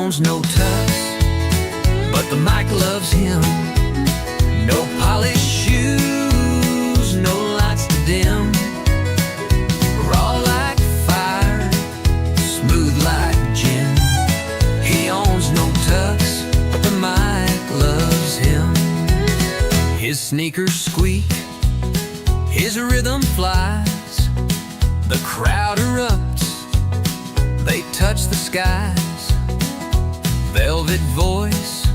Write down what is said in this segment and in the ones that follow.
owns no tux, but the mic loves him. No polished shoes, no lights to dim. Raw like fire, smooth like gin. He owns no tux, but the mic loves him. His sneakers squeak, his rhythm flies. The crowd erupts, they touch the skies. Velvet voice,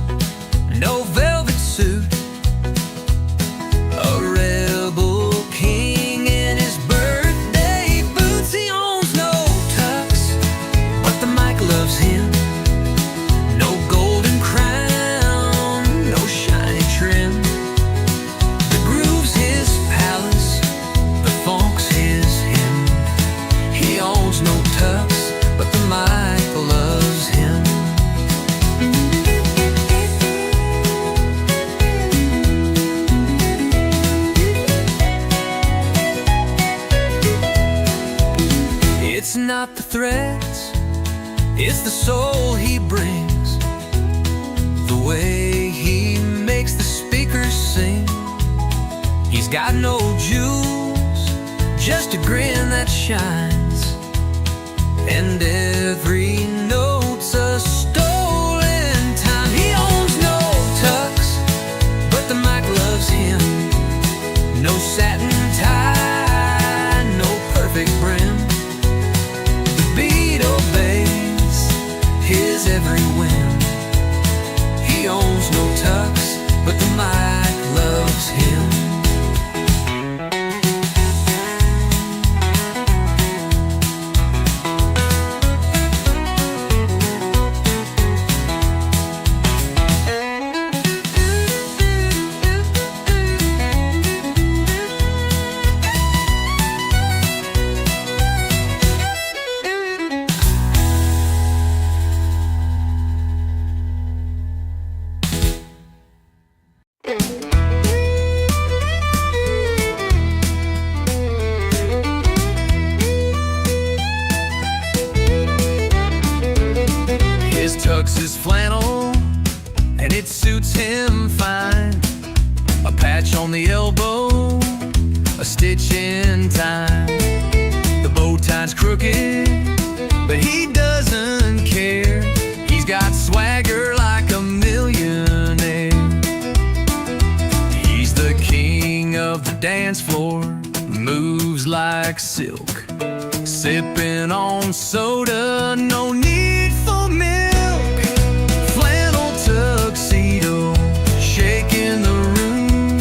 no velvet suit. A rebel king in his birthday boots. He owns no tux, but the mic loves him. No golden crown, no shiny trim. The groove's his palace, the funk's his hymn. He owns no tux, but the mic loves him. It's not the threats, it's the soul he brings. The way he makes the speakers sing. He's got no jewels, just a grin that shines. And every note's a stolen time. He owns no tux, but the mic loves him. No satin tie, no perfect brim. The beat obeys his every whim. He owns no tux, but the mic loves him. Tux is flannel, and it suits him fine. A patch on the elbow, a stitch in time. The bow tie's crooked, but he doesn't care. He's got swagger like a millionaire. He's the king of the dance floor, moves like silk. Sipping on soda, no need for milk. Tuxedo, shaking the room.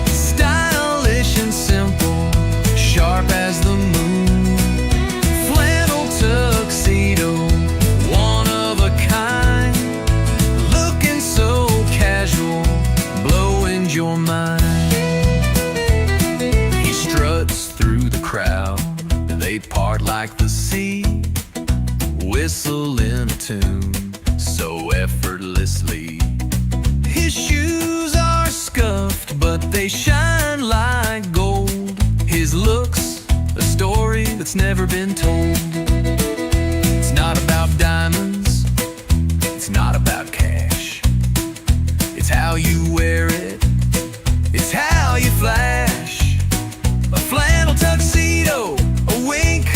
Stylish and simple, sharp as the moon. Flannel tuxedo, one of a kind. Looking so casual, blowing your mind. He struts through the crowd, they part like the sea. Whistle in a tune, so effortlessly. His shoes are scuffed, but they shine like gold. His looks, a story that's never been told. It's not about diamonds, it's not about cash. It's how you wear it, it's how you flash. A flannel tuxedo, a wink,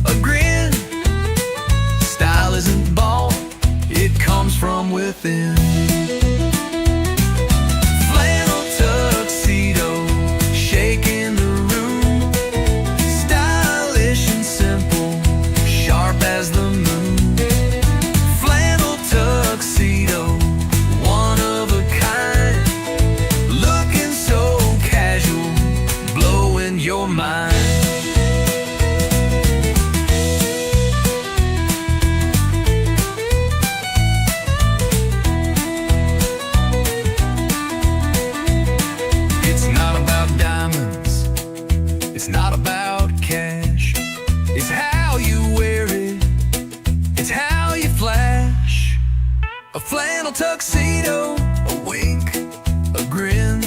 a grin. Style isn't bought, it comes from within. Flannel tuxedo, shaking the room. Stylish and simple, sharp as the moon. Flannel tuxedo, one of a kind. Looking so casual, blowing your mind. It's not about cash, it's how you wear it, it's how you flash. A flannel tuxedo, a wink, a grin.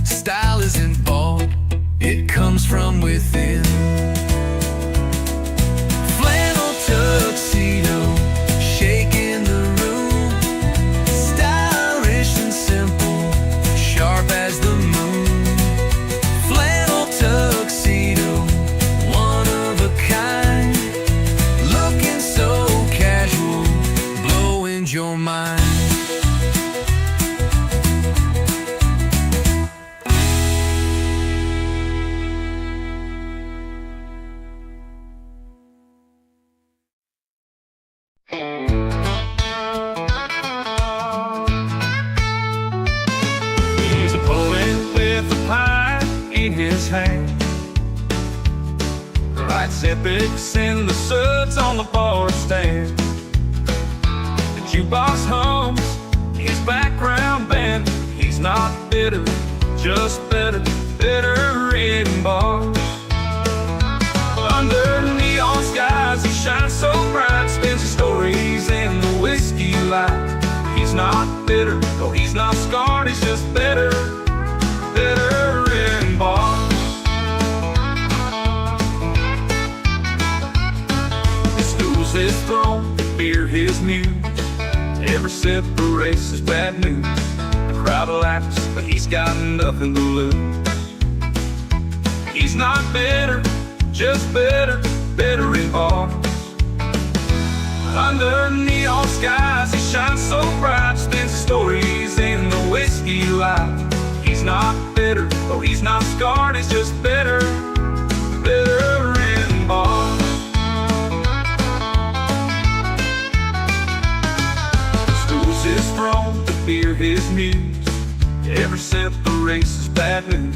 Style isn't bought, it comes from within. Flannel tuxedo, shaking That's epics in the suds on the bar stand. The jukebox hums his background band. He's not bitter, just better, better in bars. Under neon skies he shines so bright, spins his stories in the whiskey light. He's not bitter, though he's not scarred, he's just better, better in bars. His stools his throne, beer his muse. Every sip erases bad news. The crowd laughs, but he's got nothing to lose. He's not bitter, just better, better in bars. Under neon skies he shines so bright, spins stories in the whiskey light. He's not bitter, though he's not scarred, he's just better, better in bars. Stools his throne, the beer his muse. Every sip erases bad news.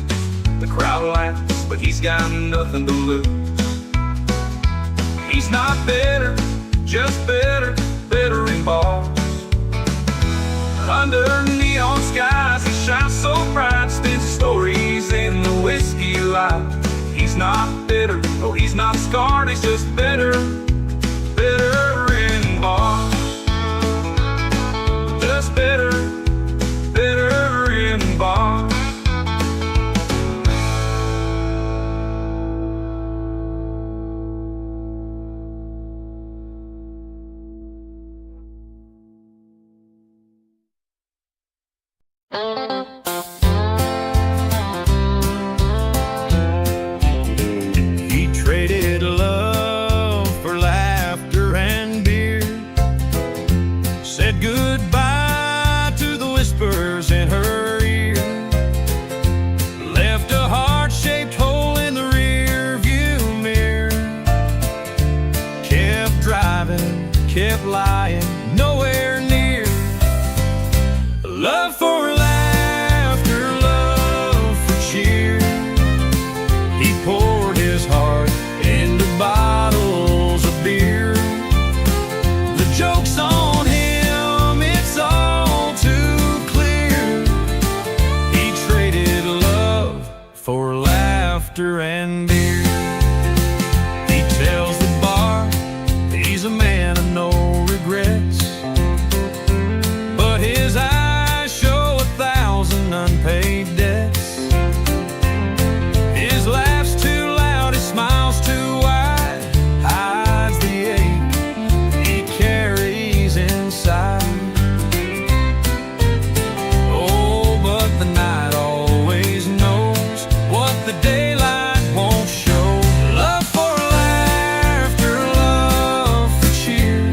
The crowd laughs, but he's got nothing to lose. He's not bitter, just better, better in bars. Under neon skies he shines so bright, spins stories in the whiskey light. He's not bitter, though he's not scarred, he's just better, better in bars. Just better, better in bars. He traded love for laughter and beer, said goodbye to the whispers in her ear, left a heart-shaped hole in the rear view mirror, kept driving, kept lying, nowhere near. Love for laughter, love for cheer. He poured his heart into bottles of beer. The joke's on him, it's all too clear. He traded love for laughter and beer. He tells the bar that he's a man of no regrets, but his eyes show 1,000 unpaid debts. His laugh's too loud, his smile's too wide, hides the ache he carries inside. Oh, but the night always knows what the daylight won't show. Love for laughter, love for cheer.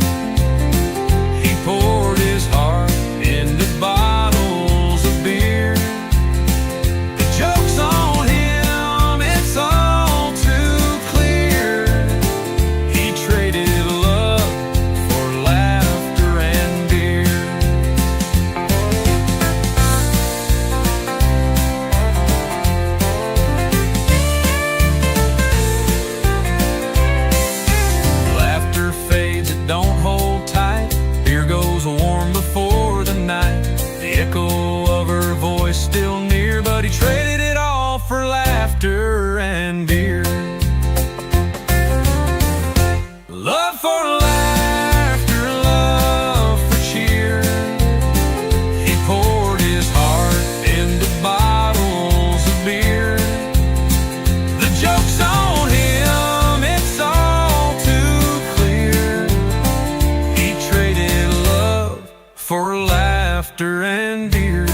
He poured his heart into bottles of beer. The joke's on him, it's all too clear. He traded love for laughter and beer. Laughter fades, it don't hold tight. Beer goes warm before the night. The echo of her voice still near, but he traded it all for laughter and beer. Love for laughter, love for cheer. He poured his heart into bottles of beer. The joke's on him, it's all too clear. He traded love for laughter and beer.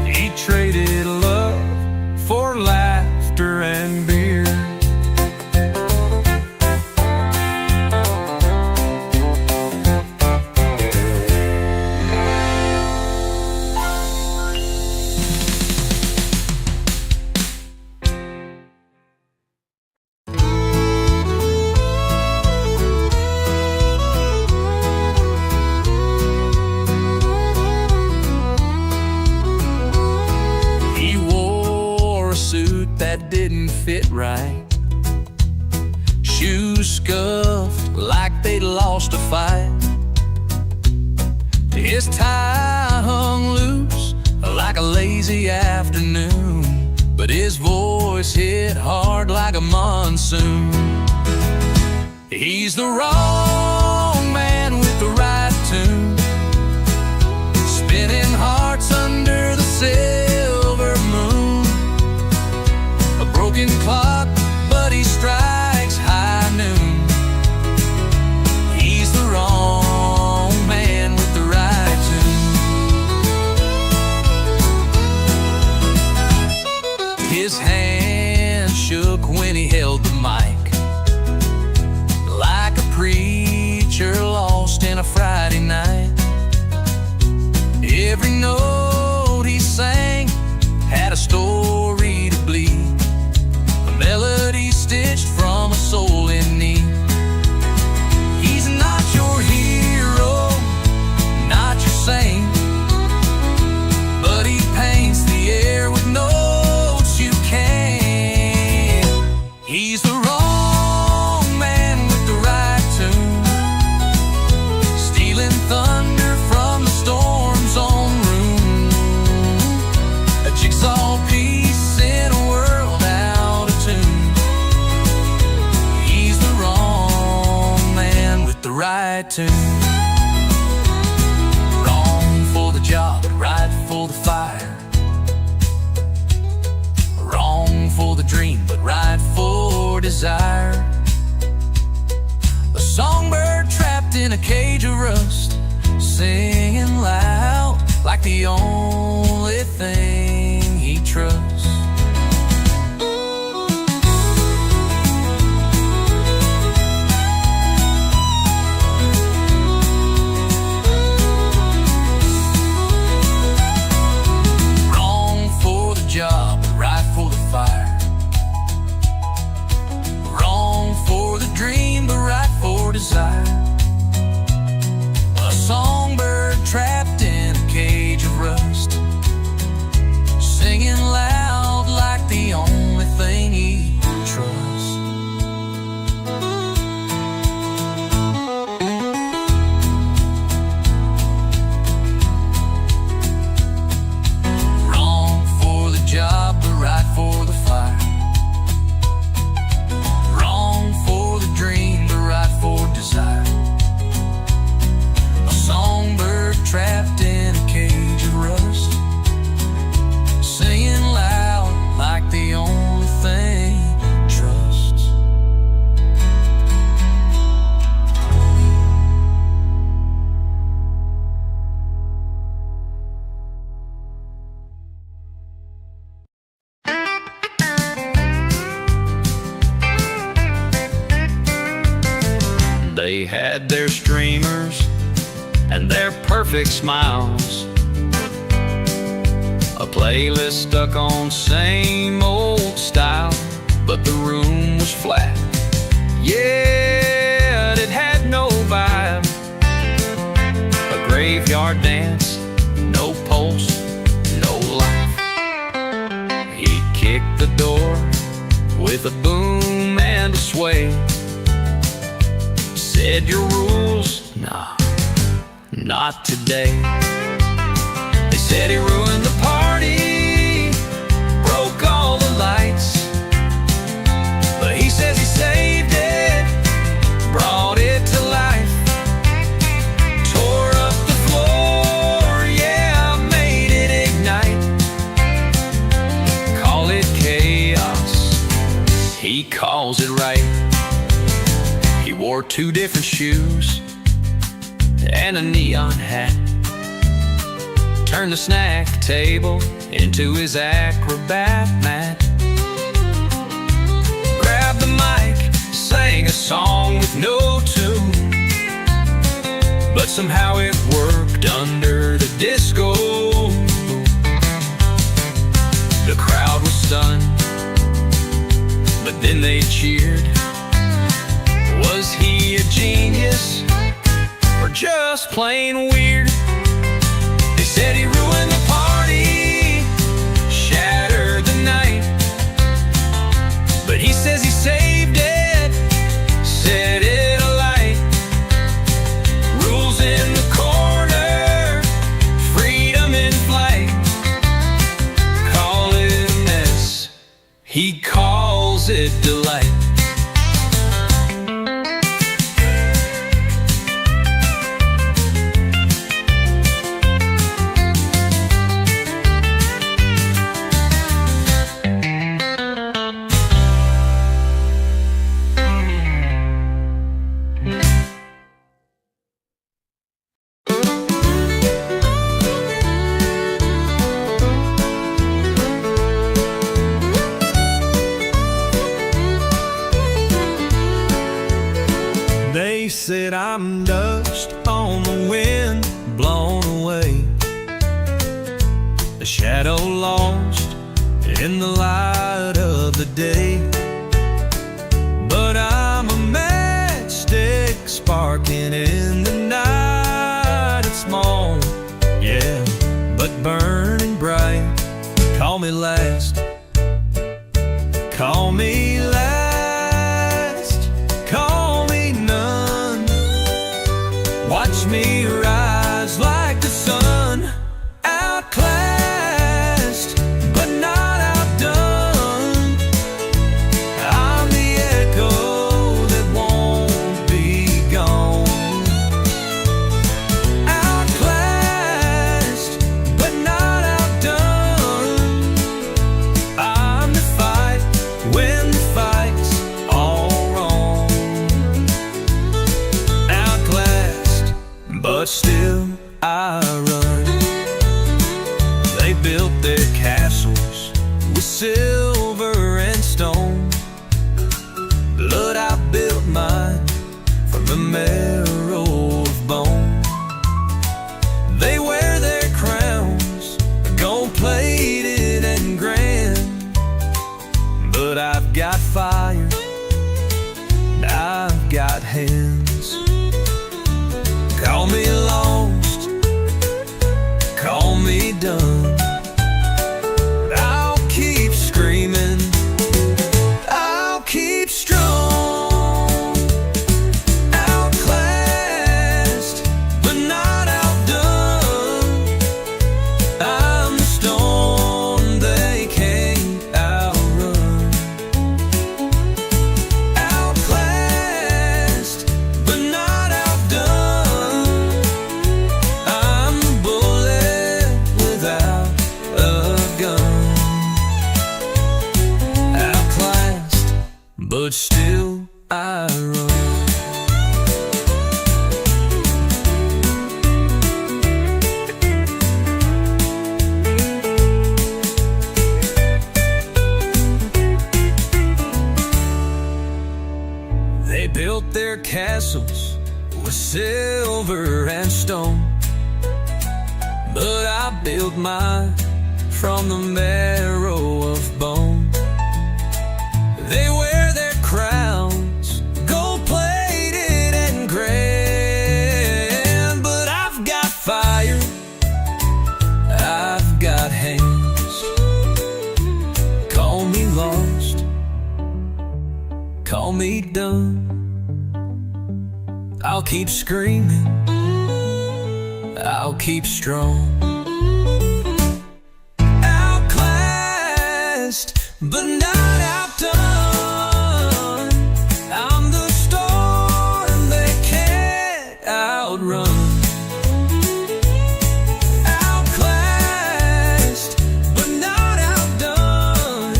He traded love for laughter and beer. He wore a suit that didn't fit right, they'd lost a fight. His tie hung loose like a lazy afternoon, but his voice hit hard like a monsoon. He's the wrong man with the right tune, spinning hearts under the silver moon. A broken clock, but he strikes high noon. He's the wrong man with the right tune. His hand shook when he held the mic, like a preacher lost in a Friday night. Every note he sang had a story to bleed, a melody stitched from a soul in need. He's not your hero, not your saint, but he paints the air with notes you can't. He's the wrong man with the right tune, stealing thunder from the storm's own room. A jigsaw piece in a world out of tune. He's the wrong man with the right tune. Wrong for the job, but right for the fire. Wrong for the dream, but right for desire. A songbird trapped in a cage of rust, singing loud like the only thing he trusts. Wrong for the job, but right for the fire. Wrong for the dream, but right for desire. A songbird trapped in a cage of rust, singing loud like the only thing he trusts. Wrong for the job, but right for the fire. Wrong for the dream, but right for desire. A songbird trapped in a cage of rust, singing loud like the only thing he trusts. They had their streamers and their perfect smiles, a playlist stuck on same old style, but the room was flat. Yeah, it had no vibe. A graveyard dance, no pulse, no life. He kicked the door with a boom and a sway, said your rules, nah, not today. They said he ruined the party, broke all the lights, but he says he saved it, brought it to life, tore up the floor, yeah, made it ignite. Call it chaos, he calls it right. He wore 2 different shoes and a neon hat, turned the snack table into his acrobat mat, grabbed the mic, sang a song with no tune, but somehow it worked under the disco. The crowd was stunned, but then they cheered. Was he a genius or just plain weird? They said he ruined the party, shattered the night, but he says he saved it, set it alight. lost on the wind, blown away. A shadow lost in the light of the day. But I'm a matchstick sparking in the night. It's small, yeah, but burning bright. Call me last, call me last, call me none. Watch me rise like the sun, outclassed but not outdone. I'm the echo that won't be gone. Outclassed but not outdone. I'm the fight when the fight's all wrong. Outclassed but still I run. They built their castles with silver and stone, but I built mine from the marrow of bone. They wear their crowns gold-plated and grand, but I've got fire, I've got hands. Call me lost, call me done. I'll keep screaming, I'll keep strong. Outclassed but not outdone. I'm the storm they can't outrun. Outclassed but not outdone. I'm the bullet without a gun. Outclassed but still I run. They built their castles with silver and stone, but I built mine from the marrow of bone. They wear their crowns gold-plated and grand, but I've got fire, I've got hands. Call me lost, call me done. I'll keep screaming, I'll keep strong. Outclassed but not outdone. I'm the storm they can't outrun. Outclassed but not outdone.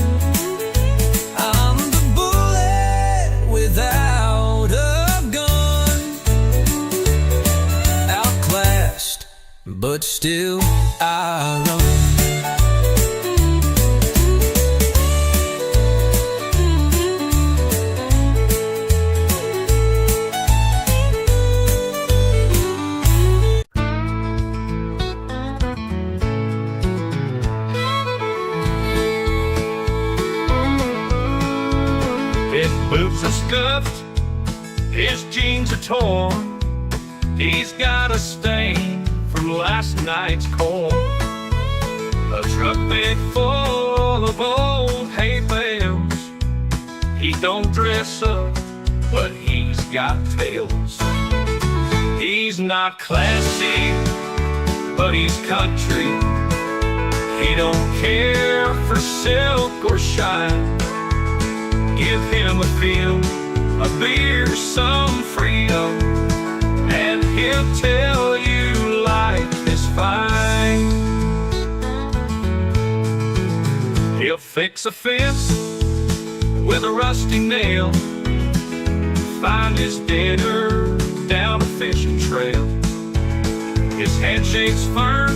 I'm the bullet without a gun. Outclassed but still I run. His boots are scuffed, his jeans are torn. He's got a stain from last night's corn. A truck bed full of old hay bales. He don't dress up, but he's got tails. He's not classy, but he's country. He don't care for silk or shine. Give him a field, a beer, some freedom, and he'll tell you life is fine. He'll fix a fence with a rusty nail, find his dinner down a fishing trail. His handshake's firm,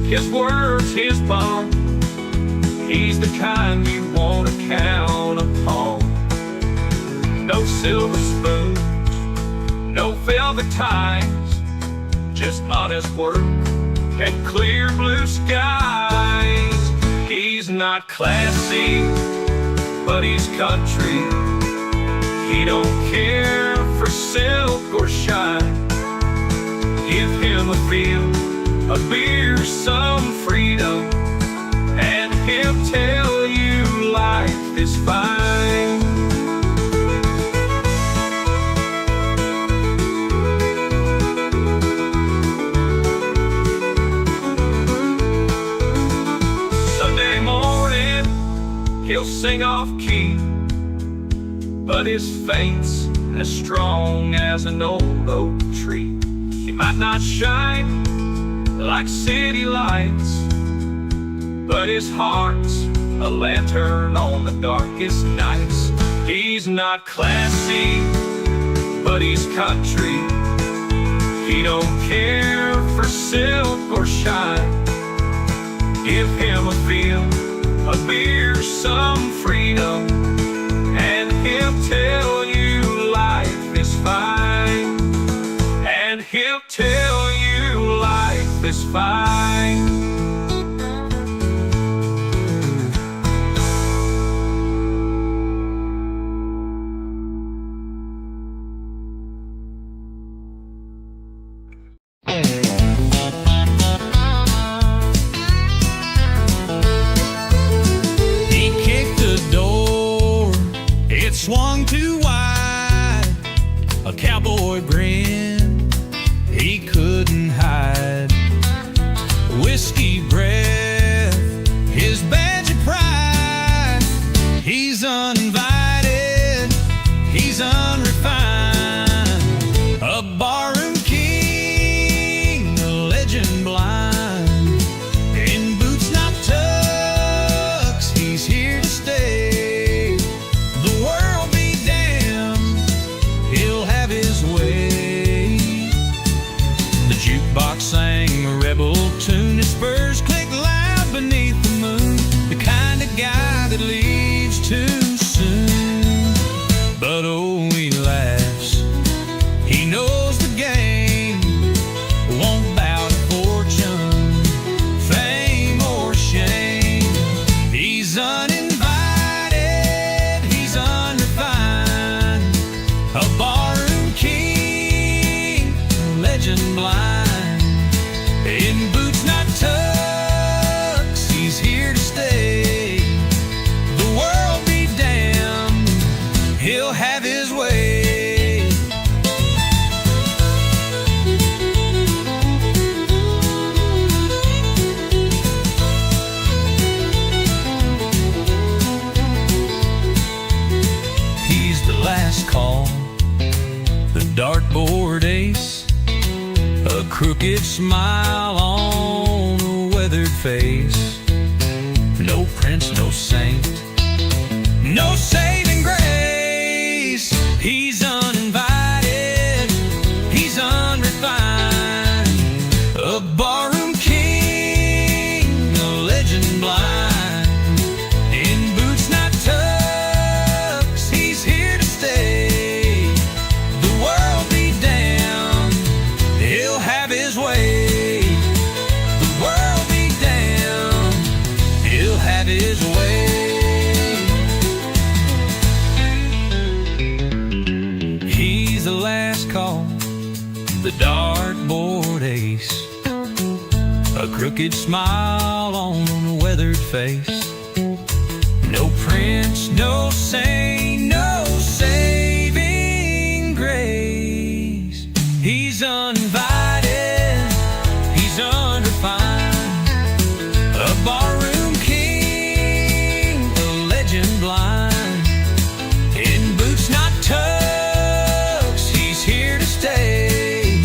his words his bond. He's the kind you want to count upon. No silver spoons, no velvet ties, just honest work and clear blue skies. He's not classy, but he's country. He don't care for silk or shine. Give him a field, a beer, some freedom, and he'll tell you life is fine. Sunday morning, he'll sing off key, but his faith's as strong as an old oak tree. He might not shine like city lights, but his heart's a lantern on the darkest nights. He's not classy, but he's country. He don't care for silk or shine. Give him a field, a beer, some freedom, and he'll tell you life is fine. And he'll tell you life is fine. He kicked the door, it swung too wide. A cowboy grin he couldn't hide. Whiskey breath, his badge of pride. He's uninvited, he's unrefined. A barroom king, a legend blind. In boots not tucks, he's here to stay. The world be damned, he'll have his way. The jukebox sang a rebel tune, his spurs clicked loud beneath the moon. The kind of guy that leaves too soon. But oh, he laughs, he knows the game. Won't bow to fortune, fame or shame. He's uninvited, he's unrefined. A barroom king, legend blind. In boots not tucks, he's here to stay. The world be damned, he'll have his way. He's the last call, the dartboard ace. A crooked smile on a weathered face. No prince, no saint, no saving grace. He's uninvited, he's unrefined. A barroom king, a legend blind. In boots not tucks, he's here to stay. The world be damned, he'll have his way. The world be damned, he'll have his way. He's the last call, the dartboard ace. A crooked smile on a weathered face. No prince, no saint, no saving grace. He's uninvited, he's unrefined. A barroom king, a legend blind. In boots not tucks, he's here to stay.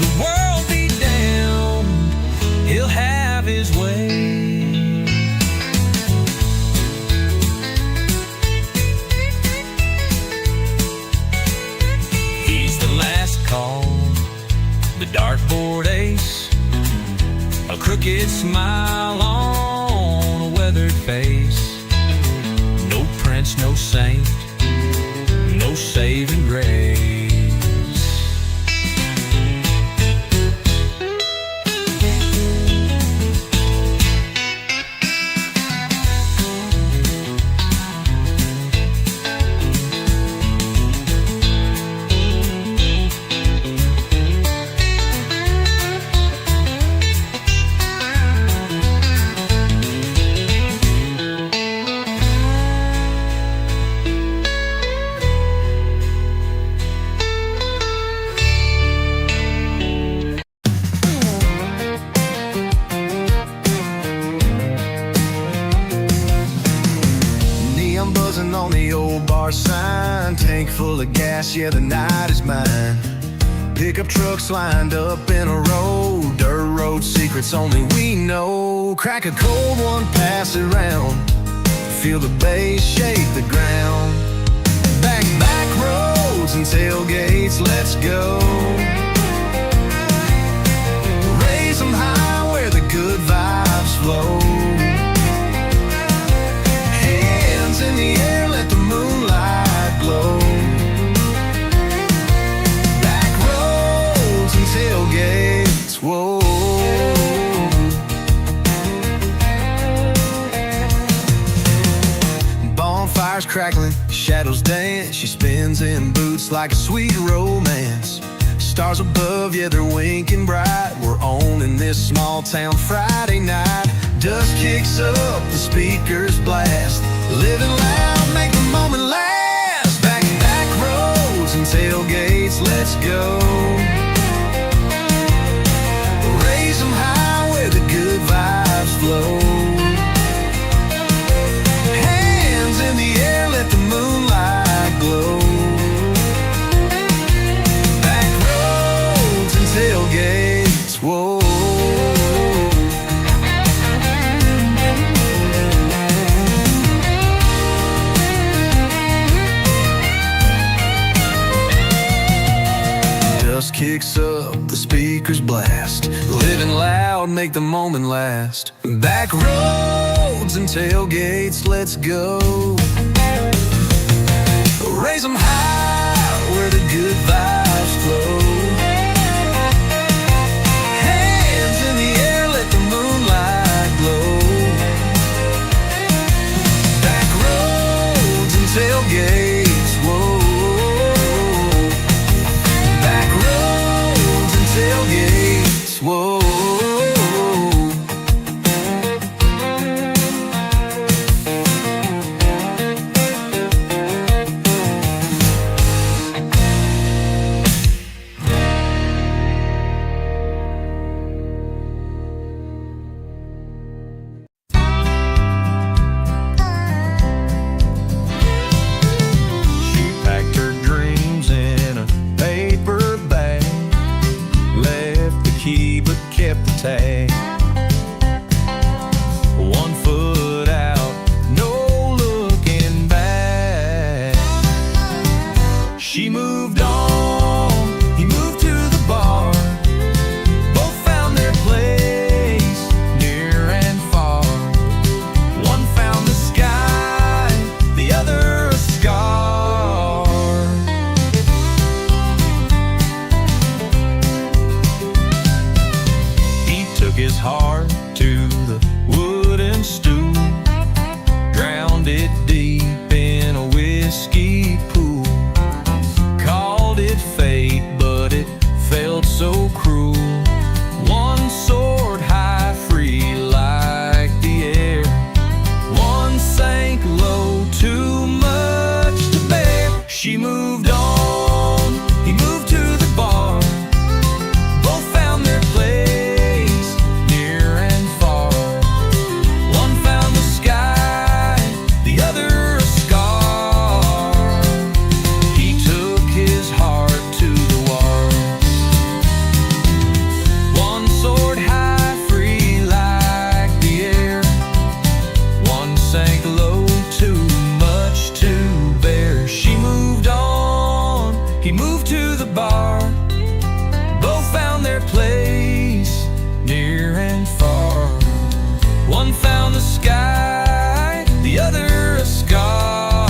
The world be damned, he'll have his way. He's the last call, the dartboard ace. A crooked smile on a weathered face. No prince, no saint, no saving grace. yeah, the night is mine. Pickup trucks lined up in a row, dirt road secrets only we know. Crack a cold one, pass it round, feel the bass shake the ground. Back roads and tailgates, let's go. Raise them high where the good vibes flow. Hands in the air, let the moonlight glow. Back roads and tailgates, whoa. Bonfires crackling, shadows dance. She spins in boots like a sweet romance. Stars above, yeah, they're winking bright. We're owning this small town Friday night. Dust kicks up, the speakers blast. Living loud, make the moment last. Back roads and tailgates, let's go. Raise them high where the good vibes flow. Hands in the air, let the moonlight glow. Back roads and tailgates, whoa. Dust kicks up, the speakers blast. Living loud, make the moment last. Back roads and tailgates, let's go. Raise them high where the good vibes flow. Hands in the air, let the moonlight glow. Back roads and tailgates, whoa. Back roads and tailgates, whoa. Kept the tag. 1 foot out, no looking back. She moved on, he moved to the bar. Both found their place, near and far. One found the sky, the other a scar. His heart to the wooden stool, drowned it deep in a whiskey pool. Called it fate, but it felt so cruel. One soared high, free like the air. One sank low, too much to bear. She moved on, he moved to the bar. Both found their place, he moved to the bar. Both found their place, near and far. One found the sky, the other a scar.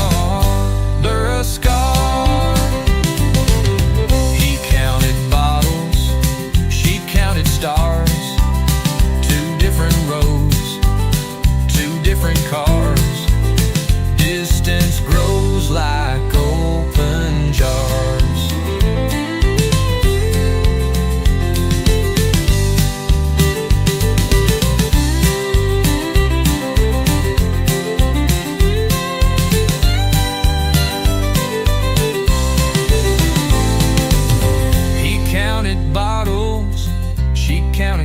They're a scar. He counted bottles, she counted stars. 2 different roads, 2 different cars. Distance grows like open jars.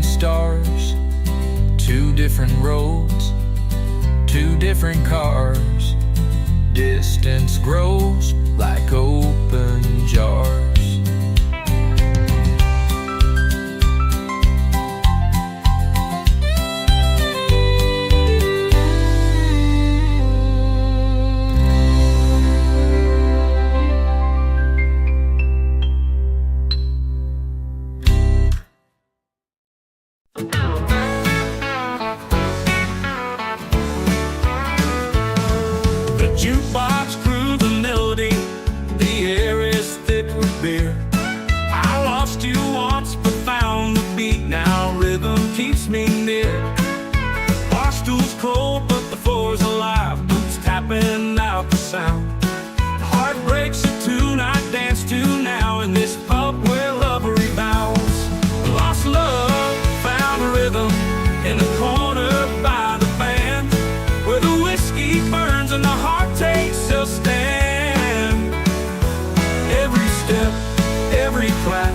Stars, 2 different roads, 2 different cars. Distance grows like open jars. Jukebox crew, the melody, the air is thick with beer. I lost you once but found the beat, now rhythm keeps me near. Bar stool's cold but the floor's alive, boots tapping out the sound. Heartbreak's a tune I dance to now in this pub where love rebounds. Lost love, found a rhythm in the corner by the band, where the whiskey burns and the heart takes a stand. Every step, every clap,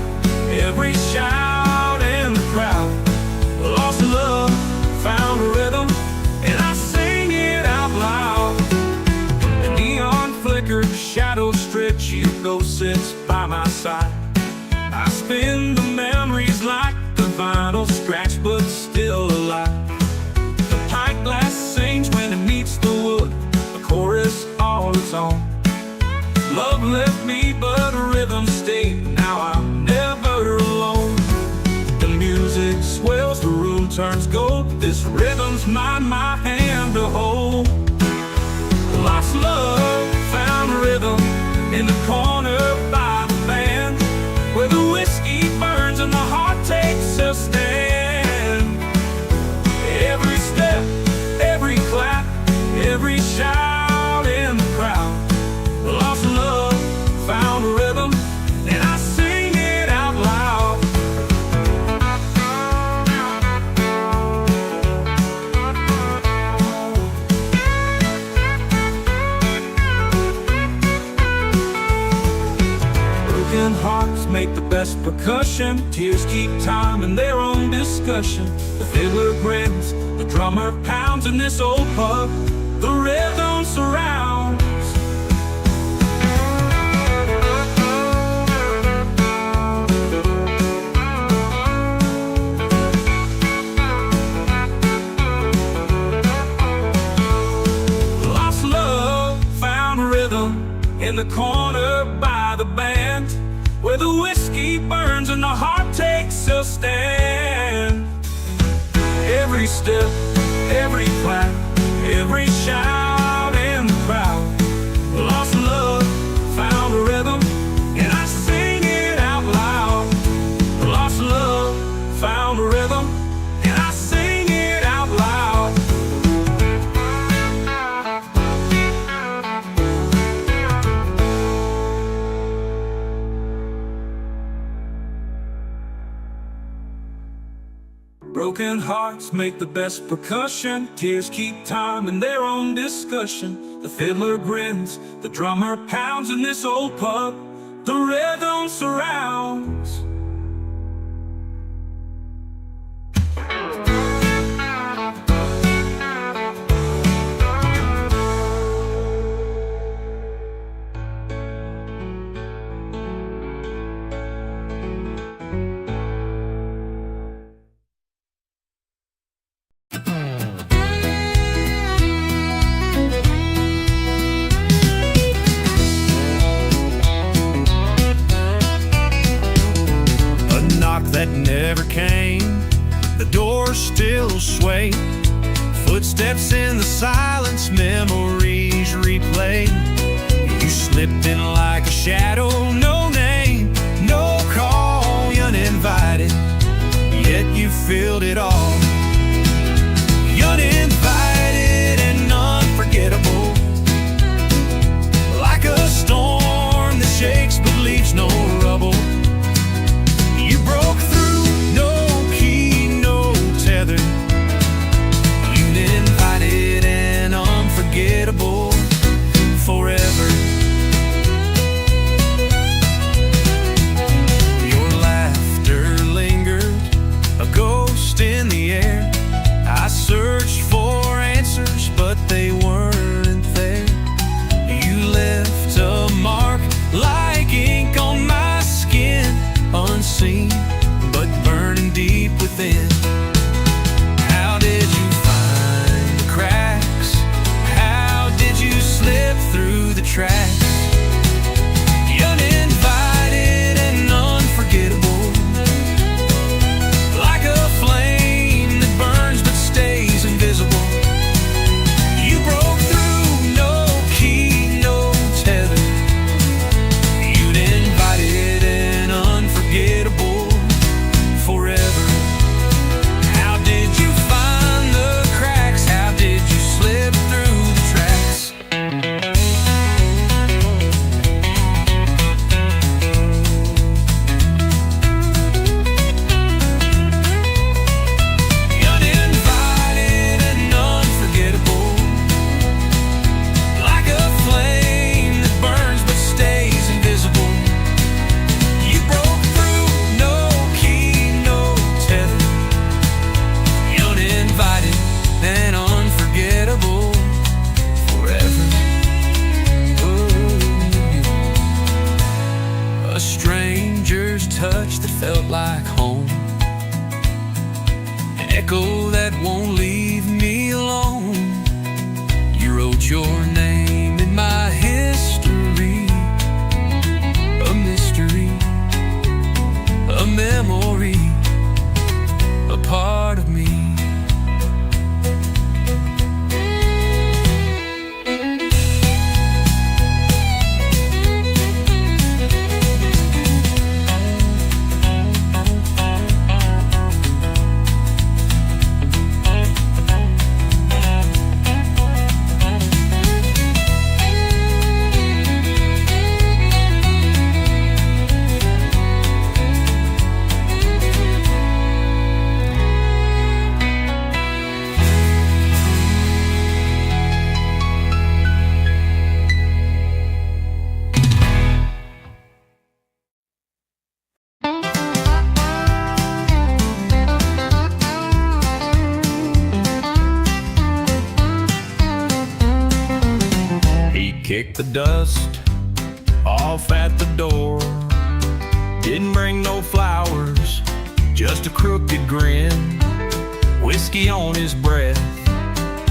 every shout in the crowd. Lost love, found a rhythm, and I sing it out loud. The neon flickers, shadows stretch, you go sits by my side. I spin the memories like the vinyl scratch but still alive. The pint glass sings when it meets the wood, the chorus all its own. Love left me but a rhythm stayed, now I'm never alone. The music swells, the room turns gold, this rhythm's mine, my hand to hold. Lost love, found a rhythm in the corner by the band, where the whiskey burns and the heart takes a stand. Every step, every clap, every shout in the crowd. Lost love, found a rhythm, and I sing it out loud. Broken hearts make the best percussion, tears keep time in their own discussion. The fiddler grins, the drummer pounds in this old pub, the rhythm surrounds. Lost love, found a rhythm in the corner by the band, where the whiskey burns and the heart takes a stand. Every step, every clap, every shout in the crowd. Lost love, found a rhythm, and I sing it out loud. Lost love, found a rhythm, and I sing it out loud. Broken hearts make the best percussion, tears keep time in their own discussion. The fiddler grins, the drummer pounds in this old pub, the rhythm surrounds. That never came, the doors still sway, footsteps in the silence, memories replayed. You slipped in like a shadow, no name, no call, uninvited, yet you filled it all. Uninvited and unforgettable, like a storm that shakes but leaves no rubble. You broke through, no key, no tether, uninvited and unforgettable forever. Your laughter lingered, a ghost in the air. thin. How did you find the cracks? How did you slip through the tracks? Uninvited and unforgettable, like a flame that burns but stays invisible. You broke through, no key, no tether. Uninvited and unforgettable forever. How did you find the cracks? How did you slip through the tracks? Uninvited and unforgettable, like a flame that burns but stays invisible. You broke through, no key, no tether. Uninvited and unforgettable forever. Ooh. A stranger's touch that felt like home, an echo that won't leave me alone. You wrote your name in my history, a mystery, a memory, a part of me. He kicked the dust off at the door. Didn't bring no flowers, just a crooked grin. Whiskey on his breath,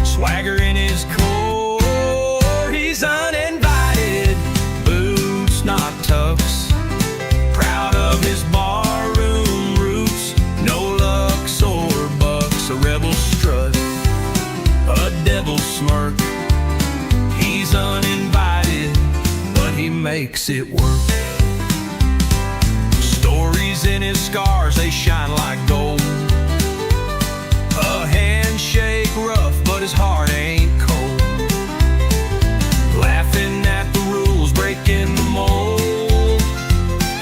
swagger in his core. He's uninvited, boots not tux. Proud of his barroom roots, no lux or bucks. A rebel strut, a devil smirk. He's uninvited, but he makes it work. Stories in his scars, they shine like gold. A handshake rough, but his heart ain't cold. Laughing at the rules, breaking the mold.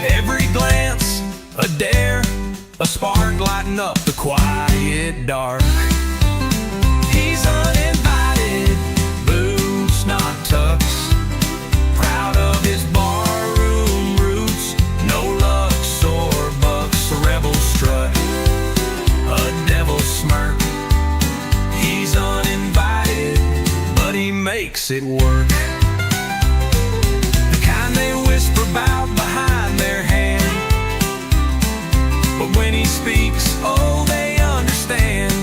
Every glance, a dare, a spark lighting up the quiet dark. He's uninvited, boots not tux. Proud of his barroom roots, no lux or bucks. A rebel strut, a devil smirk. He's uninvited, but he makes it work. The kind they whisper about behind their hand, but when he speaks, oh, they understand.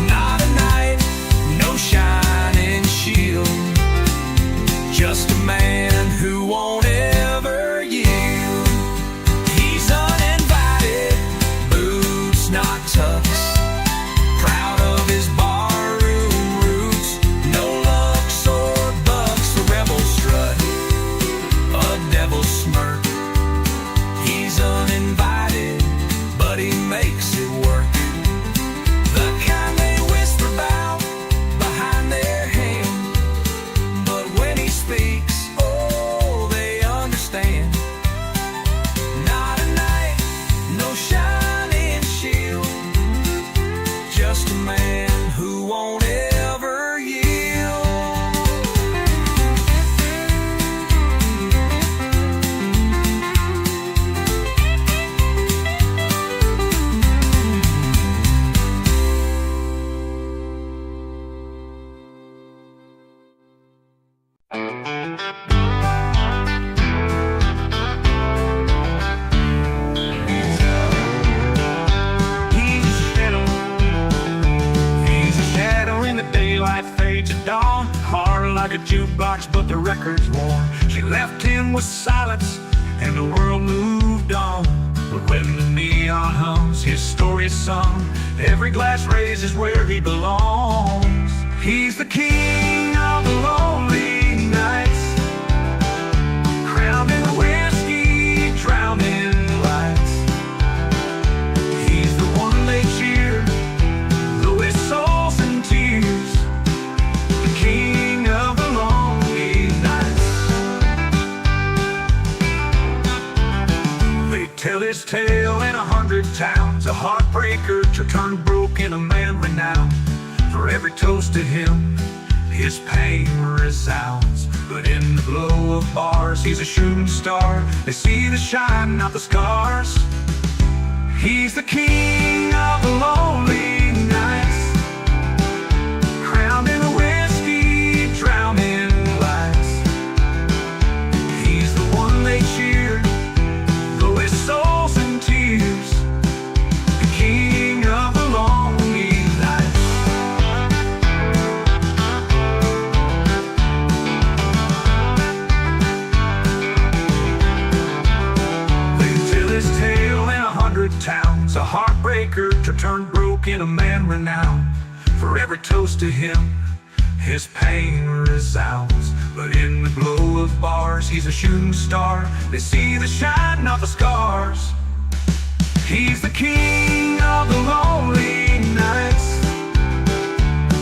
Not a knight, no shining shield, just a man who won't ever yield. He's uninvited, boots not tux. Proud of his barroom roots, no lux or bucks. A rebel strut, a devil smirk. He's uninvited, but he like a jukebox, but the record's worn. She left him with silence, and the world moved on. But when the neon hums, his story is sung. Every glass raised is where he belongs. He's the king of the lonely nights, crowned in whiskey, drowned in lights. He's the one they cheer, though his soul's in tears. The king of the lonely nights. They tell his tale in 100 towns, a heartbreaker to turn broken, a man renowned. For every toast to him, his pain resounds. But in the glow of bars, he's a shooting star. They see the shine, not the scars. He's the king of the lonely nights, crowned in whiskey, drowned in lights. He's the one they cheer, though his soul's in tears. The king of the lonely nights. They tell his tale in 100 towns, a heartbreaker to turn broken, a man renowned. For every toast to him, his pain resounds. But in the glow of bars, he's a shooting star. They see the shine, not the scars. He's the king of the lonely nights,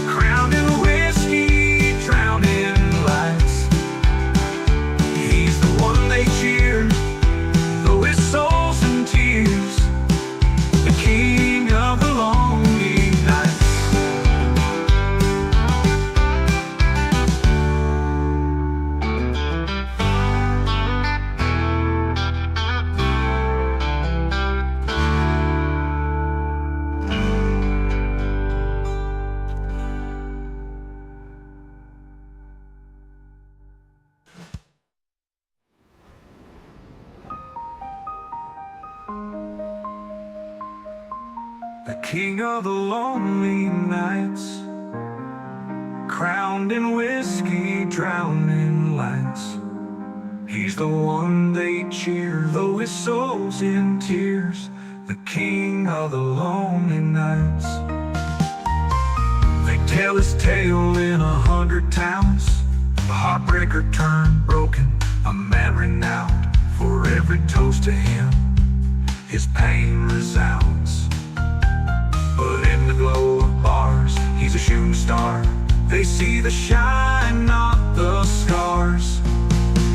crowned in whiskey, drowned in lights. He's the one they cheer, though his soul's in tears. The king of the lonely nights. The king of the lonely nights, crowned in whiskey, drowned in lights. He's the one they cheer, though his soul's in tears. The king of the lonely nights. They tell his tale in 100 towns, a heartbreaker turned broken, a man renowned. For every toast to him, his pain resounds. But in the glow of bars, he's a shooting star. They see the shine, not the scars.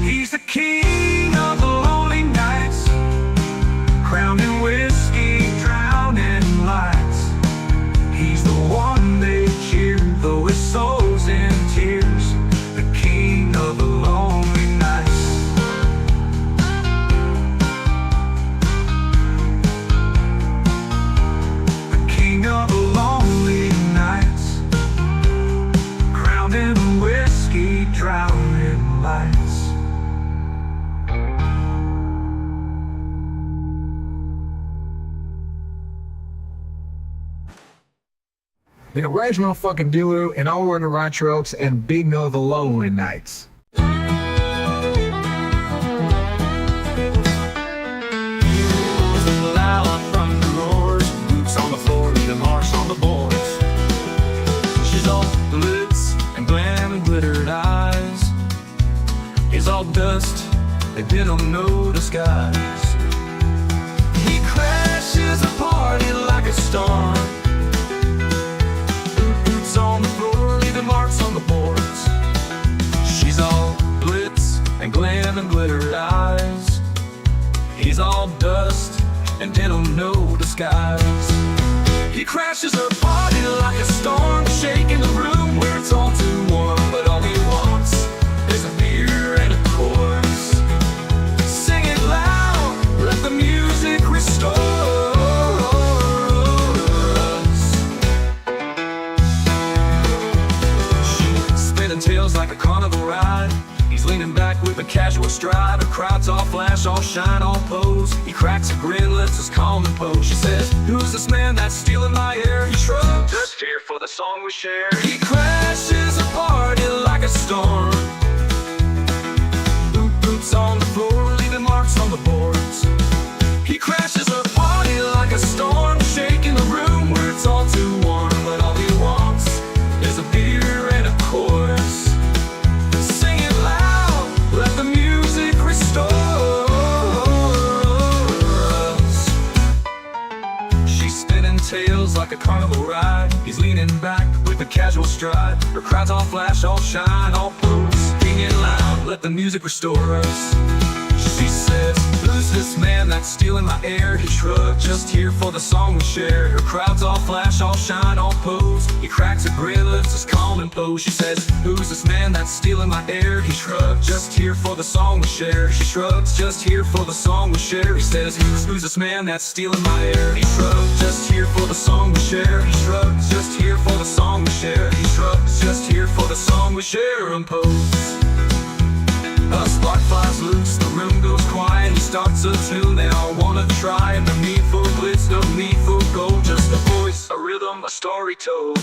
He's the king of the lonely nights, crowned in whiskey, drowned in lights. He's the one they cheer, though his soul's in tears. The king of the lonely nights. Of the lonely nights, crowned in whiskey, drowned in lights. The original fucking Dulu and all the right strokes and Big No the Lonely Nights. Dust, they've been on no disguise. He crashes a party like a storm. Boots on the floor, leaving marks on the boards. She's all glitz and glam and glittered eyes. He's all dust and denim, no disguise. He crashes a party like a storm, shaking the room where it's all too warm. But all he wants is a beer and a chorus. Sing it loud, let the music restore us. She's spinning tails like a carnival ride. He's leaning back with a casual stride. The crowd's all flash, all shine, all pose. He cracks a grin, lets us calm and pose. She says, who's this man that's stealing my air? He shrugs, just here for the song we share. He crashes a party like a storm. tails like a carnival ride. He's leaning back with a casual stride. Her crowds all flash, all shine, all pose. Singing loud, let the music restore us. She says, who's this man that's stealing my air? He shrugged, just here for the song we share. Her crowds all flash, all shine, all pose. He cracks a grin, lifts his calm and pose. She says, who's this man that's stealing my air? He shrugged, just here for the song we share. She shrugs, just here for the song we share. He says, who's this man that's stealing my air? He shrugged, just here for the song we share. He shrugs, just here for the song we share. He shrugs, just here for the song we share and pose. A spark flies loose, the room goes quiet. He starts a tune they all wanna try. No need for glitz, no need for gold. Just a voice, a rhythm, a story told.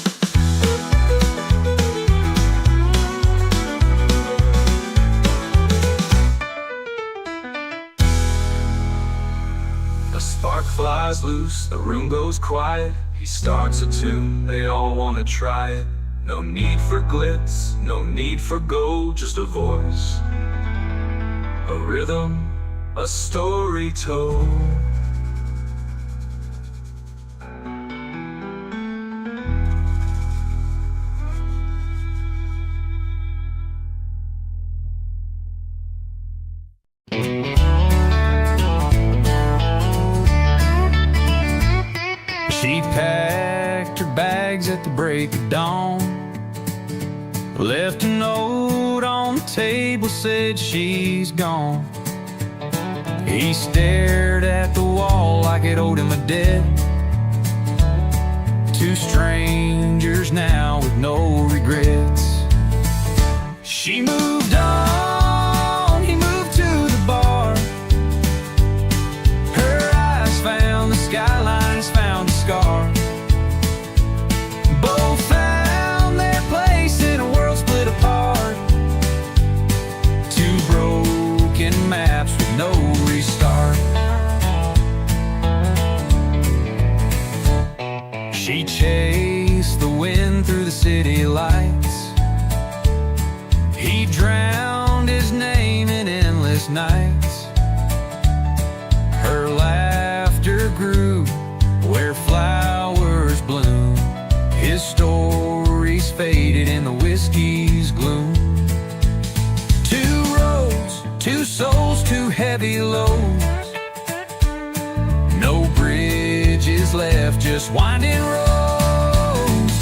A spark flies loose, the room goes quiet. He starts a tune, they all wanna try it. No need for glitz, no need for gold. Just a voice, a rhythm, a story told. She packed her bags at the break of dawn, left a note on the table, said she's gone. He stared at the wall like it owed him a debt. Two strangers now with no regrets. She moved on, he moved to the bar. Her eyes found the skyline, has found a scar. Both found their place in a world split apart. Two broken maps with no restart. She chased the wind through the city lights. He drowned his name in endless nights. Her laughter grew where flowers bloom. His stories faded in the whiskey's gloom. Two roads, two souls, two heavy loads. No bridges left, just winding roads.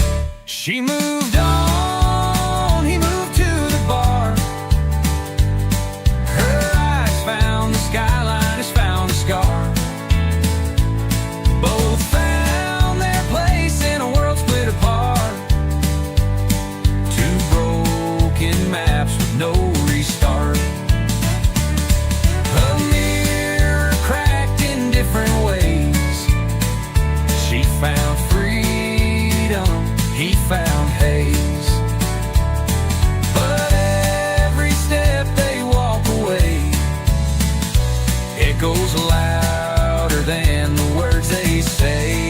She moved on, he moved to the bar. Her eyes found the skyline, has found a scar. Both found their place in a world split apart. Two broken maps with no restart. A mirror cracked in different ways. She found freedom, he found haze. But every step they walk away echoes louder than the words they say.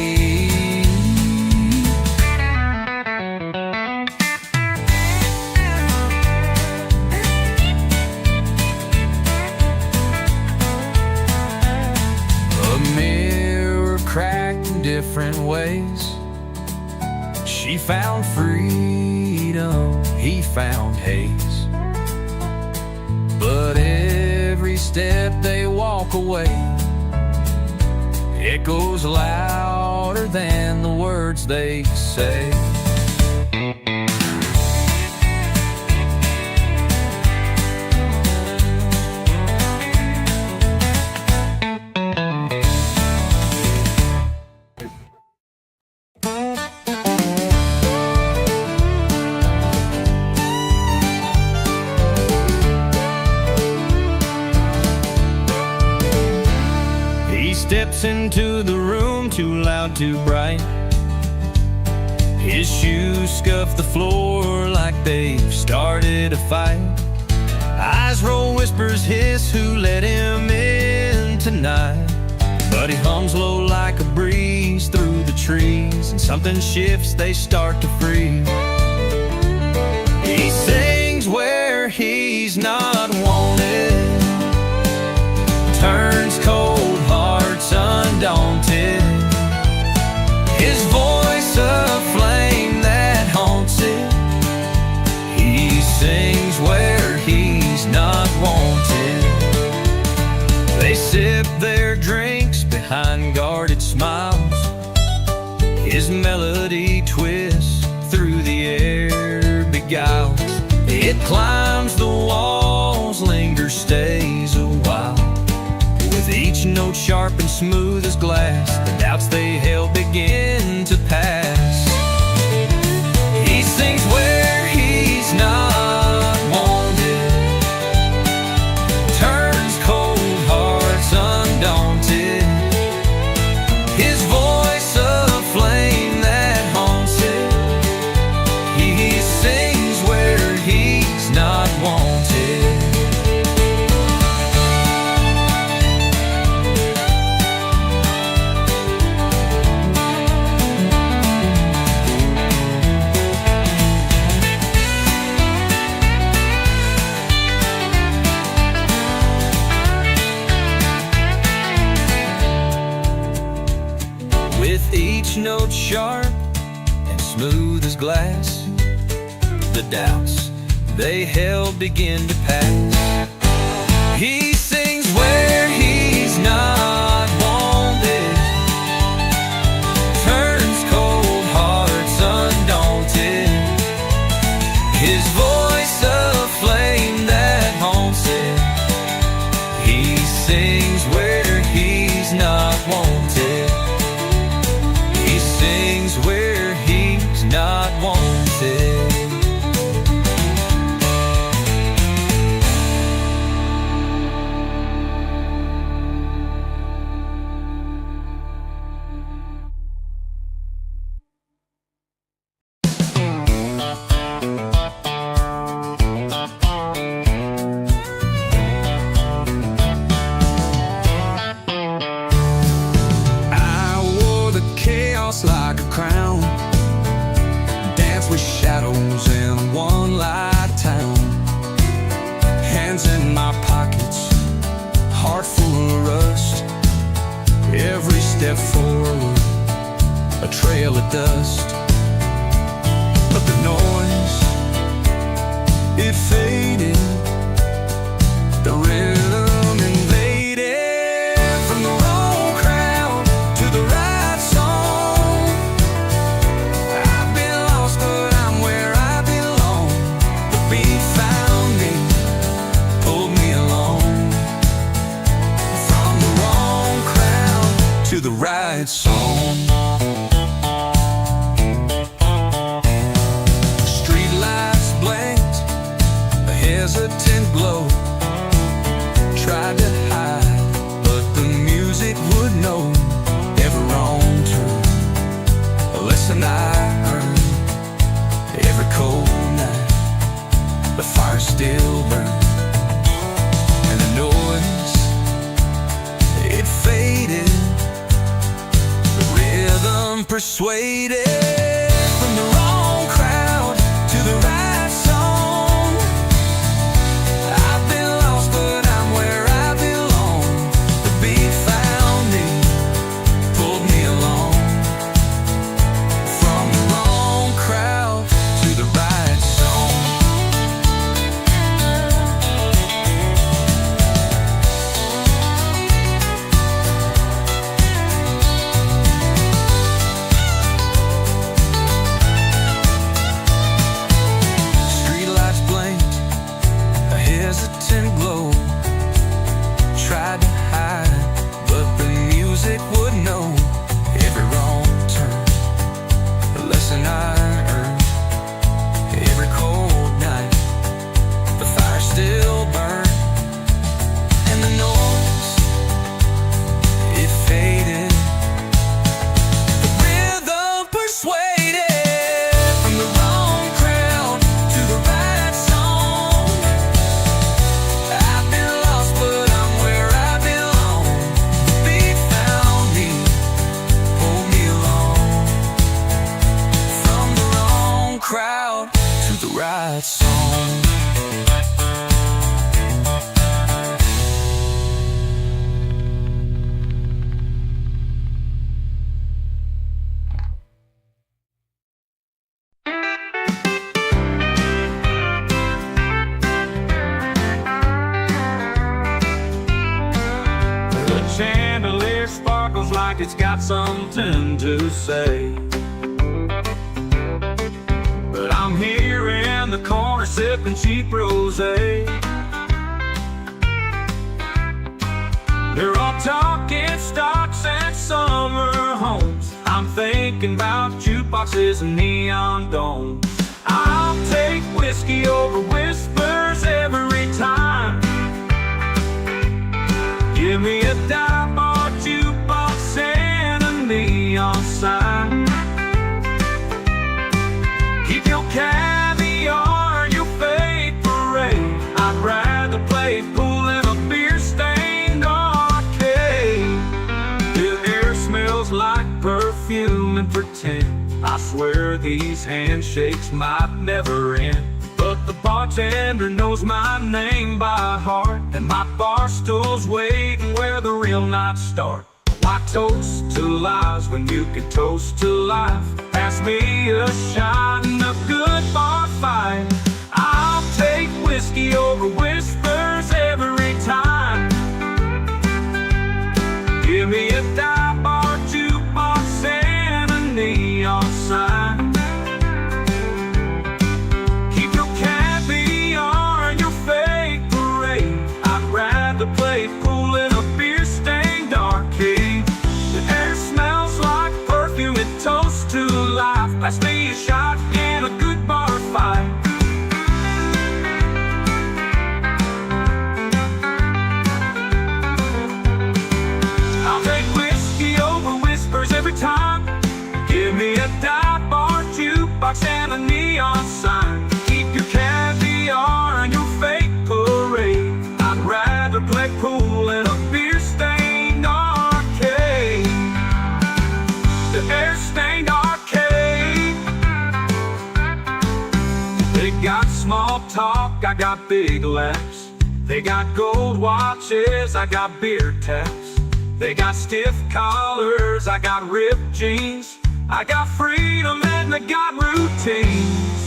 A mirror cracked in different ways. She found freedom, he found haze. But every step they walk away echoes louder than the words they say. He steps into the room, too loud, too bright. His shoes scuff the floor like they've started a fight. Eyes roll, whispers hiss, who let him in tonight? But he hums low like a breeze through the trees, and something shifts, they start to freeze. He sings where he's not wanted, turns cold hearts undaunted. His It climbs the walls, lingers, stays a while. With each note sharp and smooth as glass, the doubts they held begin to pass. He sings where he's not wanted, turns cold hearts undaunted. His voice a flame that haunts it. He sings where he's not wanted. With each note sharp and smooth as glass, the doubts they held begin to pass. He sings where he's not wanted, turns cold hearts undaunted. His voice a flame that haunts it. He sings where he's not wanted. He sings where he's not wanted. I wore the chaos like a crown, danced with shadows in one light town. Hands in my pockets, heart full of rust. Every step forward, a trail of dust. But the noise, it faded. The rhythm invaded. From the wrong crowd to the right song. I've been lost, but I'm where I belong. The beat found me, pulled me along. From the wrong crowd to the right song. Street lights blinked, a hesitant glow. Tried to hide, but the music would know. Every wrong turn, a lesson I earned. Every cold night, the fire still burned. And the noise, it faded. The rhythm persuaded. From the wrong crowd to the right song. I've been lost, but I'm where I belong. The beat found me, pulled me along. From the wrong crowd to the right song. Streetlights blinked, a hesitant glow. Tried to hide, but the music would know. Every wrong turn, a lesson I earned. Every cold night, the fire still burned. And the noise, it faded. The rhythm persuaded. From the wrong crowd to the right song. I've been lost, but I'm where I belong. The beat found me, pulled me along. From the wrong crowd to the right song. The chandelier sparkles like it's got something to say. But I'm here in in the corner sipping cheap rosé. They're all talking stocks and summer homes. I'm thinking about jukeboxes and neon domes. I'll take whiskey over whispers every time. Give me a dive bar jukebox and a neon sign. Keep your caviar and your fate parade. I'd rather play pool in a beer-stained arcade. The air smells like perfume and pretend. I swear these handshakes might never end. But the bartender knows my name by heart, and my bar stool's waiting where the real nights start. Why toast to lies when you can toast to life? Pass me a shot and a good bar fight. I'll take whiskey over whispers every time. Give me a dive bar jukebox and a neon sign. Keep your caviar and your fake parade. I'd rather play pool in a beer-stained arcade. The air smells like perfume and toast to life. Pass me a shot and a good bar fight. I'll take whiskey over whispers every time. Give me a dive bar jukebox and a neon sign. Keep your caviar and your fake parade. I'd rather play pool in a beer-stained arcade. The air-stained arcade. They got small talk, I got big laughs. They got gold watches, I got beer taps. They got stiff collars, I got ripped jeans. I got freedom and I got routines.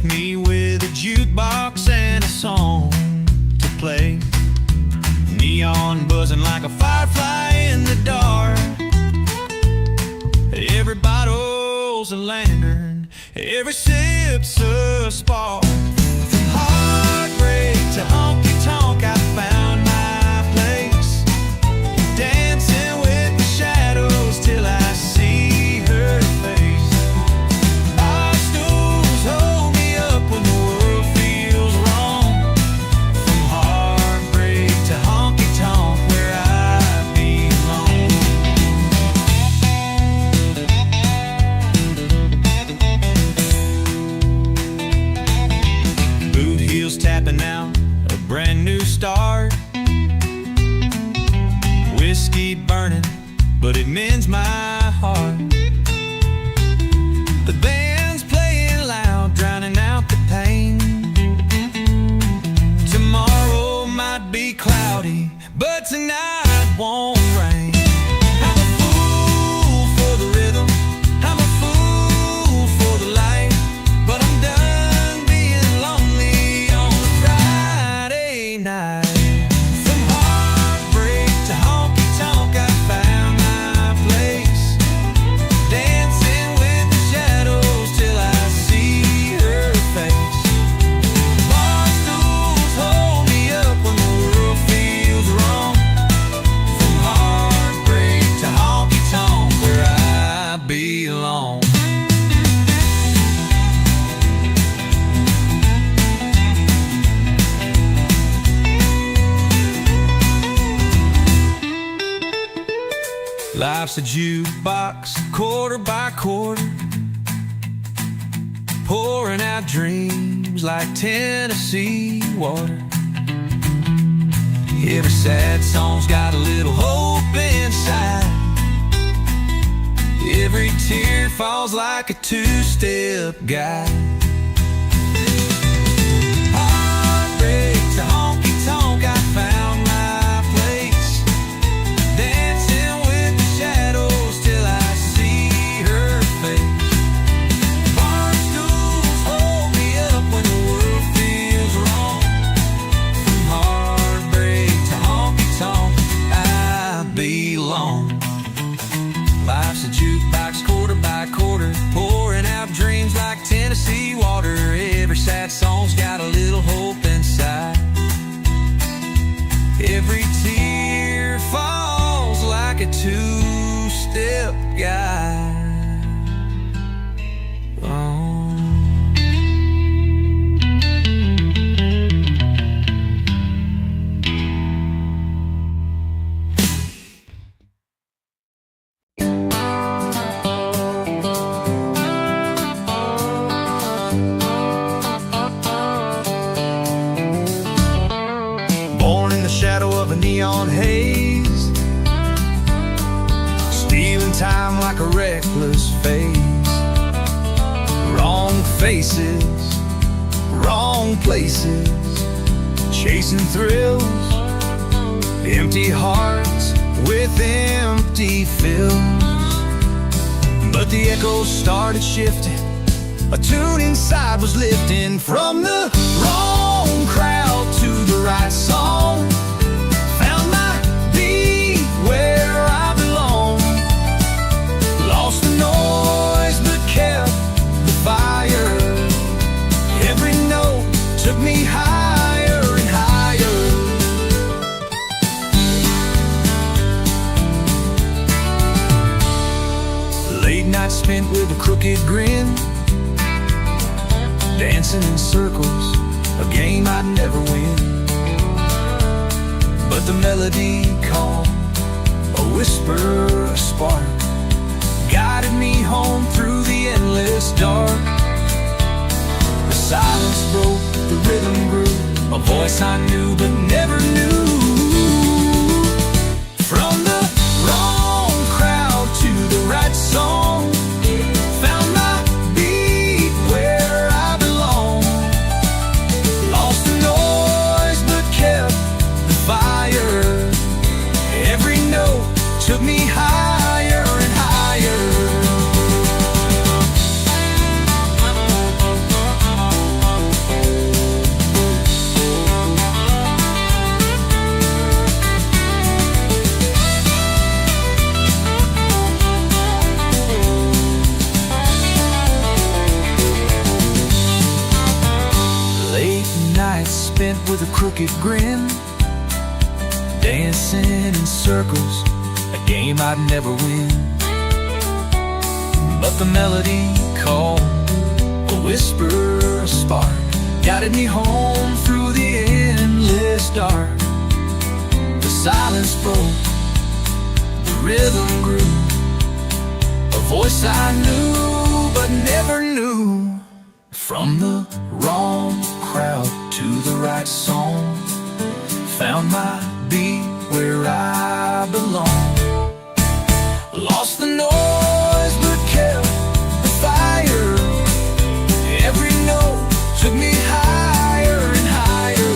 Me with a jukebox and a song to play. Neon buzzing like a firefly in the dark. Every bottle's a lantern, every sip's a spark. From heartbreak to honky-tonk, I found my place. Dancing with the shadows till I see her face. When the world feels wrong, from heartbreak to honky-tonk, where I belong. Boot heels tapping out a brand new start. Whiskey burning, but it mends my heart. The band's playing loud, drowning out the pain. Tomorrow might be cloudy, but tonight won't rain. I'm a fool for the rhythm, I'm a fool for the light, but I'm done being lonely on a Friday night. From heartbreak to honky-tonk, I found my place. Dancing with the shadows till I see her face. Bar stools hold me up when the world feels wrong. From heartbreak to honky-tonk, where I belong. Life's a jukebox, quarter by quarter, pouring out dreams like Tennessee water. Every sad song's got a little hope inside. Every tear falls like a two-step guy. Heartbreak to honky-tonk, I found my place, dancing with the shadows till I see her face. Bar stools hold me up when the world feels wrong. From heartbreak to honky-tonk, I belong. Life's a jukebox, quarter by quarter, pouring out dreams like Tennessee water. Every sad song's got a little hope inside. Every tear falls like a two-step guide. Oh. Born in the shadow of a neon haze, stealing time like a reckless phase. Wrong faces, wrong places, chasing thrills, empty hearts with empty fills. But the echoes started shifting, a tune inside was lifting. From the wrong crowd to the right song, found my beat where I belong. Lost the noise but kept the fire. Every note took me higher and higher. Late nights spent with a crooked grin, dancing in circles, a game I'd never win. But the melody calm, a whisper, a spark, guided me home through the endless dark. The silence broke, the rhythm grew, a voice I knew but never knew. From the wrong crowd to the right song, found my beat where I belong. Lost the noise but kept the fire. Every note took me higher and higher. Late nights spent with a crooked grin, dancing in circles, a game I'd never win. But the melody called, a whisper, a spark, guided me home through the endless dark. The silence broke, the rhythm grew, a voice I knew but never knew. From the wrong crowd to the right song, found my beat where I belong. Lost the noise but kept the fire. Every note took me higher and higher.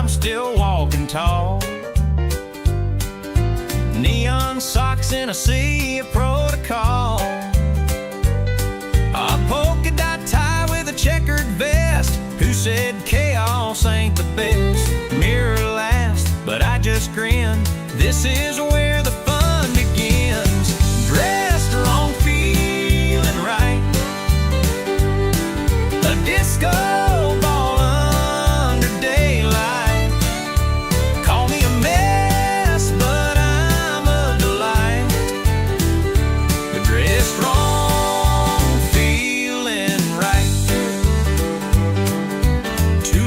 Still walking tall, neon socks in a sea of protocol, a polka dot tie with a checkered vest. Who said chaos ain't the best? Mirror last, but I just grinned. This is where the fun begins. Dressed wrong, feeling right, a disco ball under daylight. Call me a mess, but I'm a delight. Dressed wrong, feeling right. To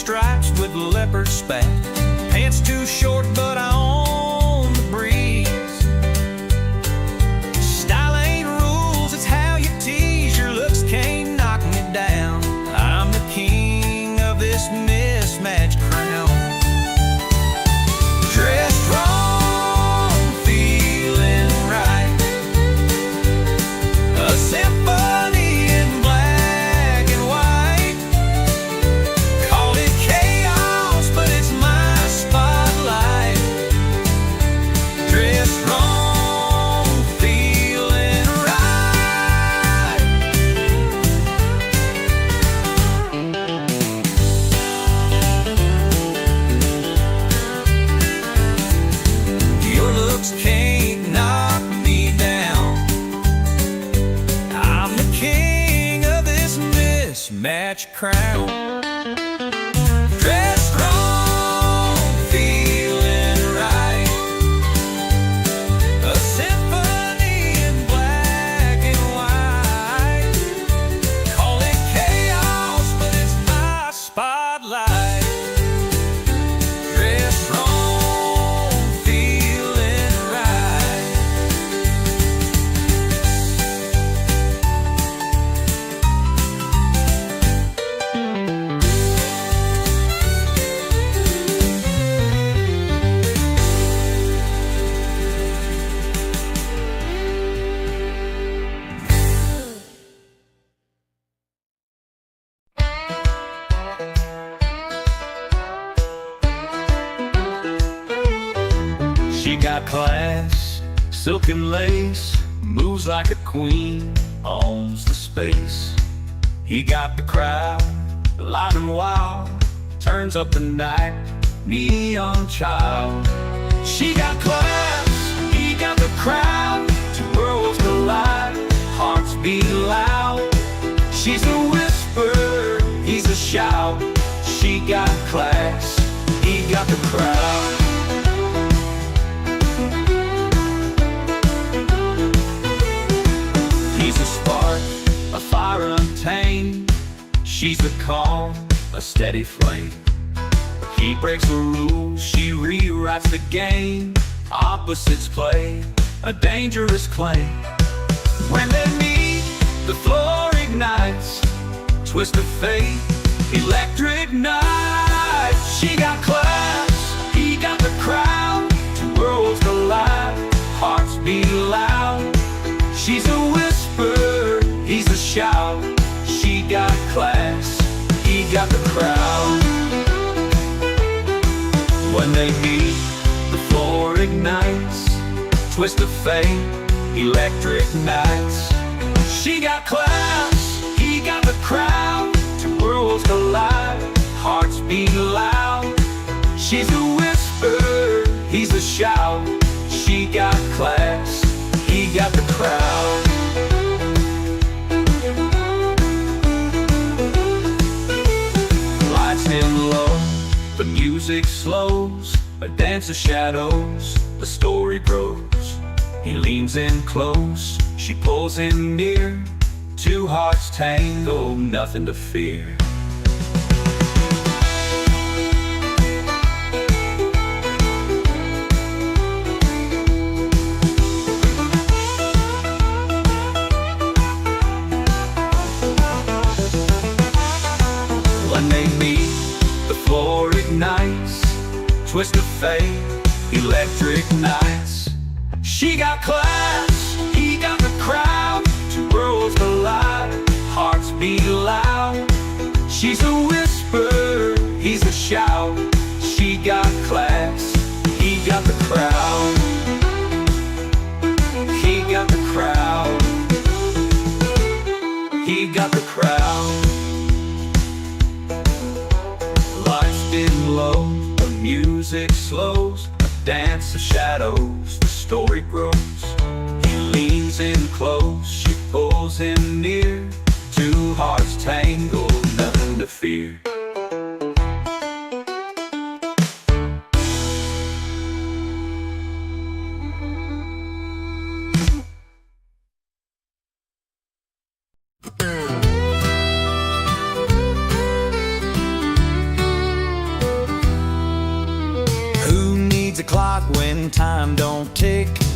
stripes with leopard spat. Pants too short, but I own the breeze. Style ain't rules, it's how you tease. Your looks can't knock me down. I'm the king of this mismatched crown. Dressed wrong, feeling right. A symphony in black and white. Call it chaos, but it's my spotlight. Dressed wrong, feeling right. Your looks can't knock me down. I'm the king of this mismatched crown. Dressed wrong, feeling right. A symphony in black and white. Call it chaos, but it's my spotlight. Dressed wrong, feeling right. She got class, silken lace, moves like a queen, owns the space. He got the crowd, live and wild, turns up the night, neon child. She got class, he got the crowd, two worlds collide, hearts beat loud. She's a whisper, he's a shout. She got class, he got the crowd. He's a spark, a fire untamed. She's a calm, a steady flame. He breaks the rules, she rewrites the game. Opposites play, a dangerous claim. When they meet, the floor ignites. Twist of fate, electric night. She got class, he got the crowd. Two worlds collide, hearts beat loud. She's a whisper, he's a shout. She got class, he got the crowd. When they meet, the floor ignites. Twist of fate, electric nights. She got class, he got the crowd. Two worlds collide, hearts beat loud. She's a whisper, he's a shout. She got class, he got the crowd. Lights dim low, the music slows. A dance of shadows, the story grows. He leans in close, she pulls in near. Two hearts tango, nothing to fear. When they meet, the floor ignites. Twist of fate, electric nights. She got class, he got the crowd. Two worlds collide, hearts beat loud. She's a whisper, he's a shout. She got class, he got the crowd. He got the crowd. He got the crowd. Lights dim low, the music slows. A dance of shadows, the story grows. He leans in close, she pulls in near. Two hearts tangle, nothing to fear.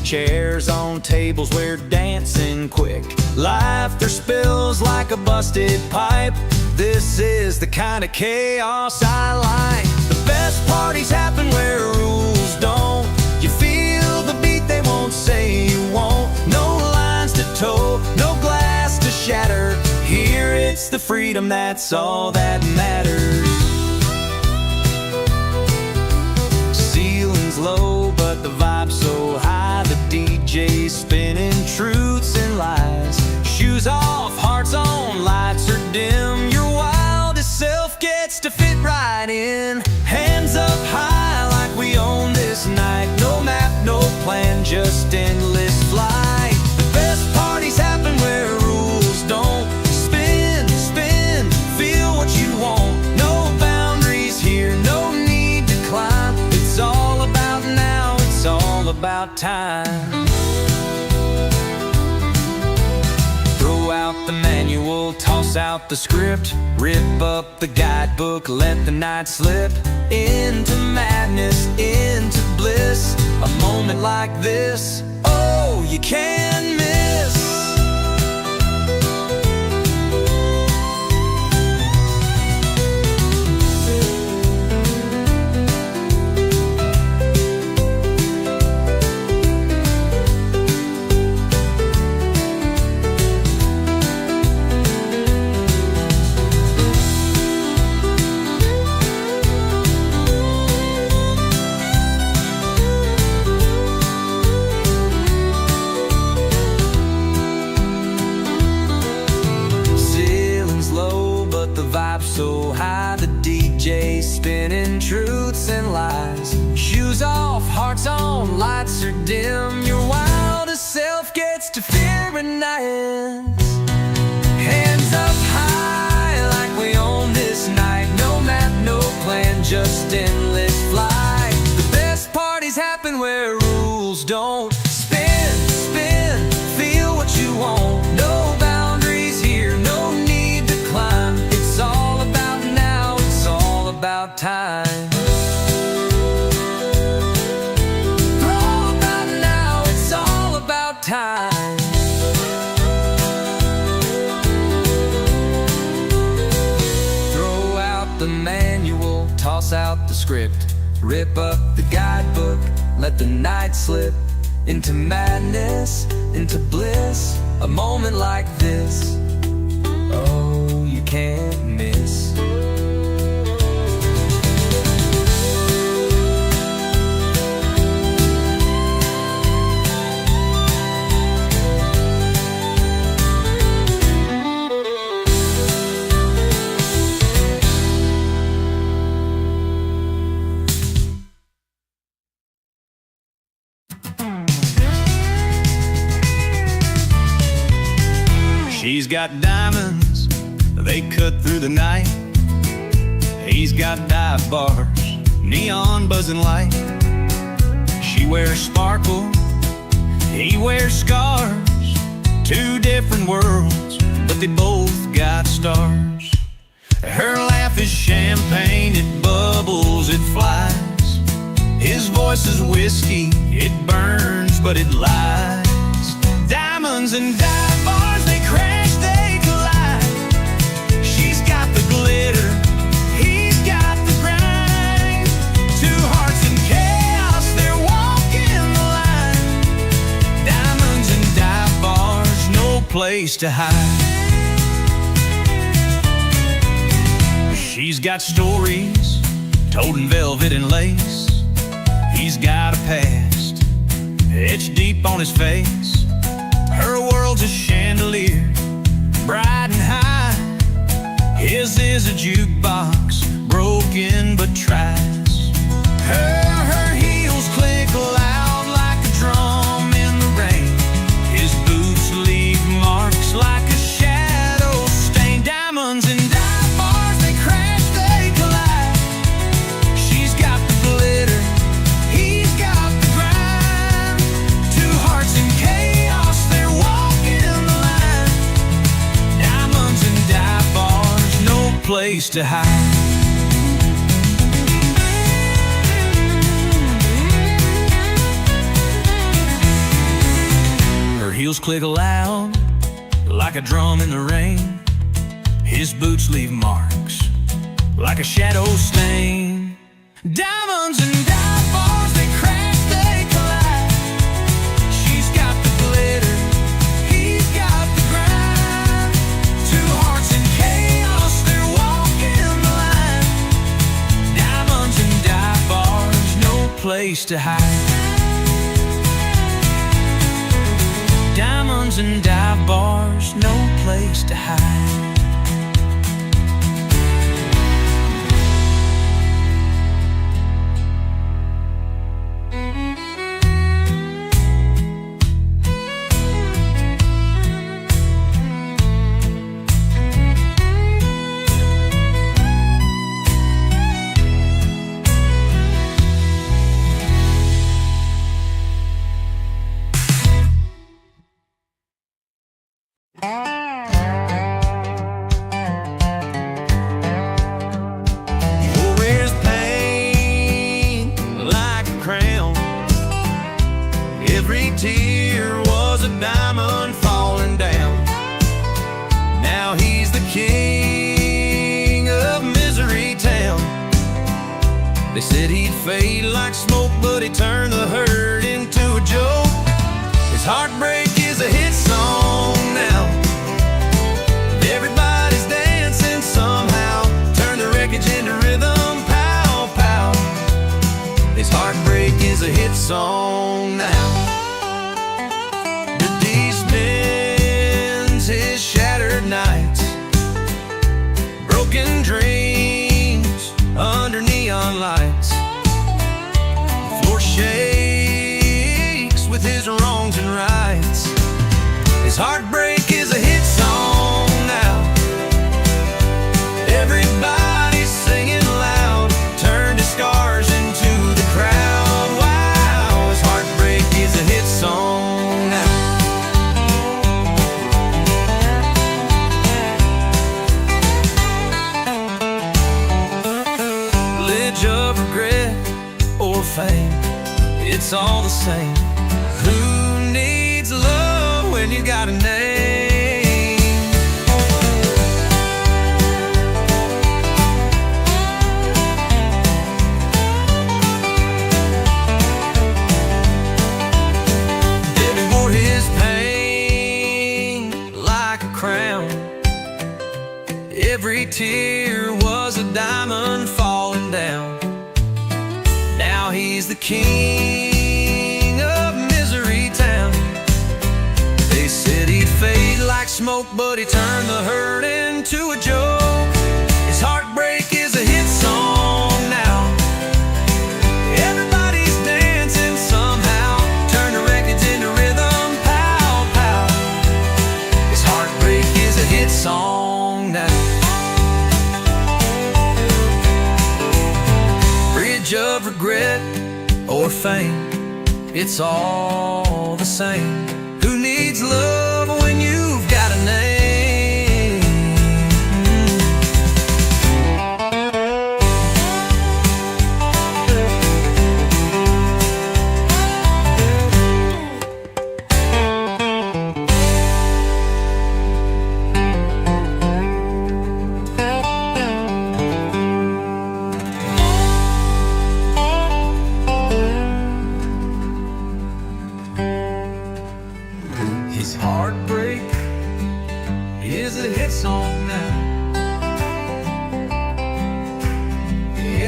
chairs on tables, we're dancing quick. Laughter spills like a busted pipe. This is the kind of chaos I like. The best parties happen where rules don't. You feel the beat, they won't say you won't. No lines to toe, no glass to shatter. Here it's the freedom, that's all that matters. Ceiling's low, but the vibe's so high. The DJ's spinning truths and lies. Shoes off, hearts on, lights are dim. Your wildest self gets to fit right in. Hands up high like we own this night. No map, no plan, just endless flight. The best parties happen where rules don't. Spin, spin, feel what you want. No boundaries here, no need to climb. It's all about now, it's all about time. Throw out the manual, toss out the script. Rip up the guidebook, let the night slip. Into madness, into bliss. A moment like this, oh, you can't miss. So high, the DJ spinning truths and lies. Shoes off, hearts on, lights are dim. Your wildest self gets to fear and night. Hands up high like we own this night. No map, no plan, just endless flight. The best parties happen where rules don't. Spin, spin, feel what you want. No boundaries here, no need to climb. It's all about now, it's all about time. All about now, it's all about time. Throw out the manual, toss out the script. Rip up the guidebook, let the night slip. Into madness, into bliss. A moment like this, oh, you can't miss. She's got diamonds, they cut through the night. He's got dive bars, neon buzzing light. She wears sparkle, he wears scars. Two different worlds, but they both got stars. Her laugh is champagne, it bubbles, it flies. His voice is whiskey, it burns, but it lies. Diamonds and dive bars, they crash, they collide. She's got the glitter, he's got the grind. Two hearts in chaos, they're walking the line. Diamonds and dive bars, no place to hide. She's got stories, told in velvet and lace. He's got a past, etched deep on his face. Her world's a chandelier, bright and high. His is a jukebox, broken but tries. Her heels click loud like a drum in the rain. His boots leave marks like a shadow stain. Diamonds and dive bars, they crash, they collide. She's got the glitter, he's got the grind. Two hearts in chaos, they're walking the line. Diamonds and dive bars, no place to hide. click loud like a drum in the rain. His boots leave marks like a shadow stain. Diamonds and dive bars, they crash, they collide. She's got the glitter, he's got the grind. Two hearts in chaos, they're walking the line. Diamonds and dive bars, no place to hide. Diamonds and dive bars, no place to hide. Wears pain like a crown. Every tear was a diamond falling down. Now he's the king of Misery Town. They said he'd fade like smoke, but he turned the hurt into a joke. His heartbreak is a hit song now. Everybody's dancing somehow. Turn the wreckage into rhythm, pow, pow. His heartbreak is a hit song now. The D spins his shattered nights, broken dreams under neon lights. The floor shakes with his wrongs and rights. His heartbreak is a hit song now. Everybody's singing loud, turned his scars into the crowd. Wow, his heartbreak is a hit song now. Ledge of regret or fame, it's all the same. Who needs love when you got a name? David wore his pain like a crown. Every tear was a diamond falling down. Now he's the king of Misery Town. They said he'd fade like smoke, but he turned the hurt into a joke. His heartbreak is a hit song now. Everybody's dancing somehow. Turn the records into rhythm, pow, pow. His heartbreak is a hit song now. Bridge of regret or fame, it's all the same. Who needs love when you've got a name? His heartbreak is a hit song now.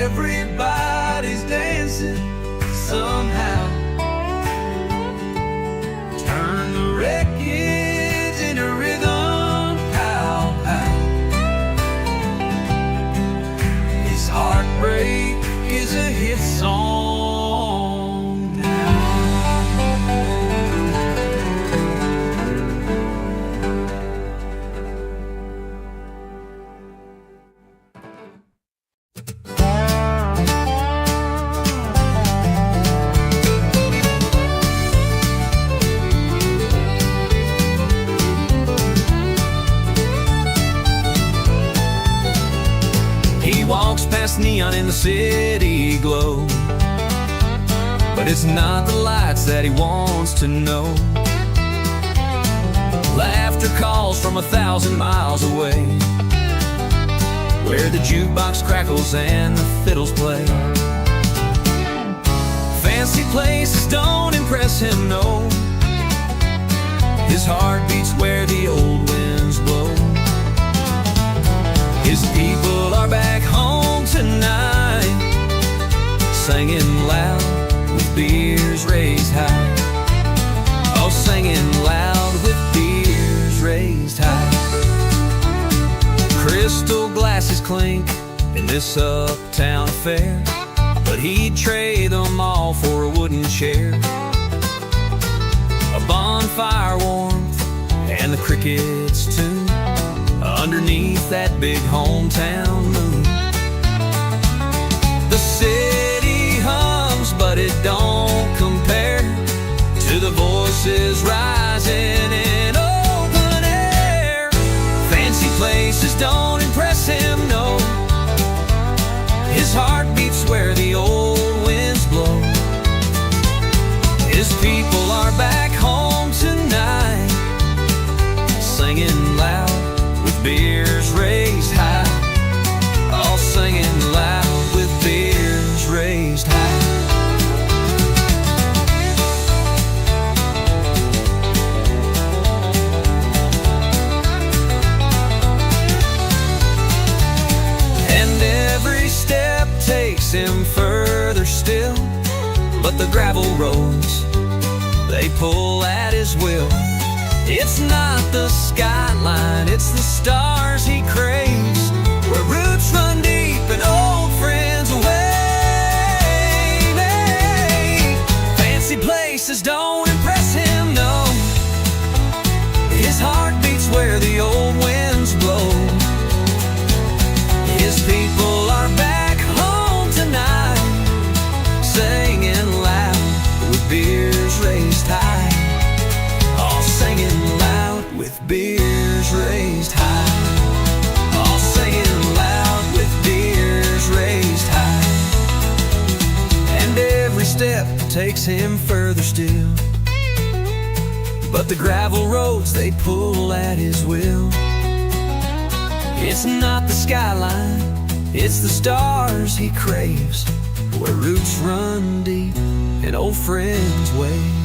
Everybody's dancing somehow. Turn the wreckage into rhythm, pow, pow. His heartbreak is a hit song now. He walks past neon in the city glow, but it's not the lights that he wants to know. laughter calls from 1,000 miles away, where the jukebox crackles and the fiddles play. Fancy places don't impress him, no. His heart beats where the old winds blow. His people are back home tonight, singing loud with beers raised high. Oh, singing loud with beers raised high. Crystal glasses clink in this uptown affair, but he'd trade them all for a wooden chair, a bonfire warmth, and the crickets tune underneath that big hometown moon. The city hums, but it don't compare to the voices rising in open air. Fancy places don't impress him, no. His heart beats where the old winds blow. His people are back home tonight, singing loud with beers raised high. All singing loud with beers raised high. And every step takes him further still, but the gravel roads, they pull at his will. It's not the skyline, it's the stars he craves, where roots run deep and old friends away. Fancy places don't impress him, no. His heart beats where the old winds blow. His people are back home tonight, singing loud with beers raised high. All singing loud with beers raised high. All singing loud with beers raised high. And every step takes him further still, but the gravel roads, they pull at his will. It's not the skyline, it's the stars he craves, where roots run deep and old friends wave.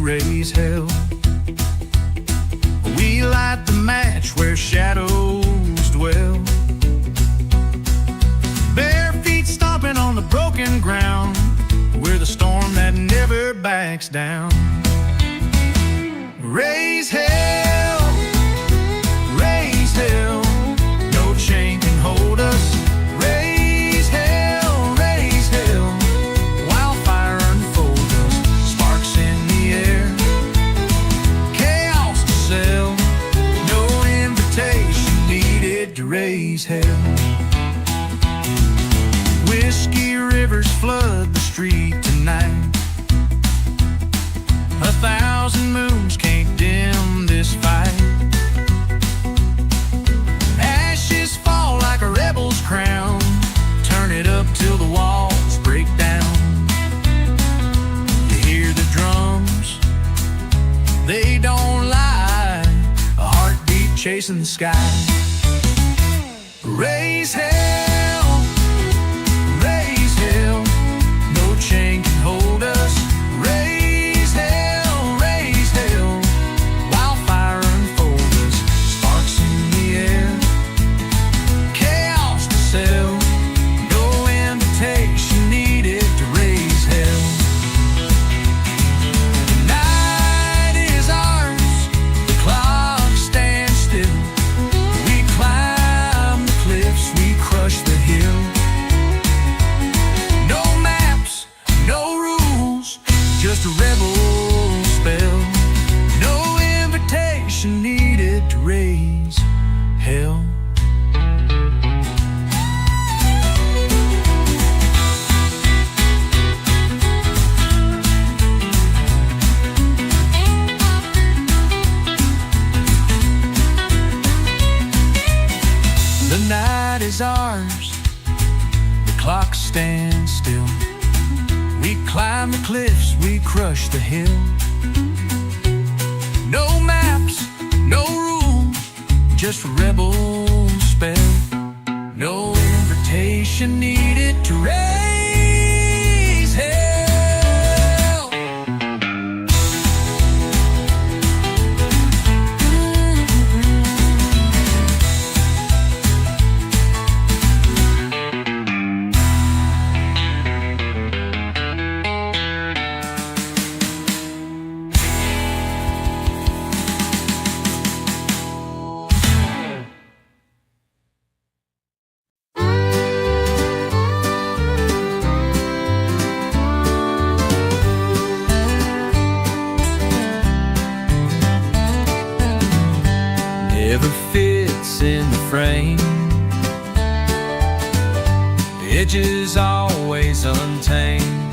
raise hell. We light the match where shadows dwell. Bare feet stomping on the broken ground, we're the storm that never backs down. Raise hell, raise hell, no chain can hold us. Raise hell, wildfire unfold us. Sparks in the air, chaos to sell. No invitation needed to raise hell. Whiskey rivers flood the street tonight. 1,000 moons can't dim this fight. Ashes fall like a rebel's crown. Turn it up till the walls break down. You hear the drums, they don't lie. A heartbeat chasing the sky. Raise hell, no chain can hold just a rebel spell. No invitation needed to raise hell. The night is ours, the clock stands still. We climb the cliffs, we crush the hill. No maps, no rules, just a rebel spell. No invitation needed to raise hell. Never fits in the frame. Edges always untamed.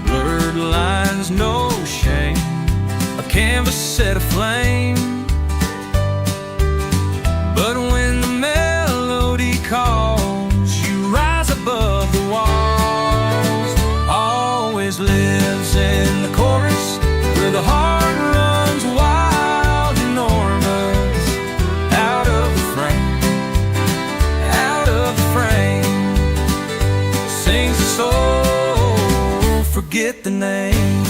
Blurred lines, no shame. A canvas set aflame. But when the melody calls, you rise above the walls. Always lives in the chorus where the heart runs wild, enormous. Out of the frame, out of the frame, sings the soul, forget the name.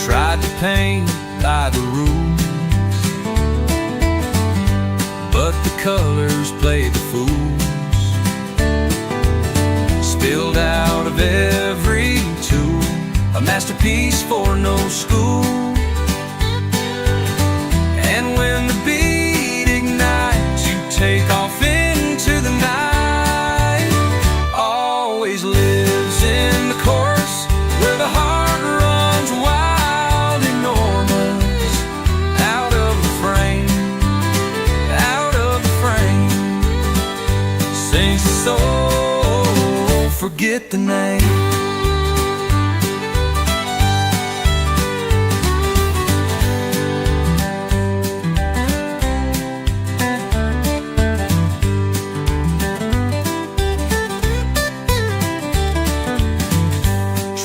Tried to paint by the rules, but the colors played the fools. Spilled out of every tool, a masterpiece for no school. And when the beat ignites, you take off into the night. Always lives in the chorus where the heart runs wild, enormous. Out of the frame, out of the frame, sings the soul, forget the name.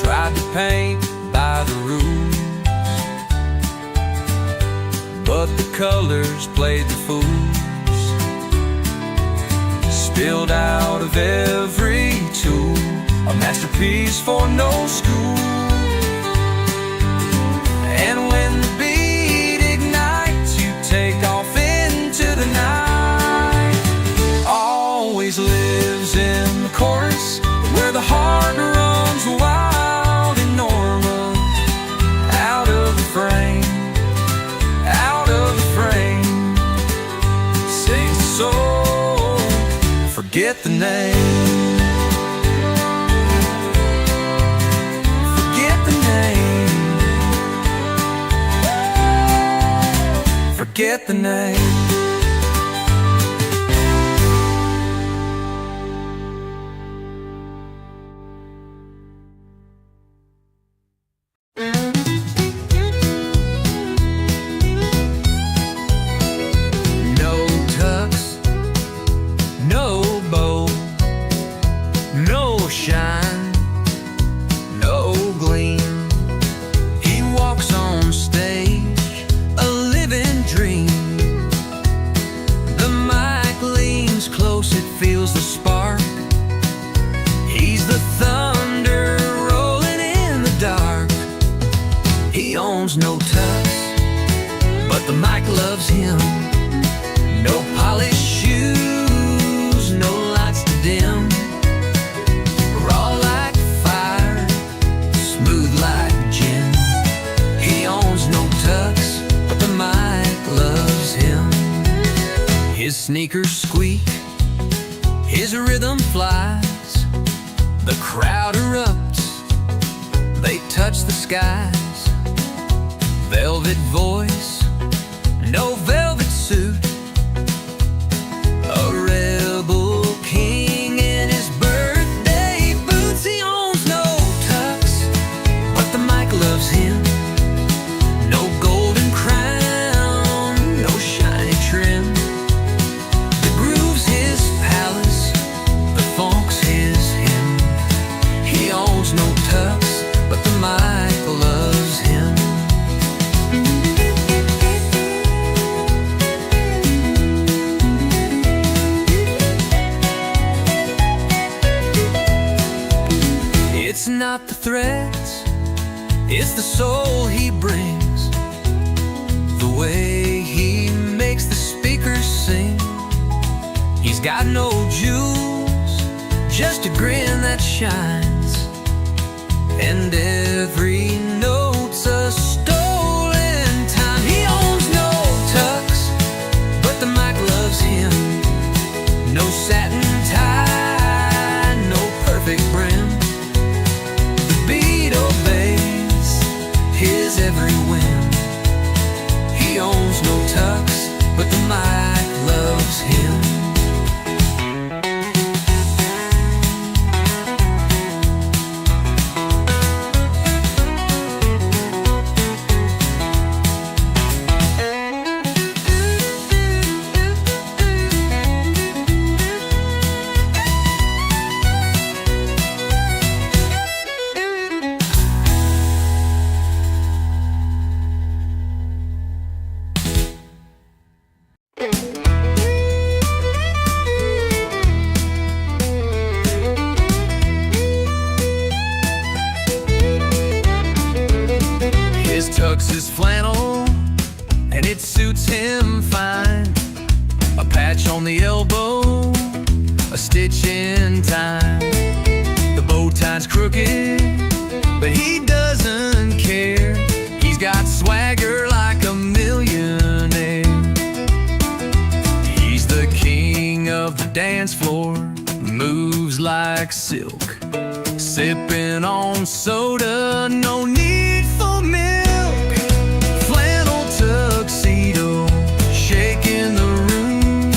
Tried to paint by the rules, but the colors played the fools. Spilled out of every tool, a masterpiece for no school. And when the beat ignites, you take off into the night. Always lives in the chorus where the heart runs wild, enormous. Out of the frame, out of the frame, sings the soul, forget the name. Forget the name. Forget the name. No tux, no bow, no shine, no gleam. He walks on stage, a living dream. The mic leans close, it feels the spark. He's the thunder rolling in the dark. He owns no tux, but the mic loves him. No polished shoes, no lights to dim. Raw like fire, smooth like gin. He owns no tux, but the mic loves him. His sneakers squeak, His rhythm flies, the crowd erupts, they touch the skies. Velvet voice, no velvet suit, a rebel king in his birthday boots. He owns no tux, but the mic loves him. No golden crown, no shiny trim. The groove's his palace, the funk's his hymn. He owns no tux, but the mic loves him. It's not the threats, it's the soul he brings. The way he makes the speakers sing. He's got no jewels, just a grin that shines. And every note's a stolen time. He owns no tux, but the mic loves him. No satin tie, no perfect brim. The beat obeys his every whim. He owns no tux, but the mic loves him. His tux is flannel, and it suits him fine. A patch on the elbow, a stitch in time. The bow tie's crooked, but he doesn't care. He's got swagger like a millionaire. He's the king of the dance floor, moves like silk. Sipping on soda, no need for milk. Flannel tuxedo, shaking the room.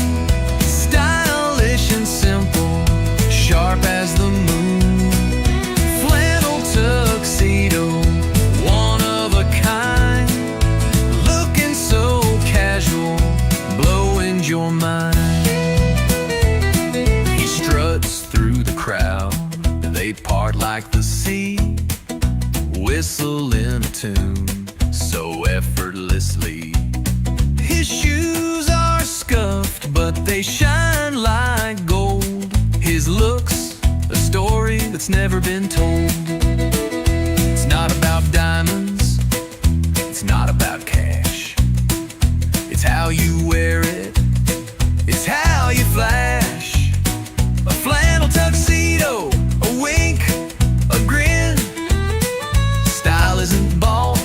Stylish and simple, sharp as the moon. Flannel tuxedo, one of a kind. Looking so casual, blowing your mind. He struts through the crowd, they part like the sea, whistle in a tune so effortlessly. His shoes are scuffed, but they shine like gold. His looks, a story that's never been told. It's not about diamonds, it's not about cash. It's how you wear it, it's how you flash. A flannel tuxedo, a wink, a grin. Style isn't bought,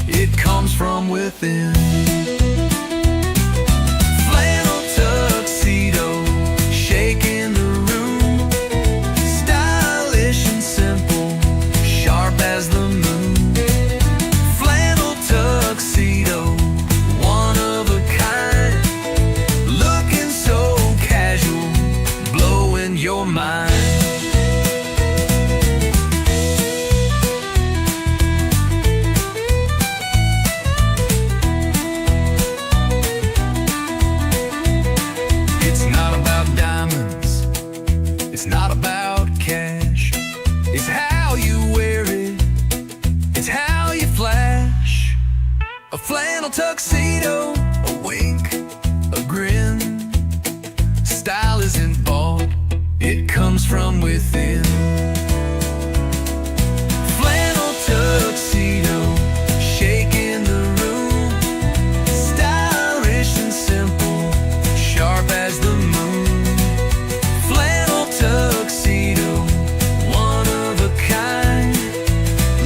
it comes from within. Flannel tuxedo, shaking the room. Stylish and simple, sharp as the moon. Flannel tuxedo, one of a kind. Looking so casual, blowing your mind. It's not about diamonds, it's not about cash. It's how you wear it, it's how you flash. A flannel tuxedo, a wink, a grin. Style isn't bought, it comes from within. Flannel tuxedo, shaking the room. Stylish and simple, sharp as the moon. Flannel tuxedo, one of a kind.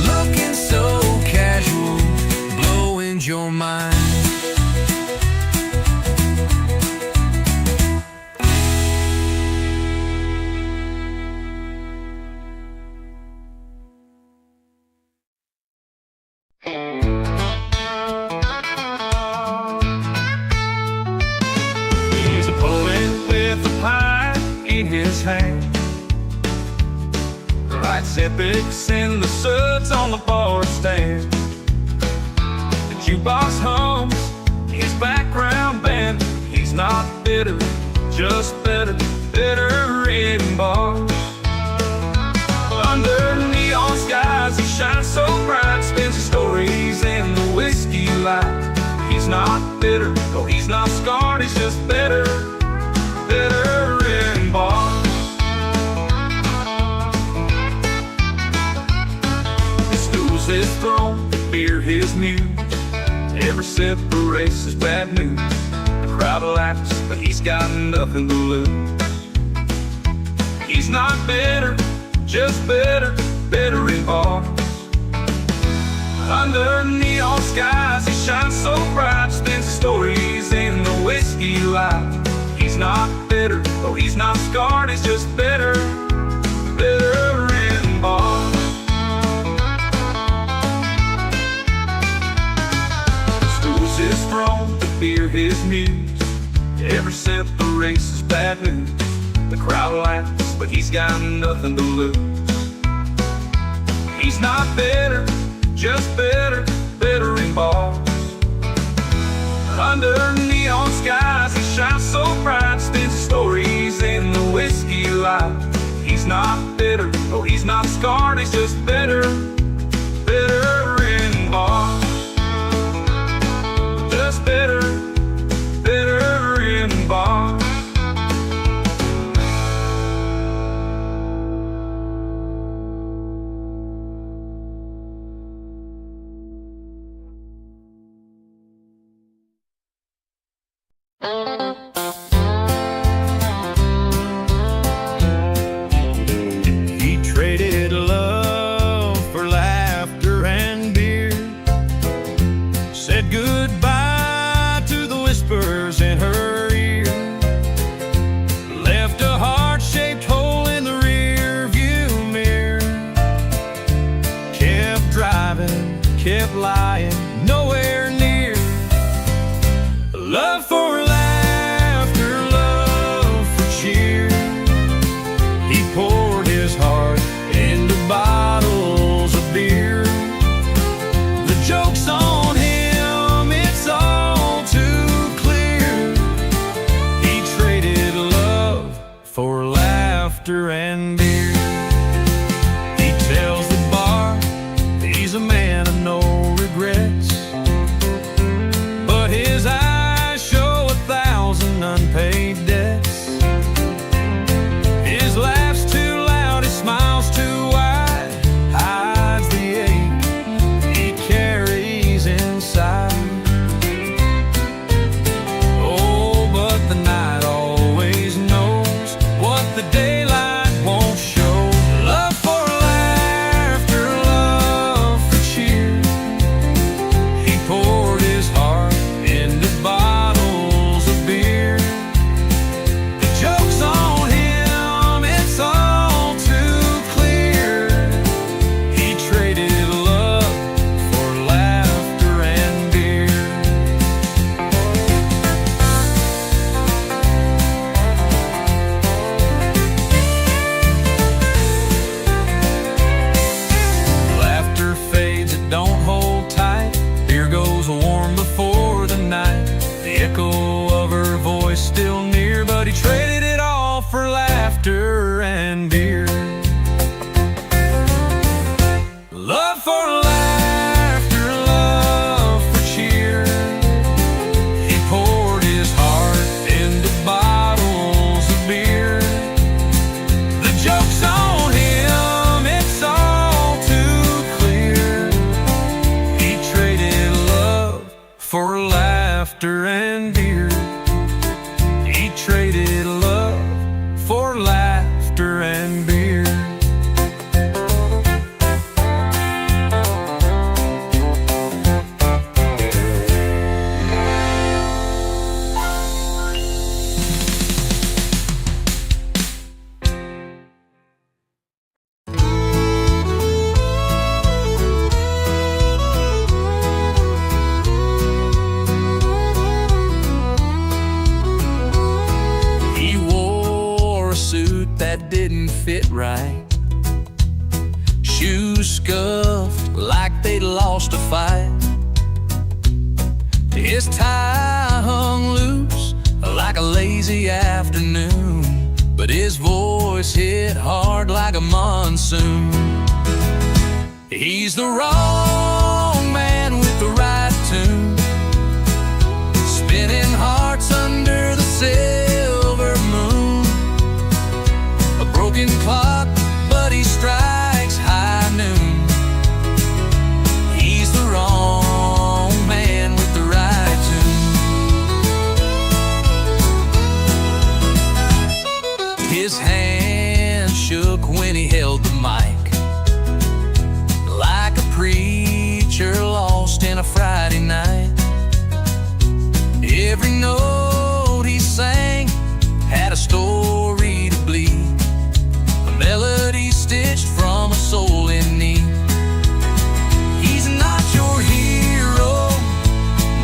Looking so casual, blowing your mind. his hand. Writes epics in the suds on the bar stand. The jukebox hums his background band. He's not bitter, just better, better in bars. Under neon skies he shines so bright, spins his stories in the whiskey light. He's not bitter, though he's not scarred, he's just better, better in bars. His stools his throne, beer his muse. Every sip erases bad news. The crowd laughs, but he's got nothing to lose. He's not bitter, just better, better in bars. Under neon skies he shines so bright, spins his stories in the whiskey light. He's not bitter, though he's not scarred, he's just better, better in bars. Stools his throne, the beer his muse. Every sip erases bad news. The crowd laughs, but he's got nothing to lose. He's not bitter, just better, better in bars. Under neon skies he shines so bright, spins his stories in the whiskey light. He's not bitter, though he's not scarred, he's just better, better in bars. Just better, better in bars. He traded love for laughter and beer, said goodbye to the whispers in her ear, left a heart-shaped hole in the rear view mirror, kept driving, kept lying, nowhere near. Love for laughter, love for cheer. He poured his heart into bottles of beer. The joke's on him, it's all too clear. He traded love for laughter and beer. He tells the bar he's a man of no regrets, but his eyes show 1,000 unpaid debts. His laugh's too loud, his smile's too wide, hides the ache he carries inside. Oh, but the night always knows what the daylight won't that didn't fit right, shoes scuffed like they'd lost a fight. His tie hung loose like a lazy afternoon, but his voice hit hard like a monsoon. He's the wrong man with the right tune, spinning hearts under the silver moon. A broken clock, but he strikes high noon. He's the wrong man with the right tune. His hand shook when he held the mic, like a preacher lost in a Friday night. Every note he sang had a story to bleed, a melody stitched from a soul in need. He's not your hero,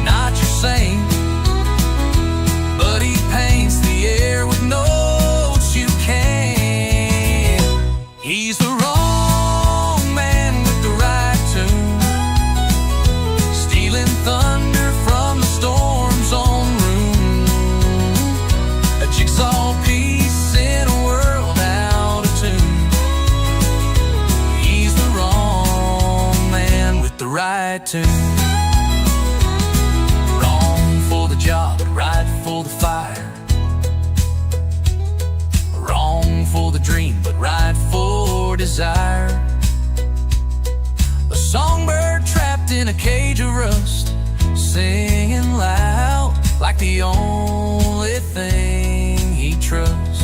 not your saint, but he paints the air with notes you can't. He's the wrong man with the right tune, stealing thunder from the storm's own room. A jigsaw piece in a world out of tune. He's the wrong man with the right tune. Wrong for the job, but right for the fire. Wrong for the dream, but right for desire. A songbird trapped in a cage of rust, singing loud like the only thing he trusts.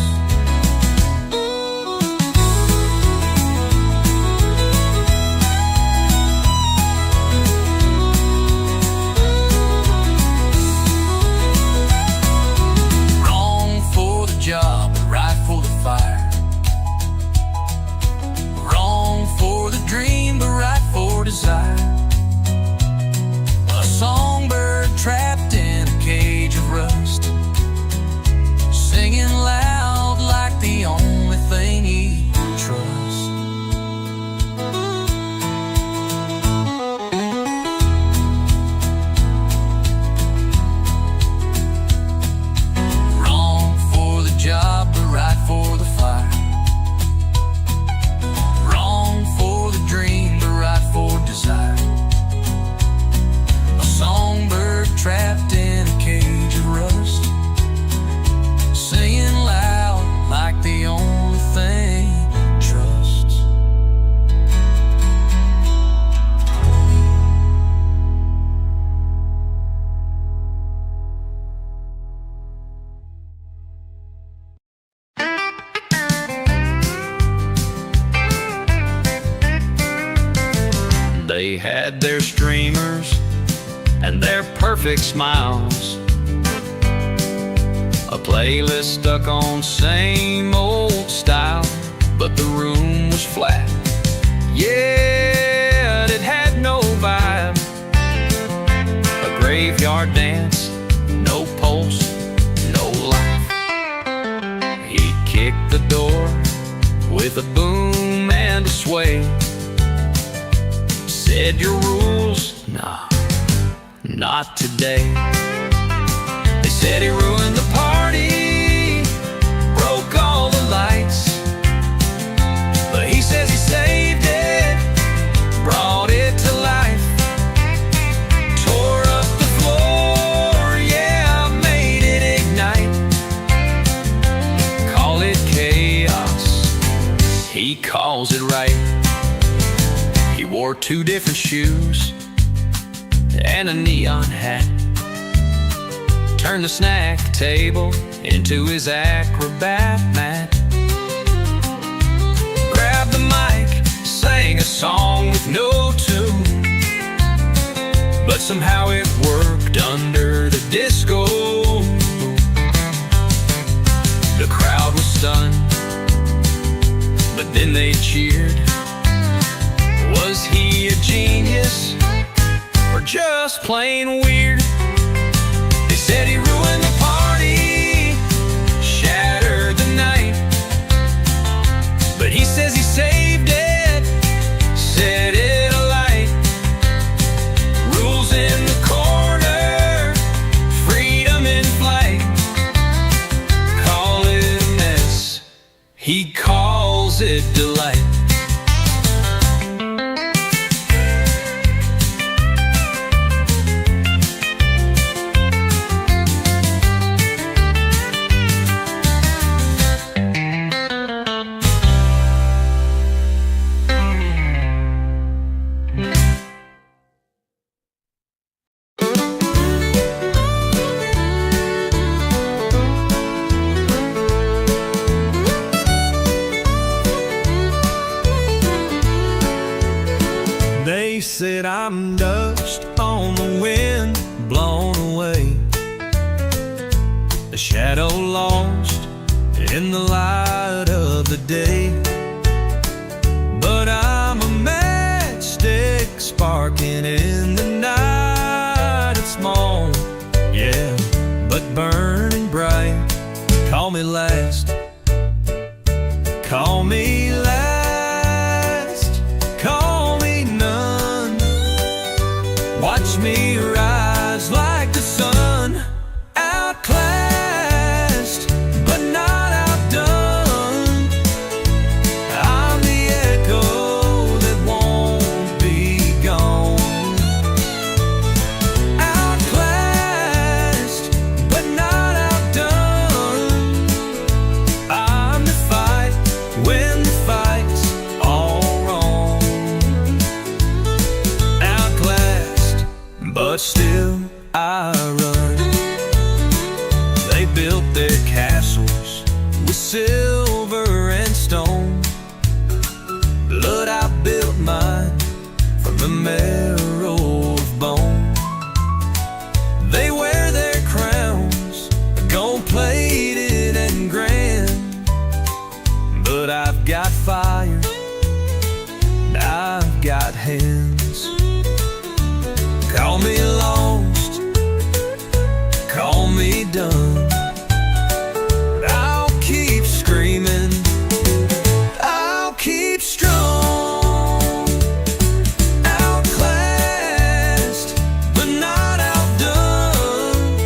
Wrong for the job, but right for the fire. Wrong for the dream, but right for desire. A songbird trapped in a cage of rust, singing loud like the only thing he trusts. Wrong for the job, but right for the fire. Wrong for the dream, but right for desire. A songbird trapped in a cage of rust, singing loud like the only thing he trusts. They had their streamers and their perfect smiles, a playlist stuck on same old style, but the room was flat. Yeah, it had no vibe. A graveyard dance, no pulse, no life. He kicked the door with a boom and a sway, said your rules, nah, not today. They said he ruined the party, broke all the lights, but he says he saved it, brought it to life. Tore up the floor, yeah, made it ignite. Call it chaos, he calls it right. He wore two different shoes and a neon hat, turned the snack table into his acrobat mat. Grabbed the mic, sang a song with no tune, but somehow it worked under the disco. The crowd was stunned, but then they cheered. Was he a genius or just plain weird? They said he ruined the party, shattered the night, He calls it delight. They said I'm dust on the wind, blown away, a shadow lost in the light of the day. But I'm a matchstick sparking in the night. It's small, yeah, but burning bright. Call me last, call me last, call me none. Watch me rise like the sun, outclassed but not outdone. I'm the echo that won't be gone, outclassed but not outdone. I'm the fight when the fight's all wrong, outclassed but still I run. They built their castles with silver and stone, but I built mine from the marrow of bone. They wear their crowns gold-plated and grand, but I've got fire, I've got hands. Call me lost, call me done, I'll keep screaming, I'll keep strong, outclassed but not outdone.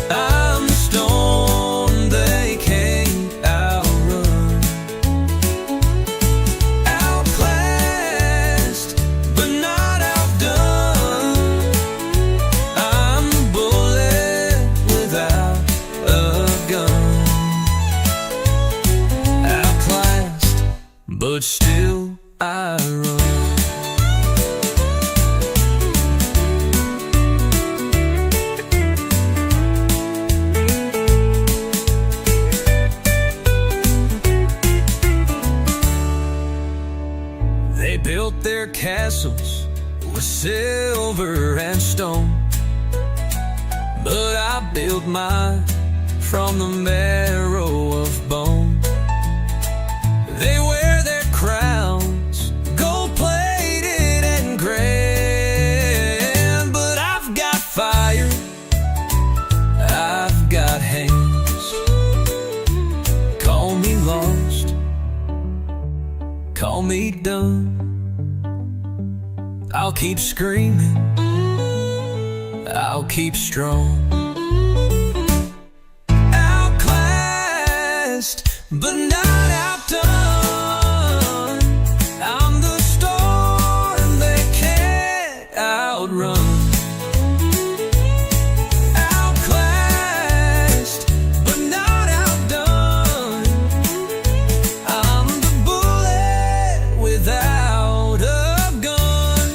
I'm the storm they can't outrun, outclassed but not outdone. I'm the bullet without a gun, outclassed but still I run. They built their castles with silver and stone, but I built mine from the marrow of bone. They wear their crowns gold-plated and grand, but I've got fire, I've got hands. Call me lost, call me done, I'll keep screaming, I'll keep strong, outclassed but not outdone. I'm the storm they can't outrun, outclassed but not outdone. I'm the bullet without a gun,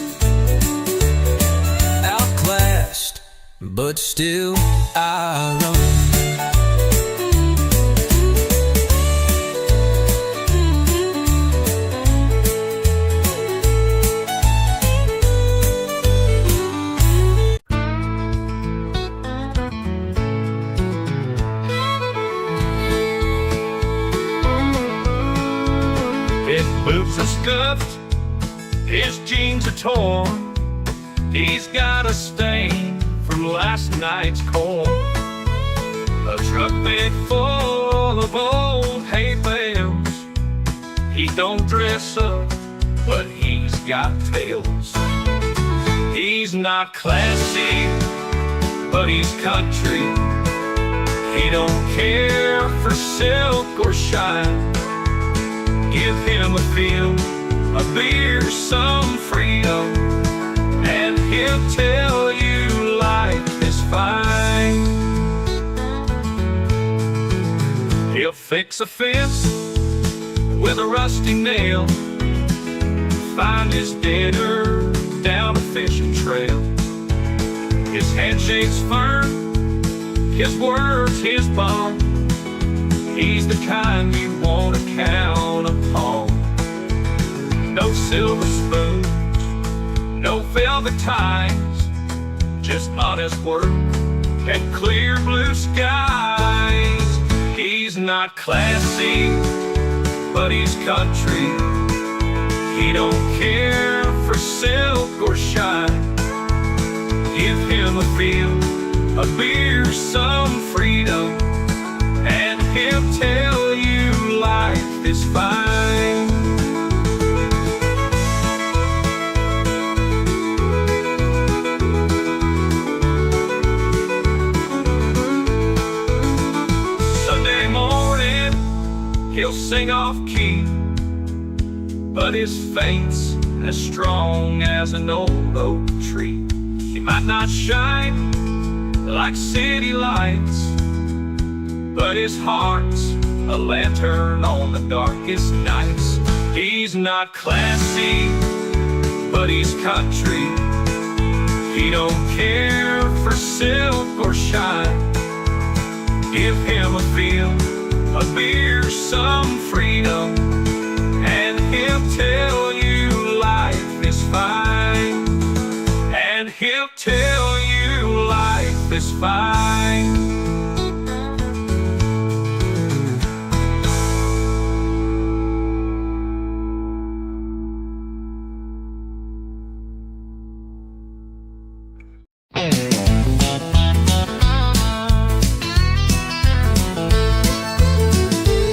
outclassed but still I run. His boots are scuffed, his jeans are torn, he's got a stain from last night's corn. A truck bed full of old hay bales. He don't dress up, but he's got tails. He's not classy, but he's country. He don't care for silk or shine. Give him a field, a beer, some freedom, and he'll tell you life is fine. He'll fix a fence with a rusty nail, find his dinner down a fishing trail. His handshake's firm, his words his bond. He's the kind you want to count upon. No silver spoons, no velvet ties, just honest work and clear blue skies. He's not classy, but he's country. He don't care for silk or shine. Give him a field, a beer, some freedom, and he'll tell you life is fine. Sunday morning, he'll sing off key, but his faith's as strong as an old oak tree. He might not shine like city lights, but his heart's a lantern on the darkest nights. He's not classy, but he's country. He don't care for silk or shine. Give him a field, a beer, some freedom, and he'll tell you life is fine. And he'll tell you life is fine.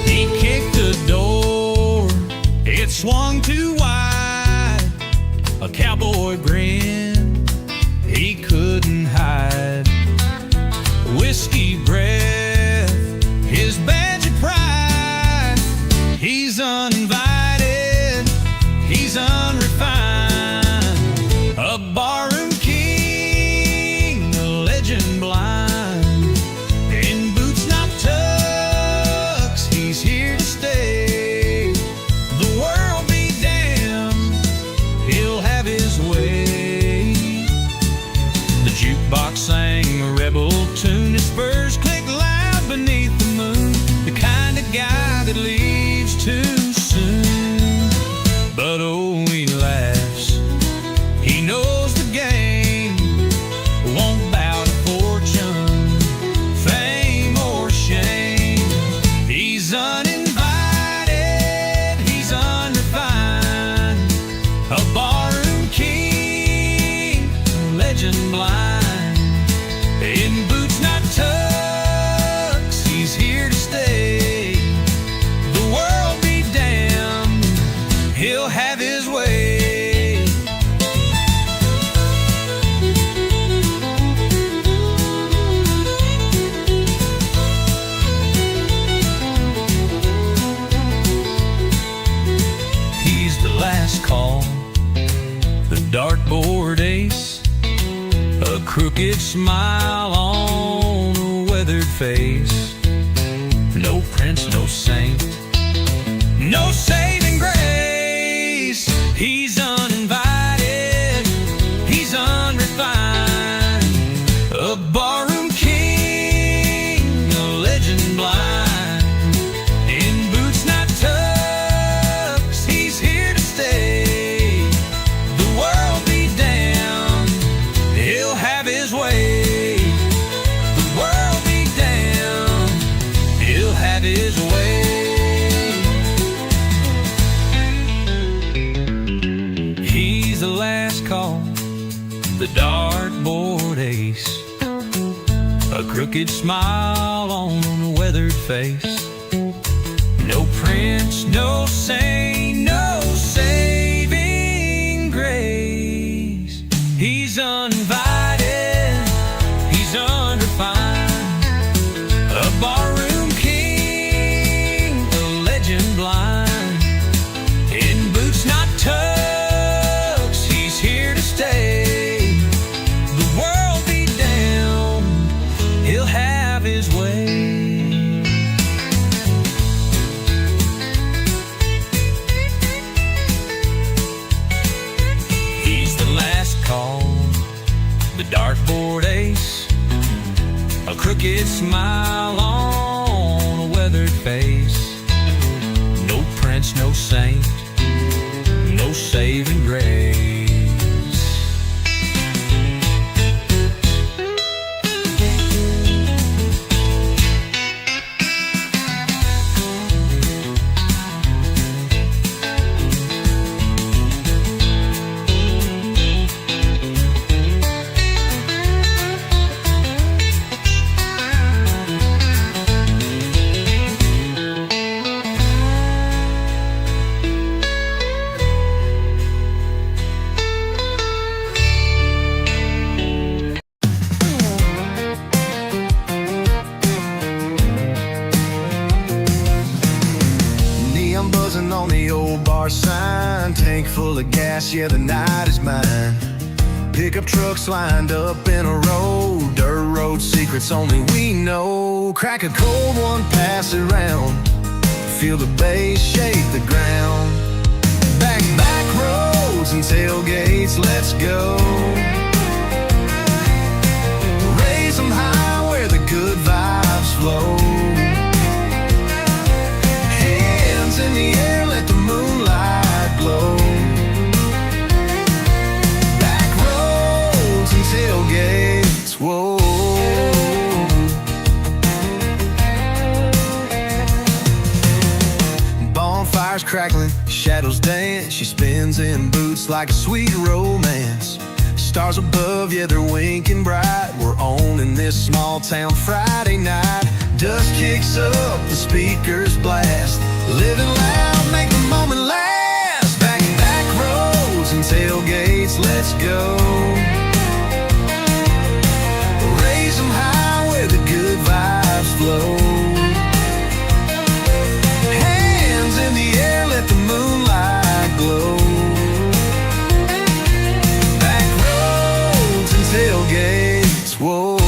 He kicked the door, it swung too wide. A cowboy grin he couldn't hide. Whiskey breath, his badge of pride. He's uninvited, he's unrefined. A barroom king, a legend blind. In boots not tucks, he's here to stay. The world be damned, he'll have his way. The jukebox sang a rebel tune, his spurs clicked loud beneath the moon. The kind of guy that leaves too soon. But oh, he laughs, he knows the game. Won't bow to fortune, fame or shame. He's uninvited, he's unrefined. A barroom king, a legend blind. In boots not tucks, he's here to stay. The world be damned, he'll have his way. He's the last call, the dartboard ace. A crooked smile on a weathered face. No prince, no saint, no saving grace. He's uninvited, he's unrefined. A barroom king, a legend blind. In boots not tucks, he's here to stay. The world be damned, he'll have his way. The world be damned, he'll have his way. He's the last call, the dartboard ace. A crooked smile on a weathered face. No prince, no saint, no saving grace. He's uninvited, he's unrefined. A face. No prince, no saint, no saving grace. Neon buzzing on the old bar sign, tank full of gas, yeah, the night is mine. Pickup trucks lined up in a row, dirt road secrets only we know. Crack a cold one, pass it round, feel the bass shake the ground. Back roads and tailgates, let's go. Raise them high where the good vibes flow. Hands in the air, let the moonlight glow. Back roads and tailgates, whoa. Bonfires crackling, shadows dance. She spins in boots like a sweet romance. Stars above, yeah, they're winking bright. We're owning this small town Friday night. Dust kicks up, the speakers blast. Living loud, make the moment last. Back roads and tailgates, let's go. Raise them high where the good vibes flow. Hands in the air, let the moonlight glow. Back roads and tailgates, whoa.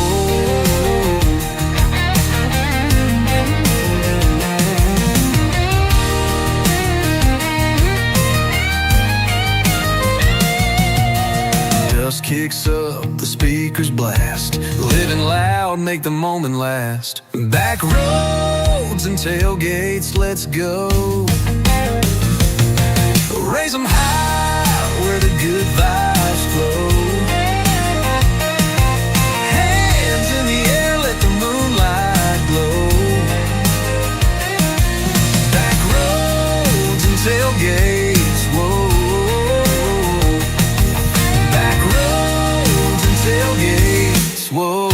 Dust kicks up, the speakers blast. Living loud, make the moment last. Back roads and tailgates, let's go. Raise them high where the good vibes flow. Hands in the air, let the moonlight glow. Back roads and tailgates, whoa. Back roads and tailgates, whoa.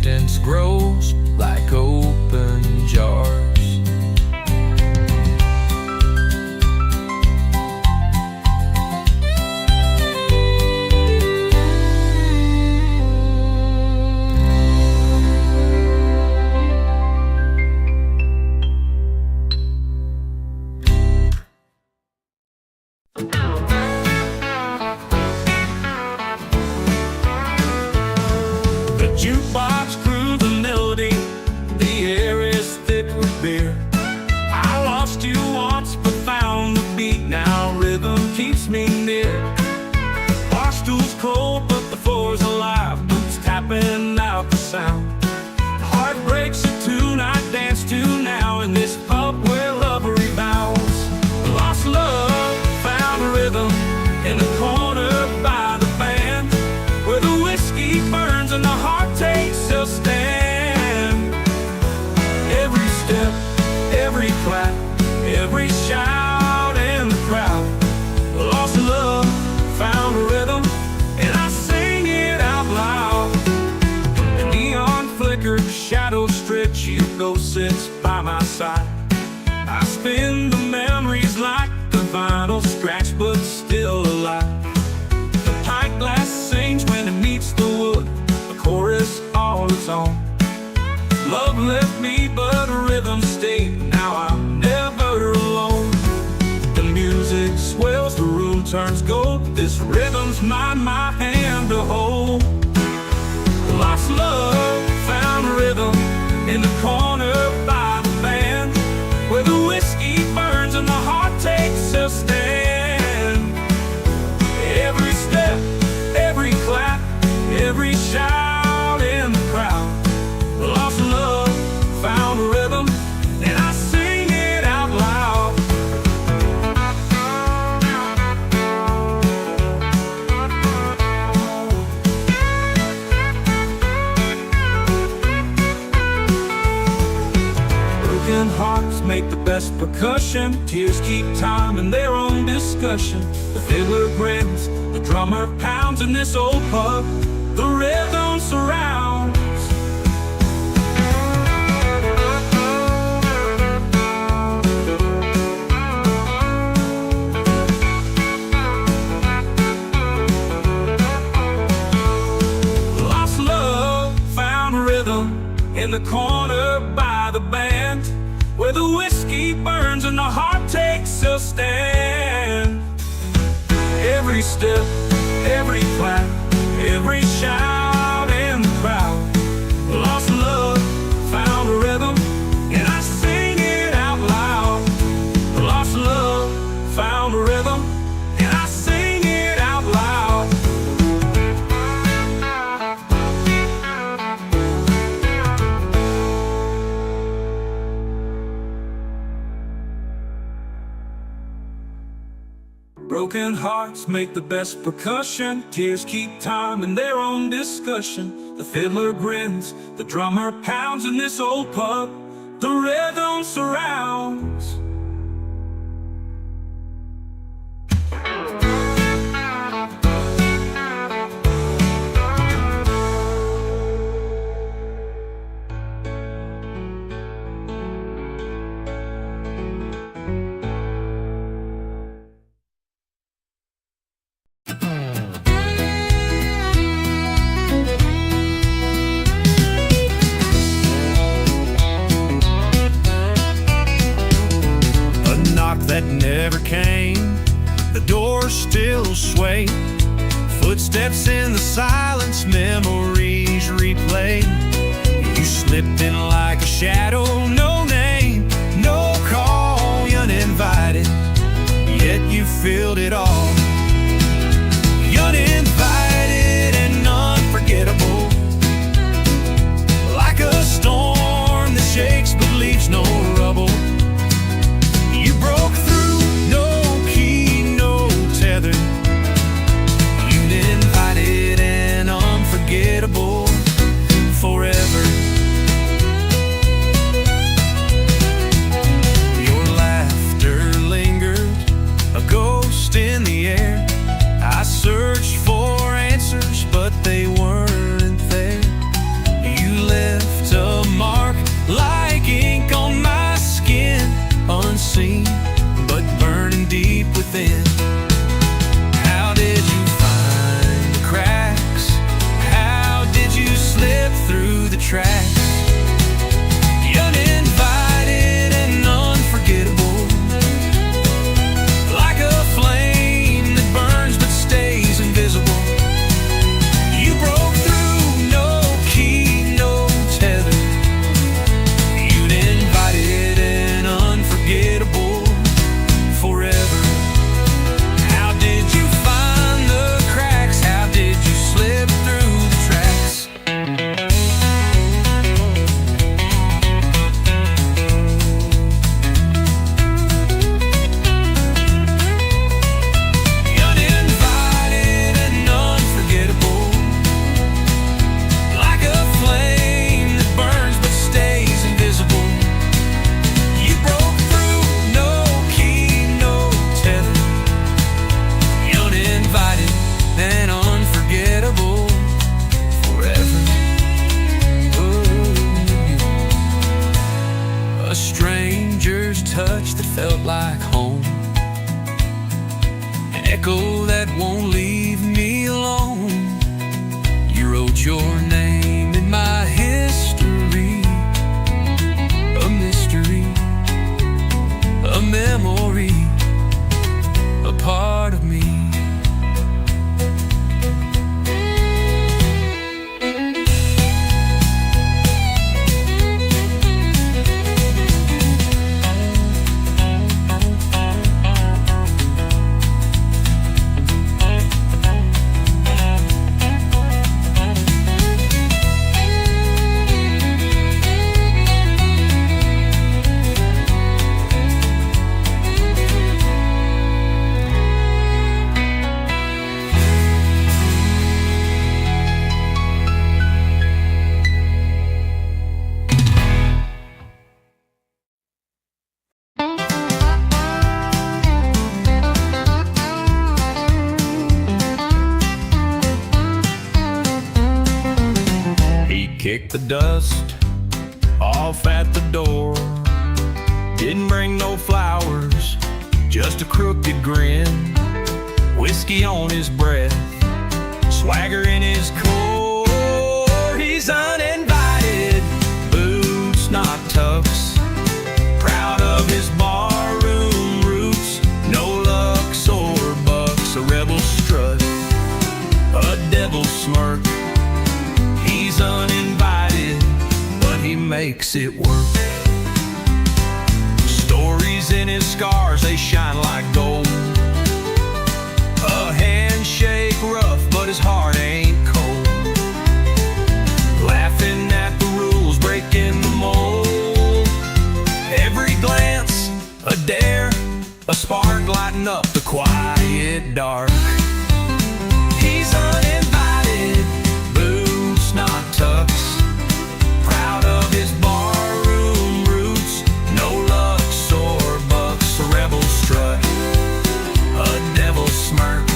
distance grows like open jars. Jukebox crew the melody, the air is thick with beer. I lost you once but found the beat, now rhythm keeps me near. Bar stool's cold but the floor's alive, boots tapping out the sound. Heartbreak's a tune I dance to now in this pub where love rebounds. Lost love, found a rhythm in the corner by the band, where the whiskey burns and the heart takes a stand. Every step, every clap, every shout in the crowd. Lost love, found a rhythm, and I sing it out loud. The neon flickers, shadows stretch, you ghost sits by my side. I spin the memories like the vinyl scratch but still alive. The pint glass sings when it meets the wood, chorus all its own. Love left me but a rhythm stayed, now I'm never alone. The music swells, the room turns gold, this rhythm's mine, my hand to hold. Lost love, found a rhythm in the corner by the band, where the whiskey burns and the heart takes a stand. Every step, every clap, every shout in the crowd. Lost love, found a rhythm, and I sing it out loud. Broken hearts make the best percussion, tears keep time in their own discussion. The fiddler grins, the drummer pounds in this old pub, the rhythm surrounds. Lost love, found a rhythm in the corner by the band, where the whiskey burns and the heart takes a stand. Every step, every clap, every shout in the crowd. Lost love, found a rhythm, and I sing it out loud. Lost love, found a rhythm, and I sing it out loud. Broken hearts make the best percussion, tears keep time in their own discussion. The fiddler grins, the drummer pounds in this old pub, the rhythm surrounds. That never came, the doors still sway, footsteps in the silence, memories replayed. You slipped in like a shadow, no name, no call, uninvited, yet you filled it all. Uninvited and unforgettable, like a storm that shakes but leaves no rubble. You broke through, no key, no tether. Uninvited and unforgettable forever. tracks. Uninvited and unforgettable, like a flame that burns but stays invisible. You broke through, no key, no tether. Uninvited and unforgettable, forever. How did you find the cracks? How did you slip through the tracks? Uninvited and unforgettable, like a flame that burns but stays invisible. You broke through, no key, no tether. Uninvited and unforgettable, forever. Ooh. A stranger's touch that felt like home, an echo that won't leave me alone. You wrote your name in my history, a mystery, a memory, a part of me. He kicked the dust off at the door. Didn't bring no flowers, just a crooked grin. Whiskey on his breath, swagger in his core. He's uninvited, boots not tucks. Proud of his barroom roots, no Lux or bucks. A rebel strut, a devil smirk. He's uninvited, but he makes it work. Stories in his scars, they shine like gold. A handshake rough, but his heart ain't cold. Laughing at the rules, breaking the mold. Every glance, a dare, a spark lighting up the quiet dark. He's uninvited, boots not tucks. Proud of his barroom roots, no Lux or bucks. A rebel strut, a devil smirk.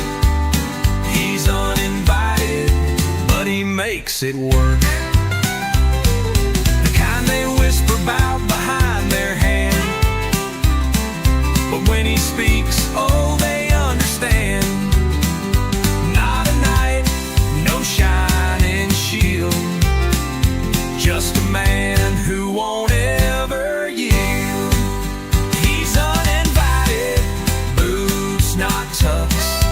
He's uninvited, but he makes it work. The kind they whisper about behind their hand, but when he speaks, oh, they understand. Not a knight, no shining shield, just a man who won't ever yield. He's uninvited, boots not tucks.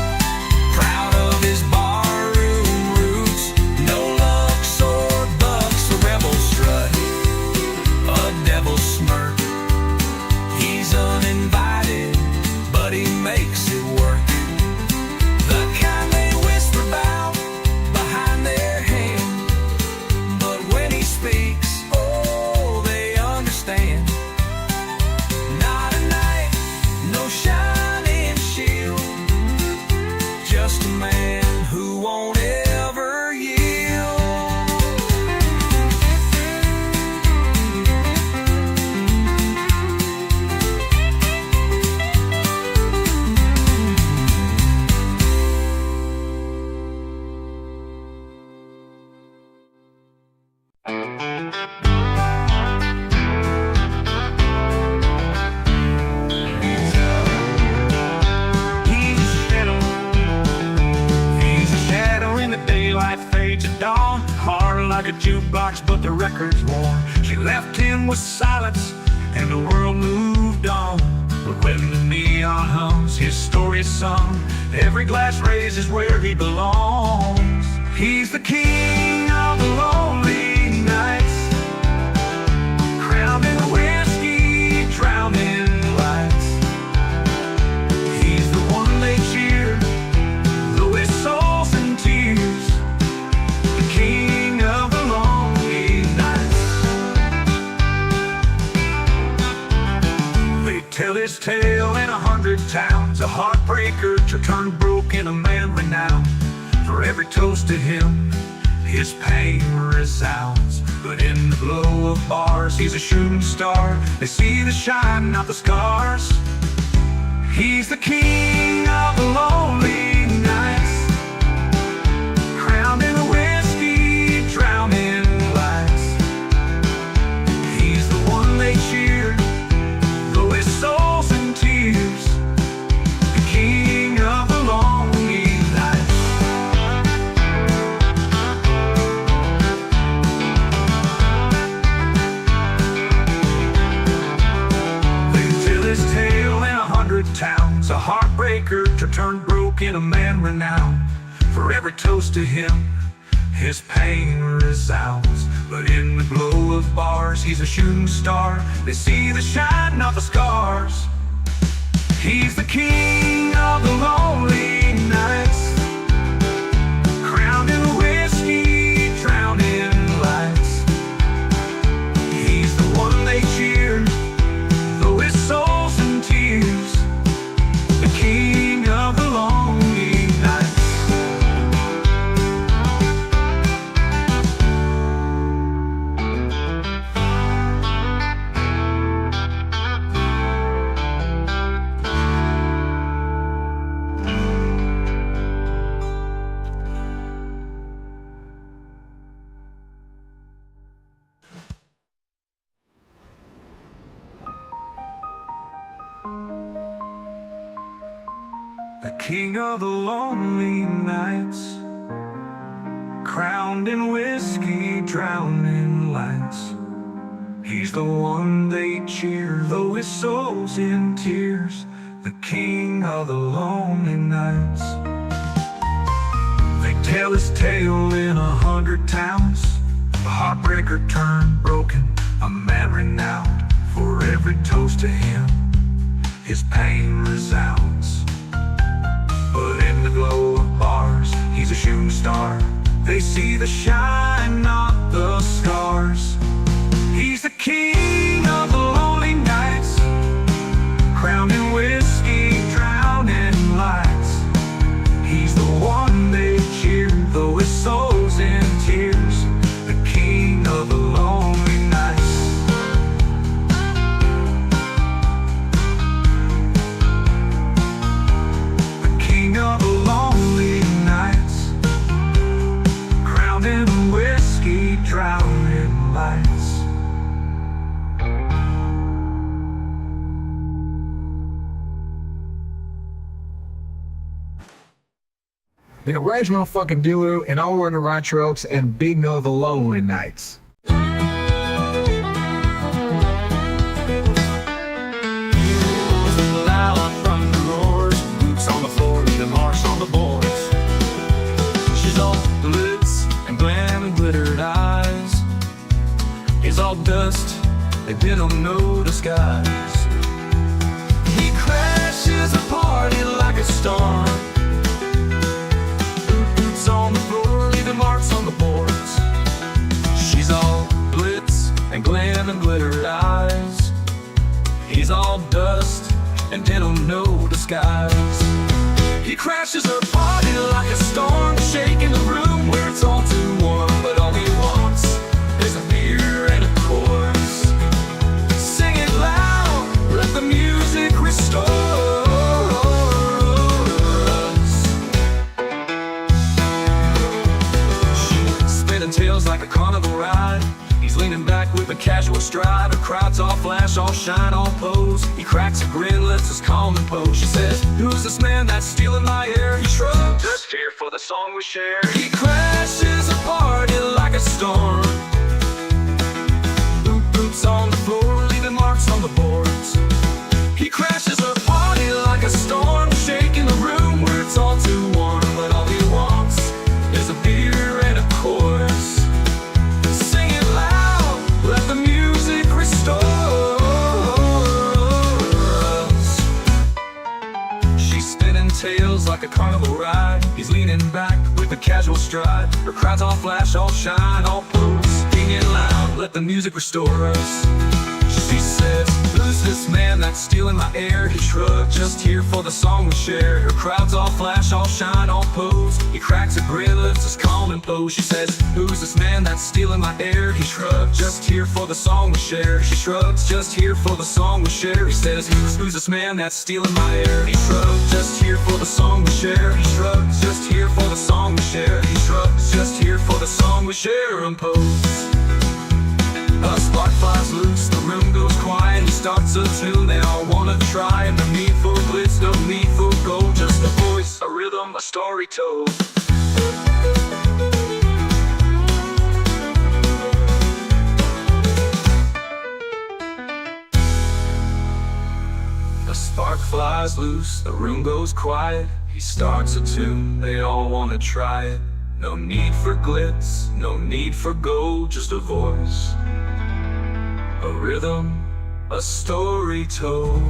Proud of his barroom roots, no Lux or bucks. A rebel strut, a devil smirk. He's uninvited, but he makes it work. The kind they whisper about behind their hand, but when he speaks, oh, they understand. Not a knight, no shining shield, just a man who won't ever yield. like a jukebox, but the record's worn. She left him with silence, and the world moved on. But when the neon hums, his story is sung. Every glass raised is where he belongs. He's the king of the lonely nights, crowned in whiskey, drowned in lights. He's the one they cheer, though his soul's in tears. The king of the lonely nights. They tell his tale in 100 towns, a heartbreaker to turn broken, a man renowned. For every toast to him, his pain resounds. But in the glow of bars, he's a shooting star. They see the shine, not the scars. He's the king of the lonely nights, crowned in whiskey, drowned in lights. He's the one they cheer, though his soul's in tears. The king of the lonely nights. His tale in 100 towns, a heartbreaker to turn broken, a man renowned. For every toast to him, his pain resounds. But in the glow of bars, he's a shooting star. They see the shine, not the scars. He's the king of the lonely nights, crowned in whiskey, drowned in lights. He's the one they cheer, though his soul's in tears. The king of the lonely nights. The king of the lonely nights, crowned in whiskey, drowned in lights. He's the one they cheer, though his soul's in tears. The king of the lonely nights. They tell his tale in 100 towns, a heartbreaker turned broken, a man renowned. For every toast to him, his pain resounds. But in the glow of bars, he's a shooting star. They see the shine, not the scars. He's the king of the lonely nights, crowned in whiskey, drowned in lights. He's the one they cheer, though his soul's in tears. The king of the lonely nights. Of the lonely nights, crowned in whiskey, drowned in lights. The original fucking Dulu and all in the right strokes and Big No the Lonely Nights. She's all glitz and glam and glittered eyes. He's all dust, they bid him no disguise. He crashes a party like a storm. Boots on the floor, leaving marks on the boards. She's all glitz and glam and glittered eyes. He's all dust and did him no disguise. He crashes her party like a storm, shaking the room where it's all too warm. But all he wants is a beer and a chorus. Sing it loud, let the music restore us. She's spinning tails like a carnival ride. He's leaning back with a casual stride. Her crowd's all flash, all shine, all pose. He cracks a grin, lets us calm and pose. She says, who's this man that's stealing my air? He shrugs, just here for the song we share. He crashes a party like a storm. flash, all shine, all pose. Singing loud, let the music restore us. She says, who's this man that's stealing my air? He shrugged, just here for the song we share. Her crowds all flash, all shine, all pose. He cracks a grin, lifts his calm and pose. She says, who's this man that's stealing my air? He shrugged, just here for the song we share. She shrugs, just here for the song we share. He says, who's this man that's stealing my air? He shrugged, just here for the song we share. He shrugs, just here for the song we share. He shrugs, just here for the song we share and pose. A spark flies loose, the room goes quiet. He starts a tune, they all wanna try. And no need for glitz, no need for gold. Just a voice, a rhythm, a story told. A spark flies loose, the room goes quiet. He starts a tune, they all wanna try it. No need for glitz, no need for gold. Just a voice, a rhythm, a story told.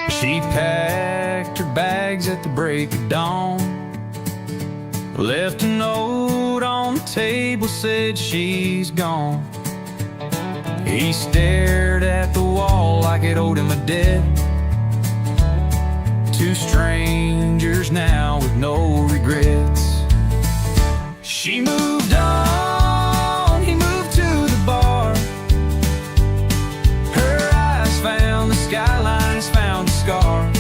She packed her bags at the break of dawn, left a note on the table, said she's gone. He stared at the wall like it owed him a debt. Two strangers now with no regrets. She moved on, he moved to the bar. Her eyes found the skyline, he's found a scar.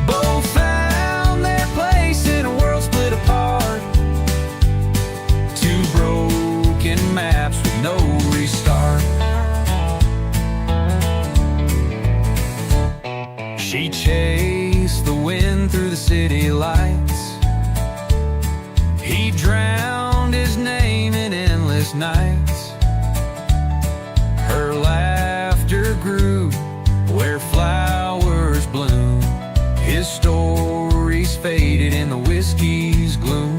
Both found their place in a world split apart. Two broken maps with no restart. She chased the wind through the city lights. He drowned his name in endless nights. Her laughter grew where flowers bloom. His stories faded in the whiskey's gloom.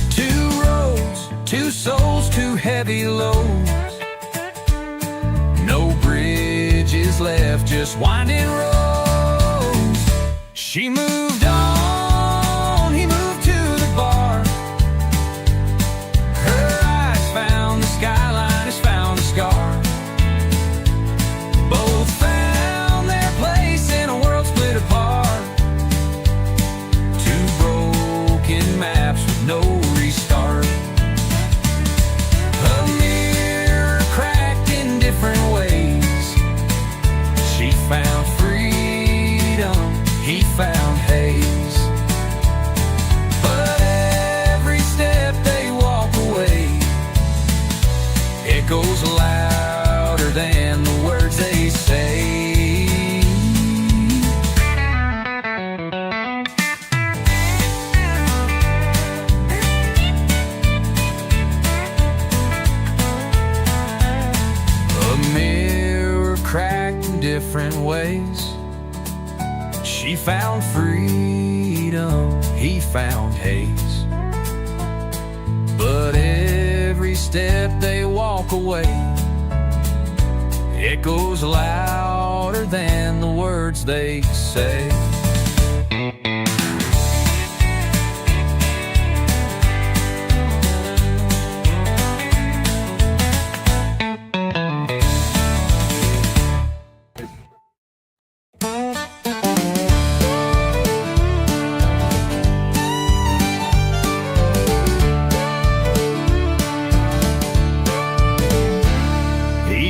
Two roads, two souls, two heavy loads. No bridges left, just winding roads. She moved on, he moved to the bar. Her eyes found the skyline, has found a scar. Both found their place in a world split apart. Two broken maps with no restart. A mirror cracked in different ways. She found freedom, he found haze. But every step they walk away echoes louder than the words they say. A mirror cracked in different ways. She found freedom, he found haze. But every step they walk away echoes louder than the words they say.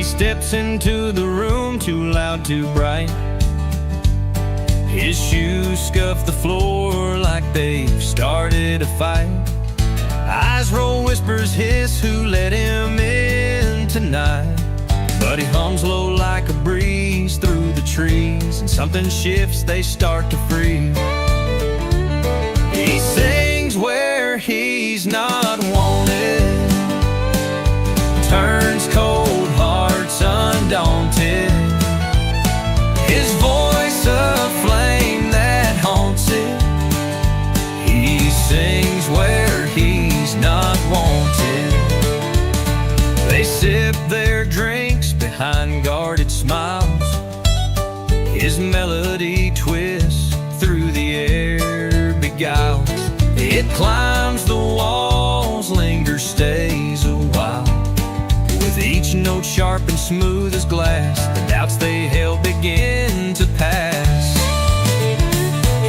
Steps into the room, too loud, too bright. His shoes scuff the floor like they've started a fight. Eyes roll, whispers hiss, who let him in tonight? But he hums low like a breeze through the trees, and something shifts, they start to freeze. He sings where he's not wanted, turns cold hearts undaunted. His voice a flame that haunts it. note sharp and smooth as glass, the doubts they held begin to pass.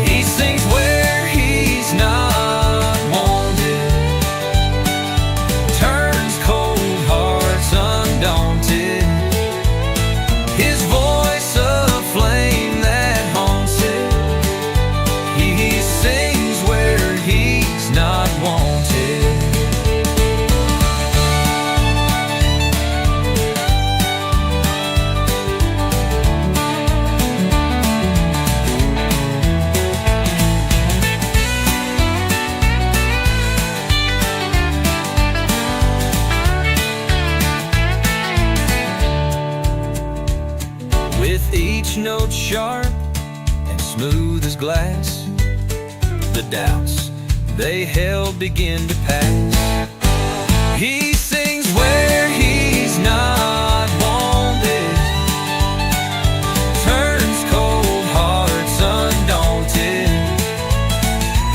He sings where he's not wanted, turns cold hearts undaunted. His voice a flame that haunts it. He sings where he's not wanted. With each note sharp and smooth as glass, the doubts they held begin to pass. He sings where he's not wanted, turns cold hearts undaunted.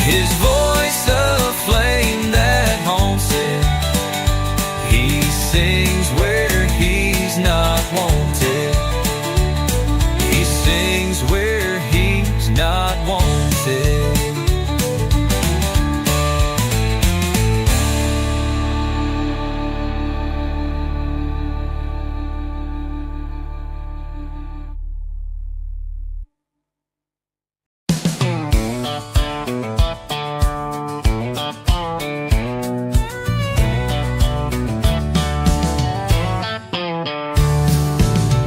His voice a flame that haunts it. He sings where he's not wanted. He sings where he's not wanted.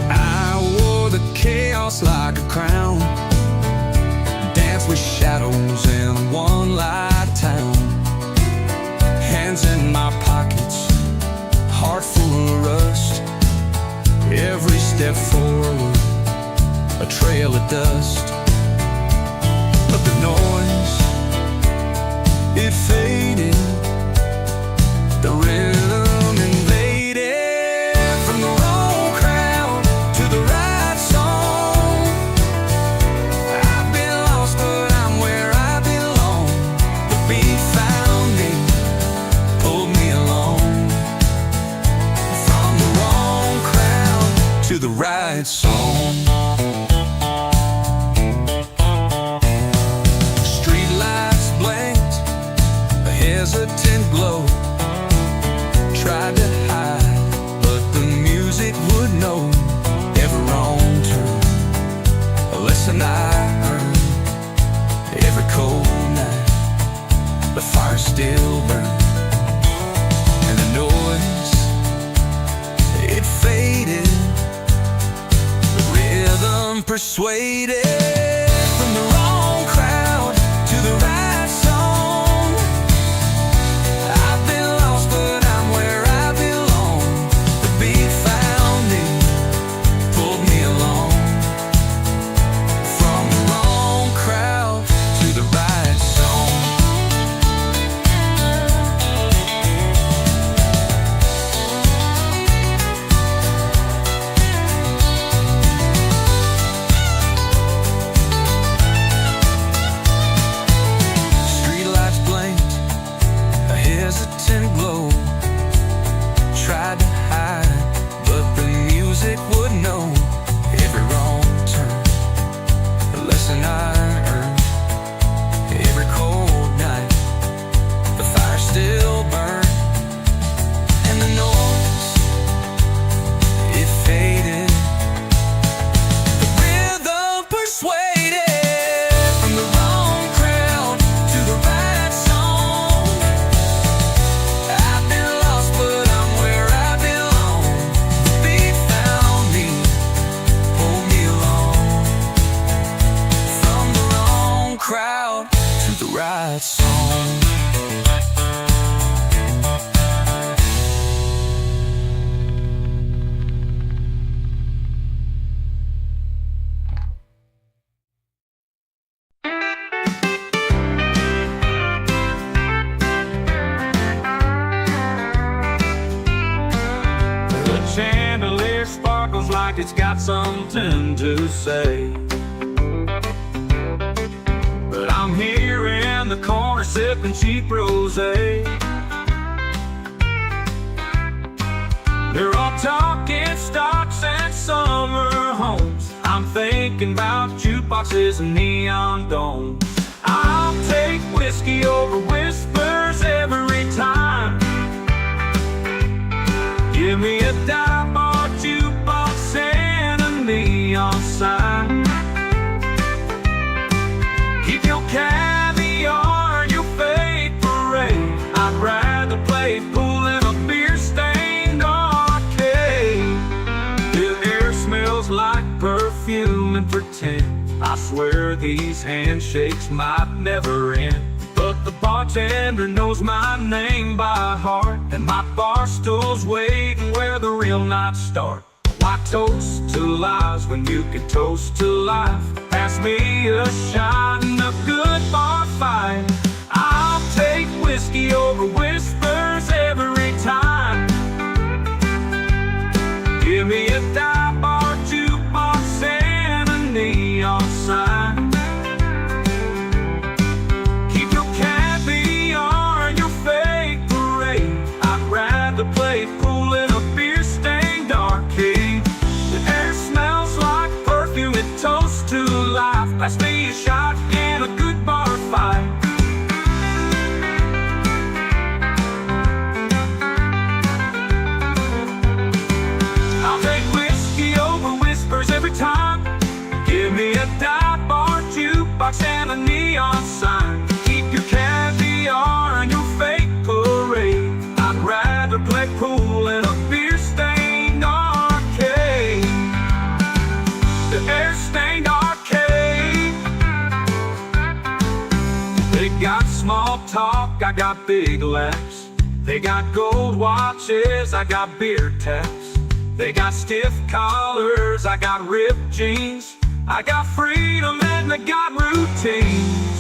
I wore the chaos like a crown, danced with shadows in one light town. Hands in my pockets, heart full of rust. Every step forward, a trail of dust. But the noise, it faded. The rhythm invaded. From the wrong crowd to the right song. I've been lost, but I'm where I belong. The beat found me, pulled me along. From the wrong crowd to the right song. Street lights blinked, a hesitant glow. Tried to hide, but the music would know. Every wrong turn, a lesson I earned. Every cold night, the fire still burned. And the noise, it faded. The rhythm persuaded. From the wrong crowd to the right song. I've been lost, but I'm where I belong. The beat found me, pulled me along. From the wrong crowd to the right song. Streetlights blinked, a hesitant glow. Tried to hide, but the music would know. Every wrong turn, a lesson I earned. Every cold night, the fire still burned. And the noise, it faded. The rhythm persuaded. From the wrong crowd to the right song. I've been lost, but I'm where I belong. The beat found me, pulled me along. From the wrong crowd to the right song. The chandelier sparkles like it's got something to say. But I'm here in the corner sipping cheap rosé. They're all talking thinking about jukeboxes and neon domes. I'll take whiskey over whispers every time. Give me a dive bar jukebox and a neon sign. Keep your caviar, your fate parade. I'd rather play pool in a beer-stained arcade. The air smells like perfume and pretend. I swear these handshakes might never end. But the bartender knows my name by heart, and my bar stool's waiting where the real nights start. Why toast to lies when you can toast to life? Pass me a shot and a good bar fight. I'll take whiskey over whispers every time. Give me a dive bar jukebox and a neon sign. Keep your caviar and your fake parade. I'd rather play pool in a beer-stained arcade. The air smells like perfume and toast to life. Pass me a shot and a good bar fight. I'll take whiskey over whispers every time. Give me a dive bar jukebox and a neon sign. Keep your caviar and your fake parade. I'd rather play pool in a beer-stained arcade. The air-stained arcade. They got small talk, I got big laughs. They got gold watches, I got beer taps. They got stiff collars, I got ripped jeans. I got freedom and I got routines.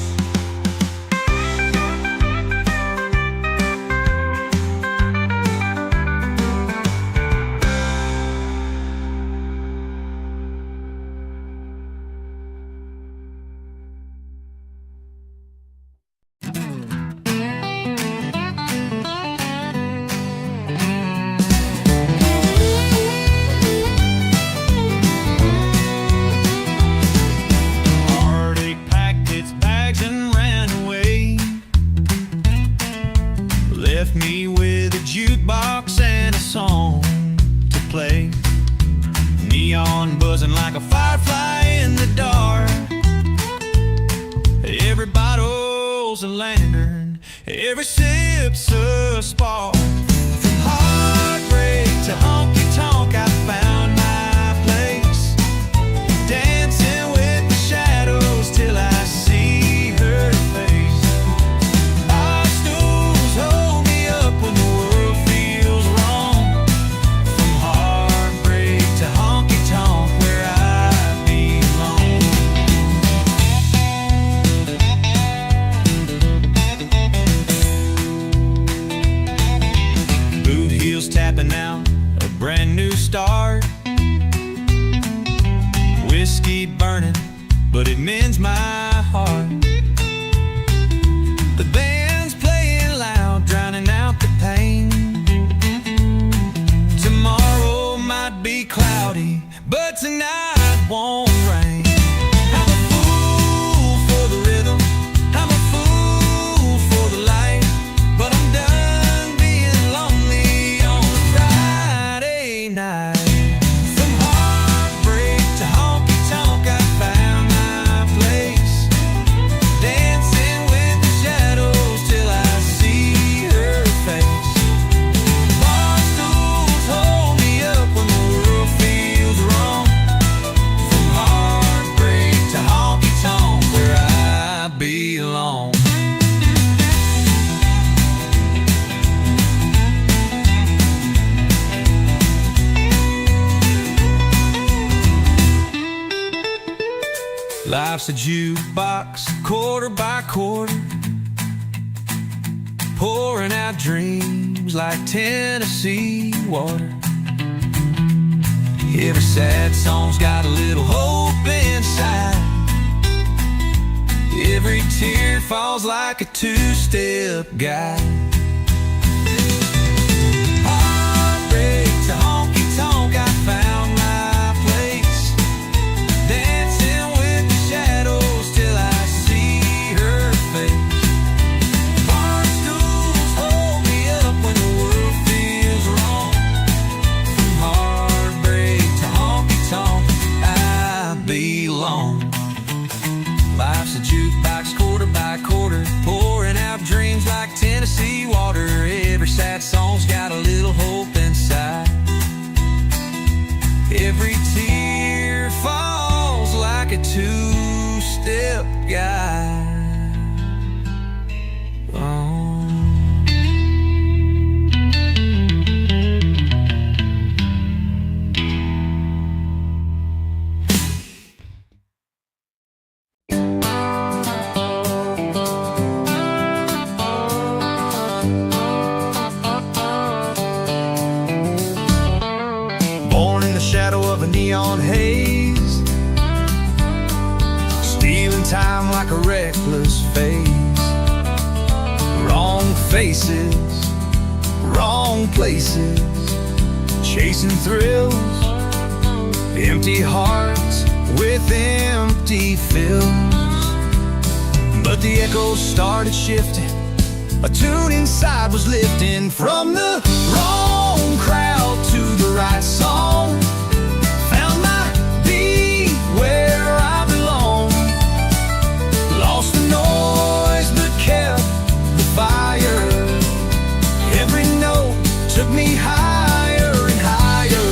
Left me with a jukebox and a song to play. Neon buzzing like a firefly in the dark. Every bottle's a lantern, every sip's a spark. From heartbreak to honky-tonk, I found my place. Dancing with the shadows till I see her face. Tapping out a brand new start. Whiskey burning, but it mends my heart. The band's playing loud, drowning out the pain. Tomorrow might be cloudy, but tonight won't rain. I'm a fool for the rhythm, I'm a fool for the light, but I'm done being lonely on a Friday night. From heartbreak to honky-tonk, I found my place. Dancing with the shadows till I see her face. Bar stools hold me up when the world feels wrong. From heartbreak to honky-tonk, where I belong. Life's a jukebox, quarter by quarter, pouring out dreams like Tennessee water. Every sad song's got a little hope inside. Every tear falls like a two-step guide. Heartbreak to honky-tonk, I found my place. Dancing faces, wrong places, chasing thrills, empty hearts with empty fills. But the echoes started shifting, a tune inside was lifting, from the wrong crowd to the right song. Found my beat where I belong. Lost the noise but kept the fire. Every note took me higher and higher.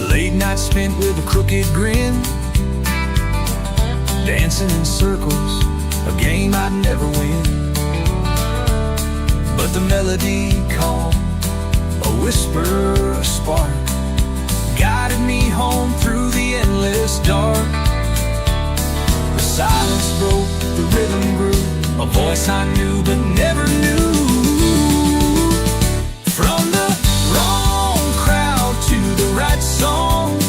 Late nights spent with a crooked grin, dancing in circles, a game I'd never win. But the melody calm, a whisper, a spark, guided me home through the endless dark. The silence broke, the rhythm grew, a voice I knew but never knew. From the wrong crowd to the right song,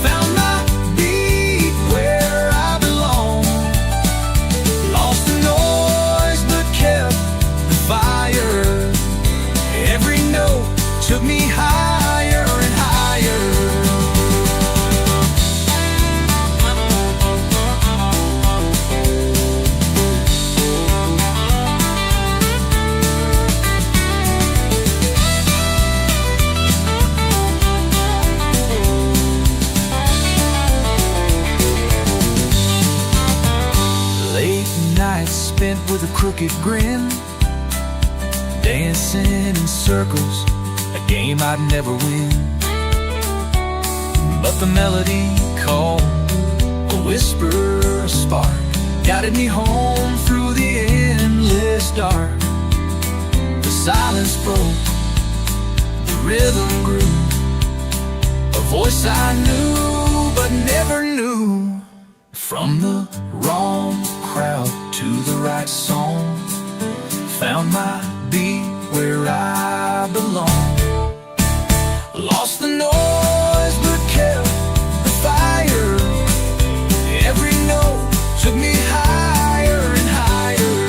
found my beat where I belong. Lost the noise but kept the fire. Every note took me higher and higher. Spent with a crooked grin, dancing in circles, a game I'd never win. But the melody called, a whisper, a spark, guided me home through the endless dark. The silence broke, the rhythm grew, a voice I knew but never knew. From the wrong crowd to the right song, found my beat where I belong. Lost the noise but kept the fire. Every note took me higher and higher.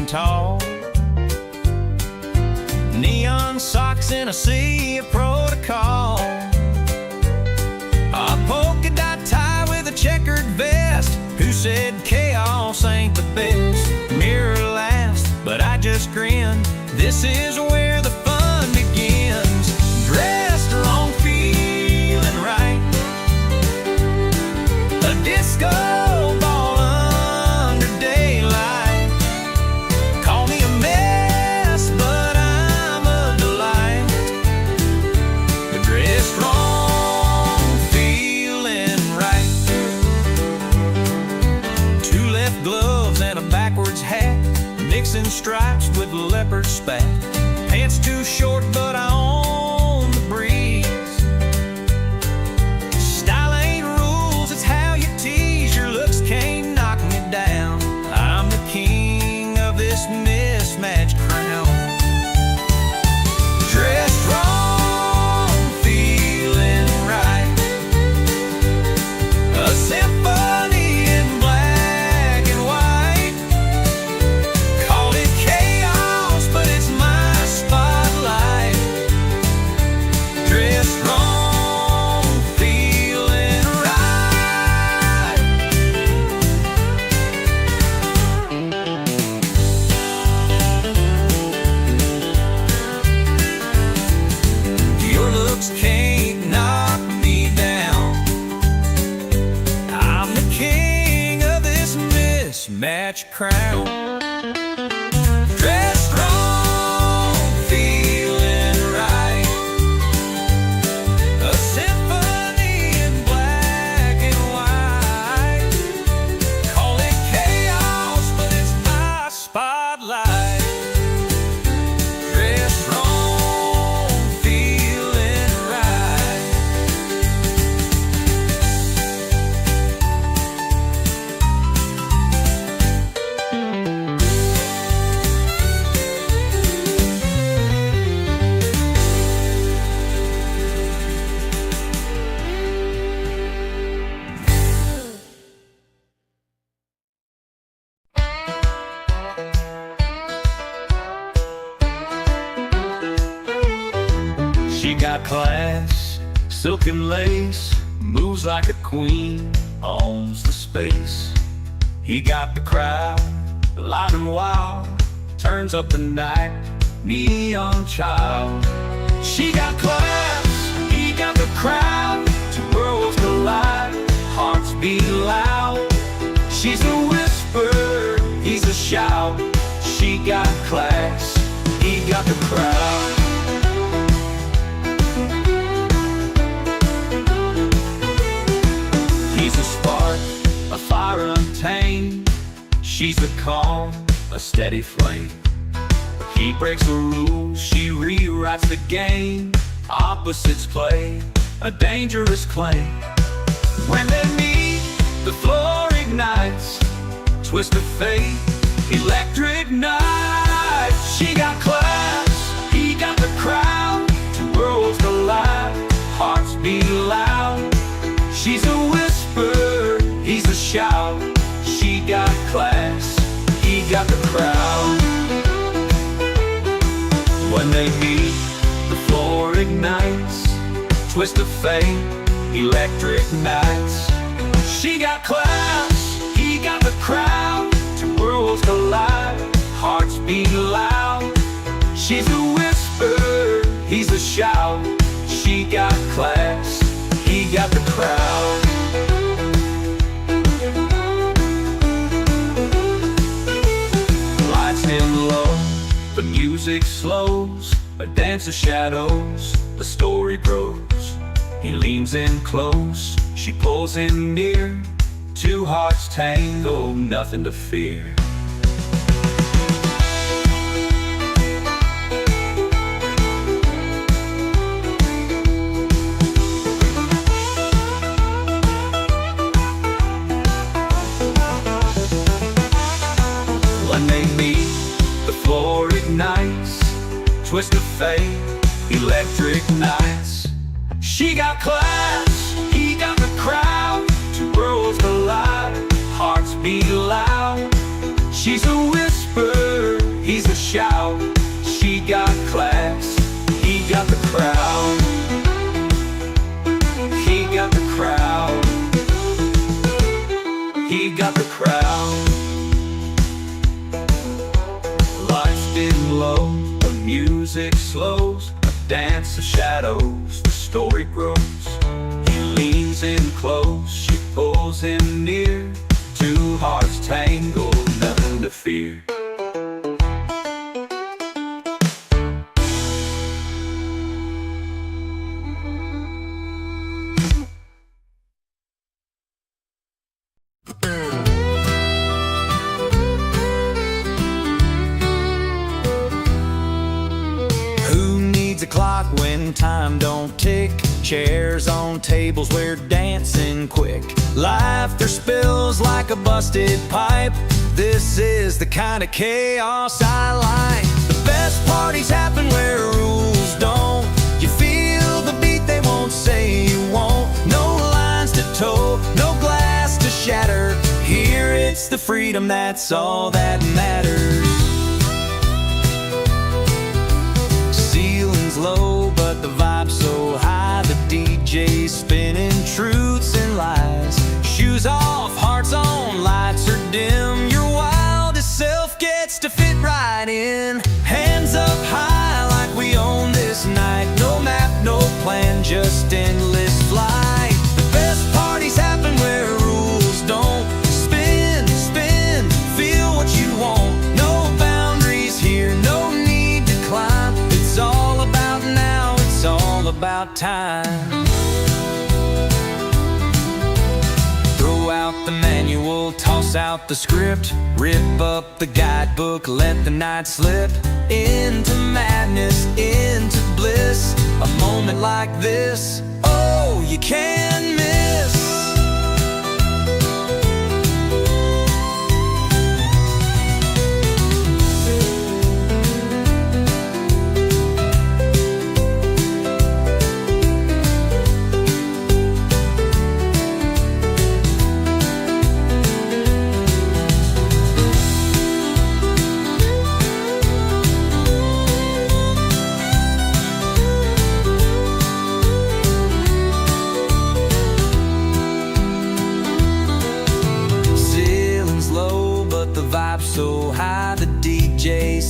Tall, neon socks in a sea of protocol, a polka dot tie with a checkered vest. Who said chaos ain't the best? Mirror laughs, but I just grin. This is where the fun begins. Dressed wrong, feeling right, a disco ball under daylight. Call me a mess, but I'm a delight. Dressed wrong, feeling right. Two left gloves and a backwards hat, mixing stripes with leopard spat. Pants too short, but I own the breeze. Style ain't rules, it's how you tease. Your looks can't knock me down. I'm the king of this mismatched crown. Dressed wrong, feeling right, a symphony in black and white. Call it chaos, but it's my spotlight. Dressed wrong, feeling right. She got class, silk and lace, moves like a queen, owns the space. He got the crowd, live and wild, turns up the night, neon child. She got class, he got the crowd, two worlds collide, hearts beat loud. She's a whisper, he's a shout. She got class, he got the crowd. He's a spark, a fire untamed. She's a calm, a steady flame. He breaks the rules, she rewrites the game. Opposites play, a dangerous claim. When they meet, the floor ignites. Twist of fate, electric night. She got class, he got the crowd. Two worlds collide, hearts beat loud. She's a whisper, he's a shout. She got class, he got the crowd. When they meet, the floor ignites. Twist of fate, electric nights. She got class, he got the crowd. Two worlds collide, hearts beat loud. She's a whisper, he's a shout. She got class, he got the crowd. Lights dim low, the music slows, a dance of shadows, the story grows. He leans in close, she pulls in near. Two hearts tango, nothing to fear. When they meet, the floor ignites. Twist of fate, electric nights. She got class, he got the crowd. Two worlds collide, hearts beat loud. She's a whisper, he's a shout. She got class, he got the crowd. He got the crowd. He got the crowd. Lights dim low, the music slows, a dance of shadows, the story grows. He leans in close, she pulls him near. Two hearts tango, nothing to fear. Who needs a clock when time don't tick? Chairs on tables, we're dancing quick. Laughter spills like a busted pipe. This is the kind of chaos I like. The best parties happen where rules don't. You feel the beat, they won't say you won't. No lines to toe, no glass to shatter. Here it's the freedom, that's all that matters. Ceiling's low, but the vibe's so high. The DJ's spinning truths and lies. Shoes off, hearts on, lights are dim. Your wildest self gets to fit right in. Hands up high like we own this night. No map, no plan, just endless flight. The best parties happen where rules don't. Spin, spin, feel what you want. No boundaries here, no need to climb. It's all about now, it's all about time. Throw out the manual, toss out the script. Rip up the guidebook, let the night slip. Into madness, into bliss. A moment like this, oh, you can't miss.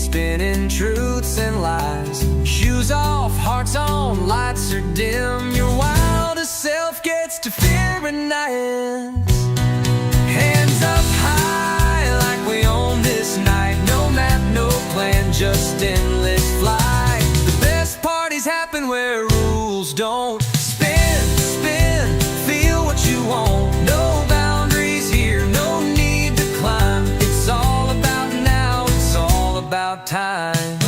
spinning truths and lies. Shoes off, hearts on, lights are dim. Your wildest self gets to fear at night. Hands up high like we own this night. No map, no plan, just endless flight. The best parties happen where rules don't. Spin, spin, feel what you want. No boundaries here, no need to climb. It's all about now, it's all about time.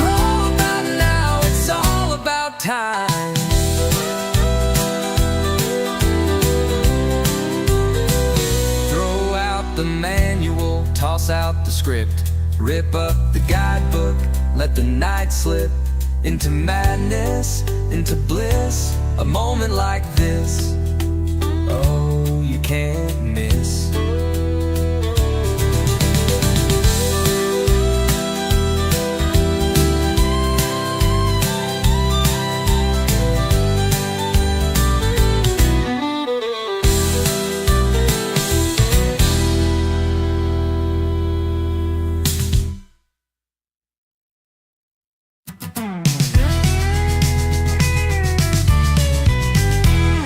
All about now, it's all about time. The manual, toss out the script, rip up the guidebook, let the night slip into madness, into bliss. A moment like this, oh, you can't miss.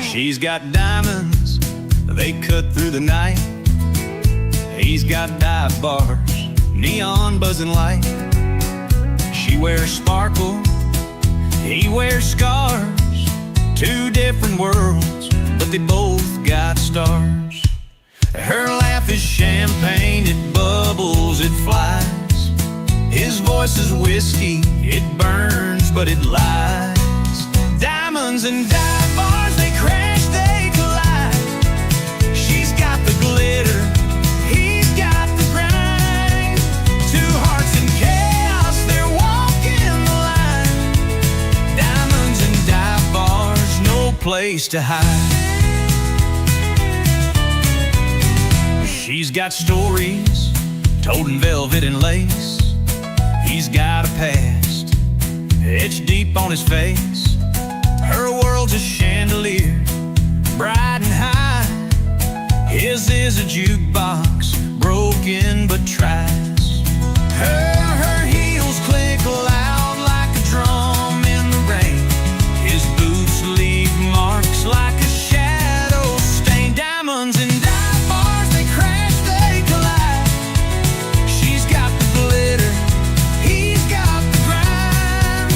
She's got diamonds, they cut through the night. He's got dive bars, neon buzzing light. She wears sparkle, he wears scars. Two different worlds, but they both got stars. Her laugh is champagne, it bubbles, it flies. His voice is whiskey, it burns, but it lies. Diamonds and dive bars, they crash, they collide. She's got the glitter, he's got the grind. Two hearts in chaos, they're walking the line. Diamonds and dive bars, no place to hide. She's got stories, told in velvet and lace. He's got a past, etched deep on his face. Her world's a chandelier, bright and high. His is a jukebox, broken but tries. Her heels click loud like a drum in the rain. His boots leave marks like a shadow stain. Diamonds and dive bars, they crash, they collide. She's got the glitter, he's got the grind.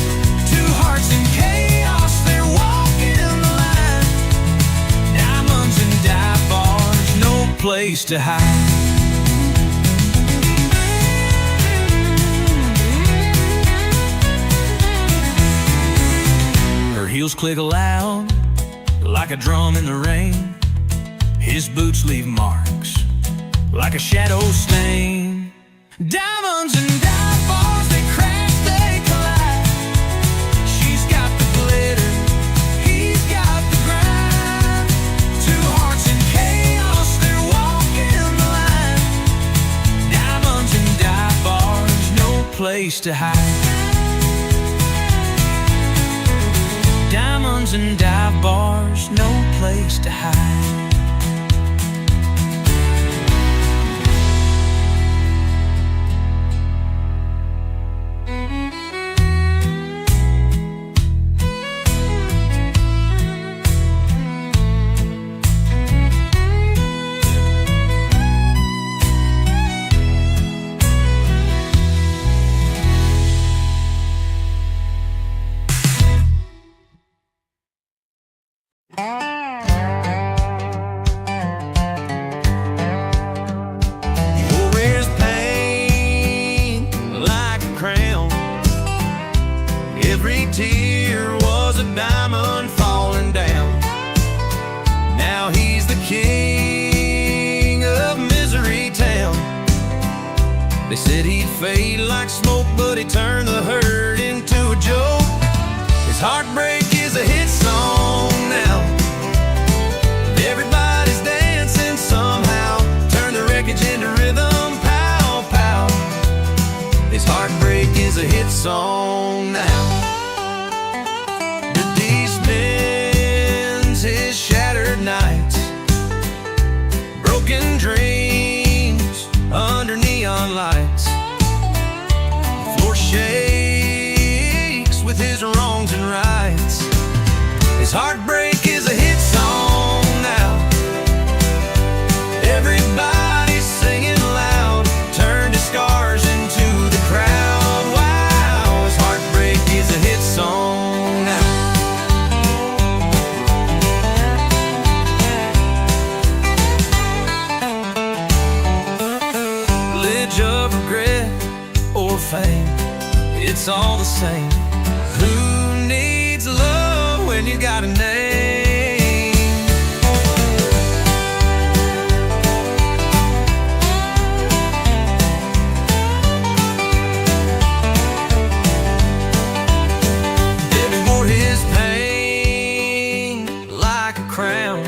Two hearts in chaos, they're walking the line. Diamonds and dive bars, no place to hide. Her heels click loud like a drum in the rain. His boots leave marks like a shadow stain. Diamonds and dive bars, they crash, they collide. She's got the glitter, he's got the grind. Two hearts in chaos, they're walking the line. Diamonds and dive bars, no place to hide. Diamonds and dive bars, no place to hide. Wears pain like a crown. Every tear was a diamond falling down. Now he's the king of Misery Town. They said he'd fade like smoke, but he turned the hurt into a joke. His heartbreak is a hit song now. Everybody's dancing somehow. Turn the wreckage into rhythm, pow, pow. His heartbreak is a hit song now. The D spins his shattered nights, broken dreams underneath neon lights. The floor shakes with his wrongs and rights. His heartbreak is a hit song now. Everybody's singing loud, turned his scars into the crowd. Wow, his heartbreak is a hit song now. Ledge of regret or fame, it's all the same. Who needs love when you got a name? David wore his pain like a crown.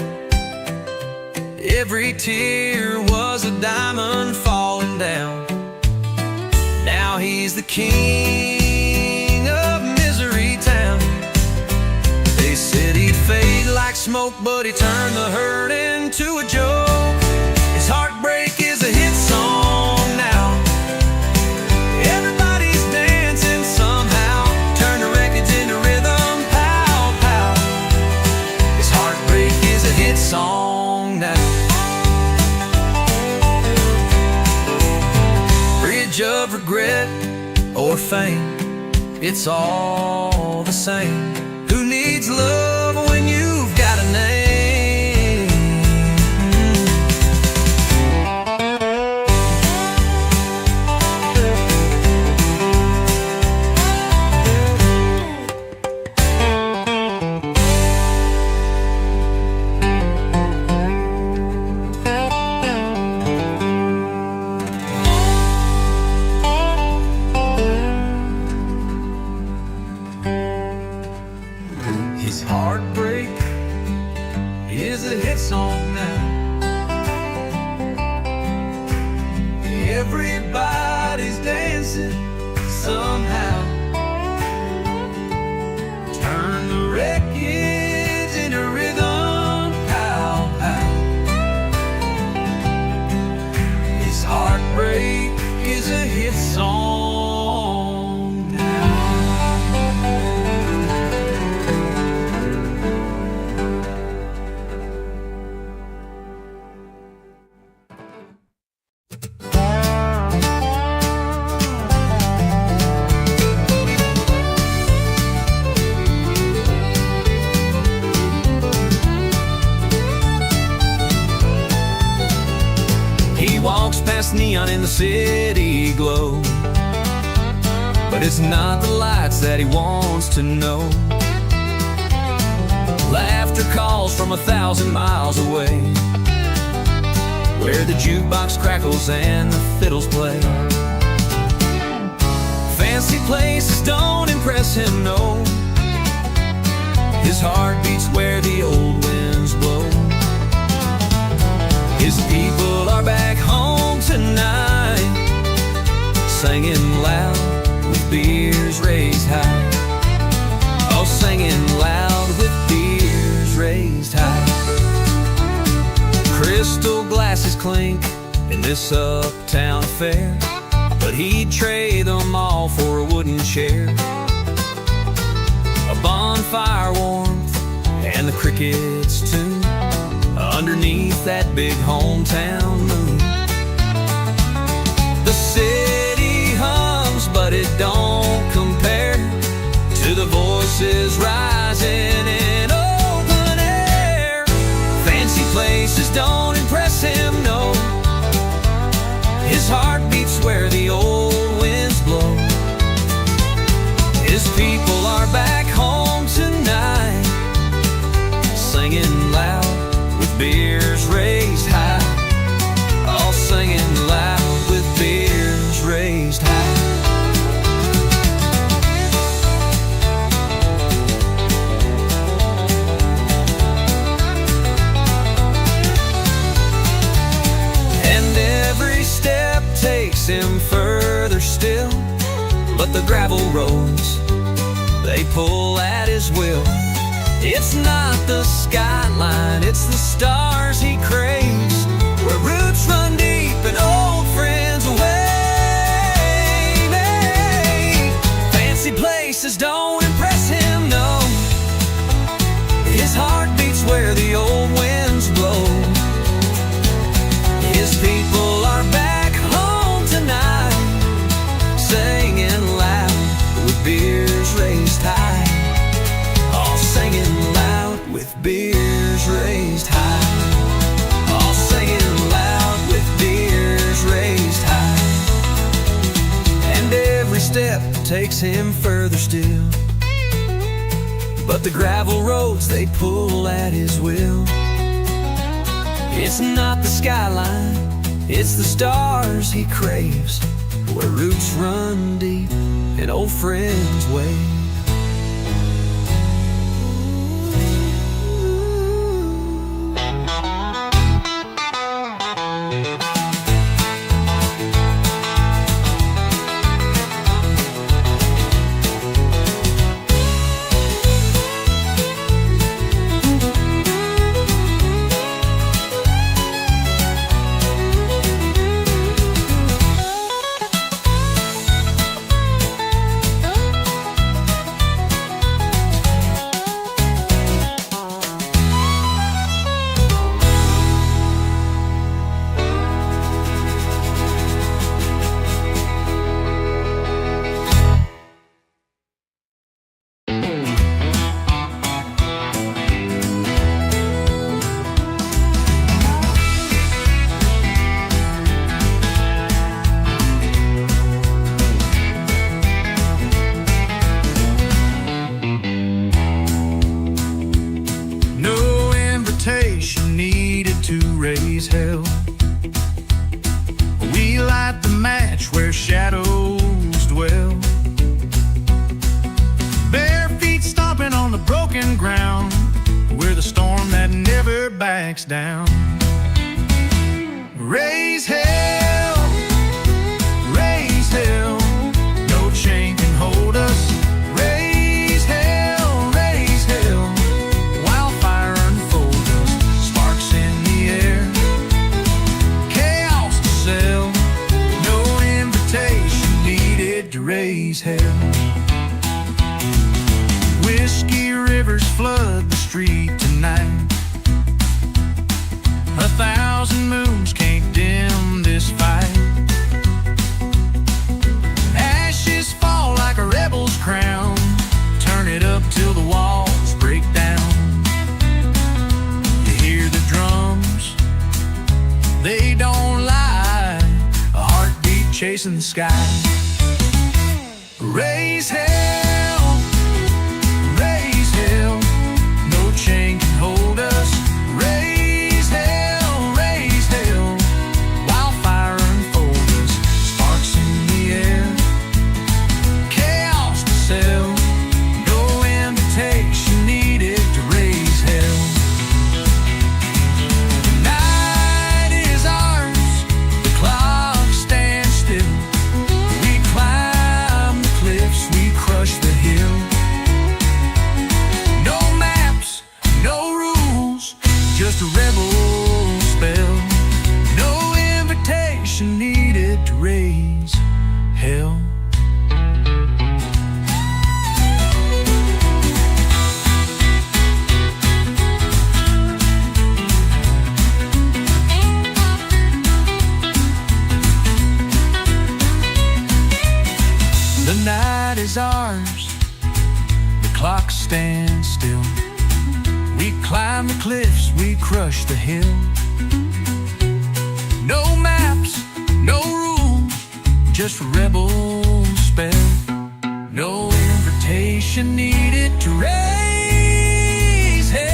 Every tear was a diamond falling down. Now he's the king of Misery Town. They said he'd fade like smoke, but he turned the hurt into a joke. His heartbreak is a hit song now. Everybody's dancing somehow, turn the records into rhythm, pow, pow. His heartbreak is a hit song now. Bridge of regret or fame, it's all the same. Who needs love when you've got a name? His heartbreak is a hit song now. Everybody's dancing somehow. Turn the wreckage into rhythm, pow, pow. His heartbreak is a hit song now. He walks past neon in the city glow, but it's not the lights that he wants to know. Laughter calls from 1,000 miles away, where the jukebox crackles and the fiddles play. Fancy places don't impress him, no. His heart beats where the old winds blow. His people are back home tonight, singing loud with beers raised high. Oh, singing loud with beers raised high. Crystal glasses clink in this uptown affair, but he'd trade them all for a wooden chair, a bonfire warmth, and the crickets tune underneath that big hometown moon. The city hums, but it don't compare to the voices rising in open air. Fancy places don't impress him, no. His heart beats where the old winds blow. His people are back home tonight, singing loud with beers raised high. All singing loud with beers raised high. And every step takes him further still, but the gravel roads, they pull at his will. It's not the skyline, it's the stars he craves, where roots run deep and old friends away. takes him further still. But the gravel roads, they pull at his will. It's not the skyline, it's the stars he craves, where roots run deep and old friends wave. To raise hell, we light the match where shadows dwell. Bare feet stomping on the broken ground, we're the storm that never backs down. Raise hell, raise hell, no chain can hold us. Raise hell, raise hell, wildfire unfold us, sparks in the air, chaos to sell, no invitation needed to raise hell. Whiskey rivers flood the street tonight, 1,000 moons can't dim this fight. Ashes fall like a rebel's crown, turn it up till the walls break down. You hear the drums, they don't lie, a heartbeat chasing the sky. Raise hell, raise hell, no chain can hold us. Raise hell, raise hell, wildfire unfold us, sparks in the air, chaos to sell, no invitation needed to raise hell. The night is ours, the clock stands still, we climb the cliffs, we crush the hill. No maps, no rules, just a rebel spell, no invitation needed to raise hell. The night is ours, the clock stands still, we climb the cliffs, we crush the hill. No maps, no rules, just a rebel spell, no invitation needed to raise hell.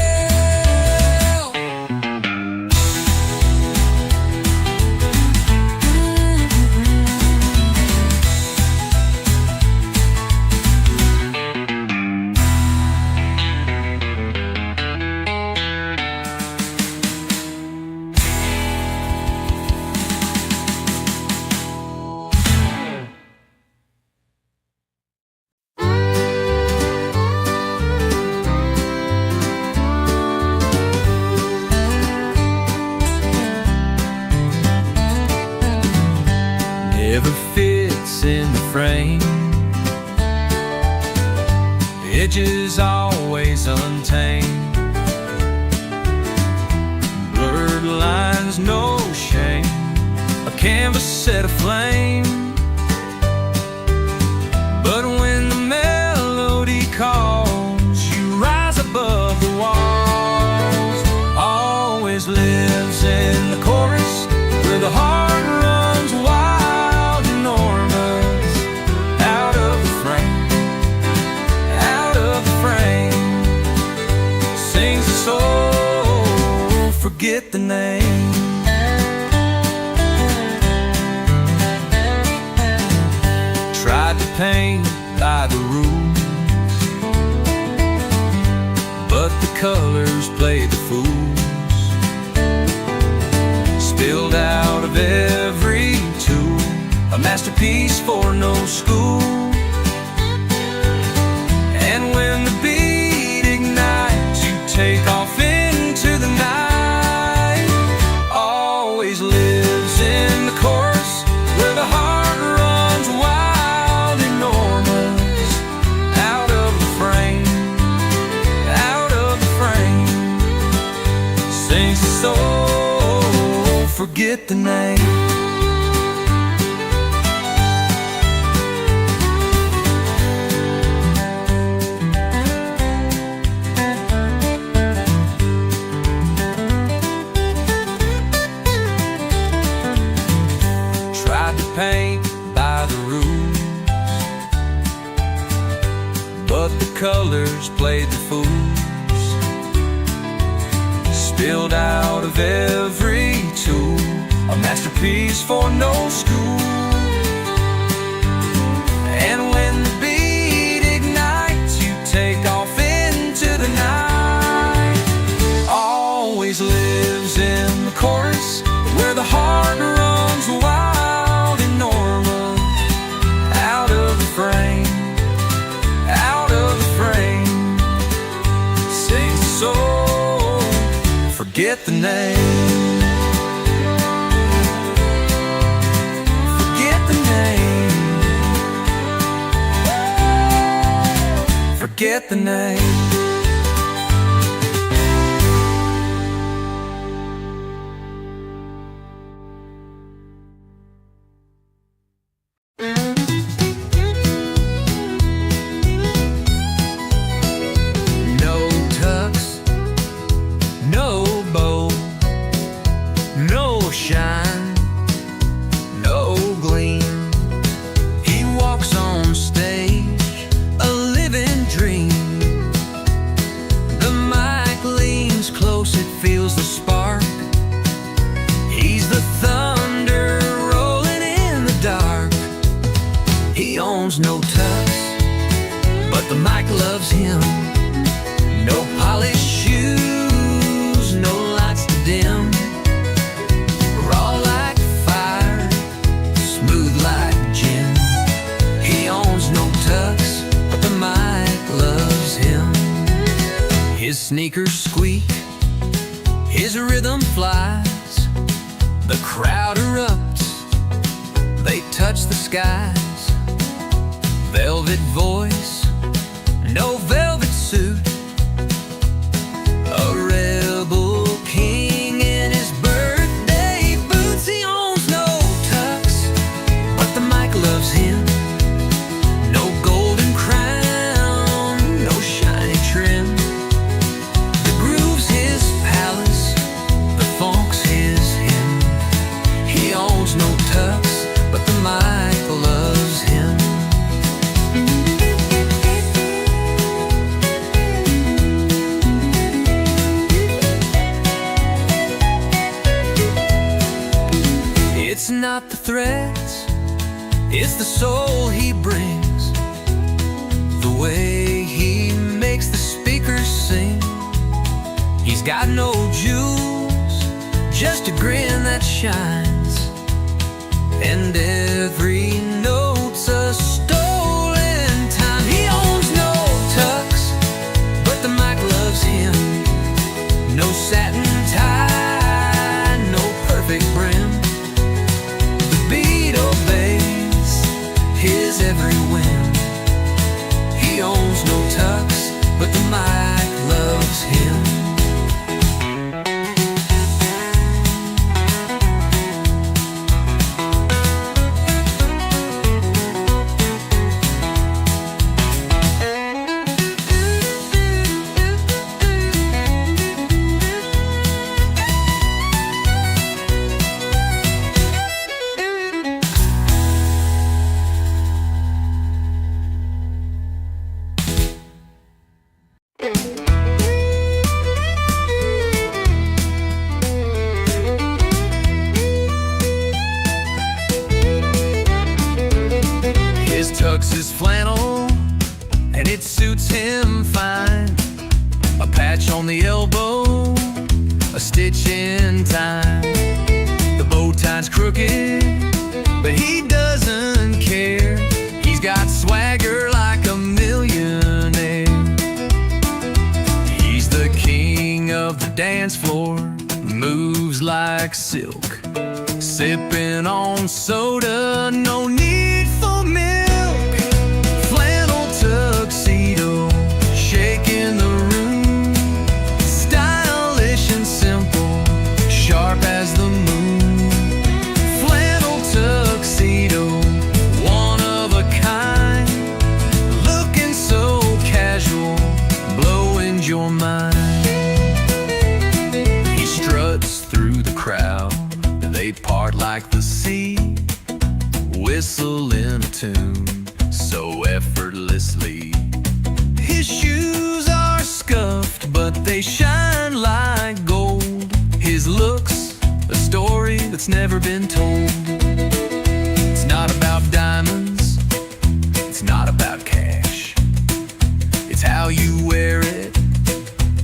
Never fits in the frame, edges always untamed, blurred lines, no shame, a canvas set aflame. But when the melody calls, you rise above the walls. Always lives in the chorus, where the heart runs wild, enormous, out of the frame. paint by the rules, but the colors played the fools. Spilled out of every tool, a masterpiece for no school. And when the beat ignites, you take off into the night. Always lives in the chorus, where the heart runs wild, enormous. Out of the frame, out of the frame, sings the soul, forget the name. Paint by the rules, but the colors played the fools. Spilled out of every tool, a masterpiece for no school. And when the beat ignites, you take off into the night. Always lives in the chorus, where the heart runs wild. Forget the name. Forget the name. Forget the name. No tux, but the mic loves him. No polished shoes, no lights to dim. Raw like fire, smooth like gin. He owns no tux, but the mic loves him. His sneakers squeak, his rhythm flies. The crowd erupts, they touch the skies. Velvet voice, no velvet suit. A rebel king in his birthday boots. He owns no tux, but the mic loves him. No golden crown, no shiny trim. The groove's his palace, the funk's his hymn. He owns no tux, but the mic loves him. It's not the threats, it's the soul he brings. The way he makes the speakers sing. He's got no jewels, just a grin that shines. And every note's a stolen time. He owns no tux, but the mic loves him. No satin tie, no perfect brim. Beat obeys his every whim. He owns no tux, but the mic loves him. tucks his flannel, and it suits him fine. A patch on the elbow, a stitch in time. The bow tie's crooked, but he doesn't care. He's got swagger like a millionaire. He's the king of the dance floor, moves like silk. Sipping on soda, no need for milk. Flannel tuxedo, shaking the room. Stylish and simple, sharp as the moon. Flannel tuxedo, one of a kind. Looking so casual, blowing your mind. He struts through the crowd, they part like the sea, whistling a tune so effortlessly. His shoes are scuffed, but they shine like gold. His looks, a story that's never been told. It's not about diamonds, it's not about cash. It's how you wear it,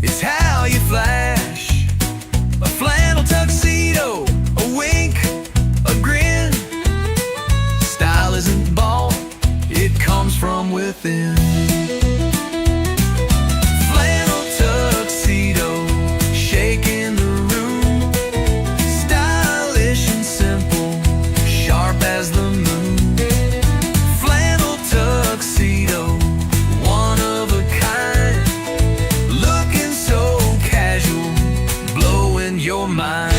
it's how you flash. A flannel tuxedo, a wink, a grin. Style isn't bought, it comes from within. Flannel tuxedo, shaking the room. Stylish and simple, sharp as the moon. Flannel tuxedo, one of a kind. Looking so casual, blowing your mind.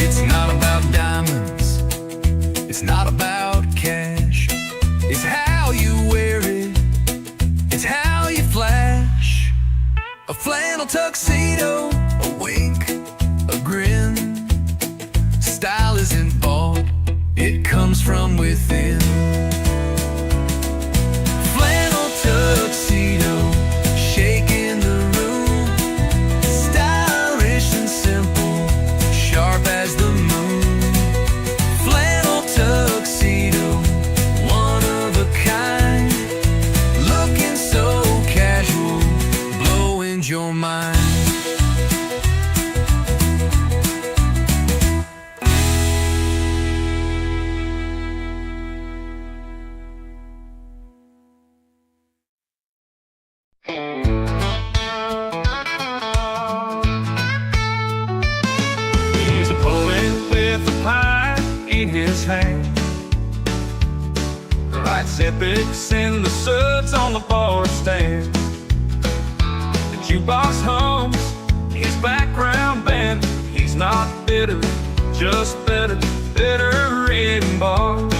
It's not about diamonds, it's not about cash. It's how you wear it, it's how you flash. A flannel tuxedo, a wink, a grin. Style isn't bought, it comes from within. Flannel tuxedo, shaking the room. Stylish and simple, sharp as the moon. Flannel tuxedo, one of a kind. Looking so casual, blowing your mind. He's a poet with a pie in his hand. Writes epics in the suds on the bar stand. The jukebox hums his background band. He's not bitter, just better, better in bars.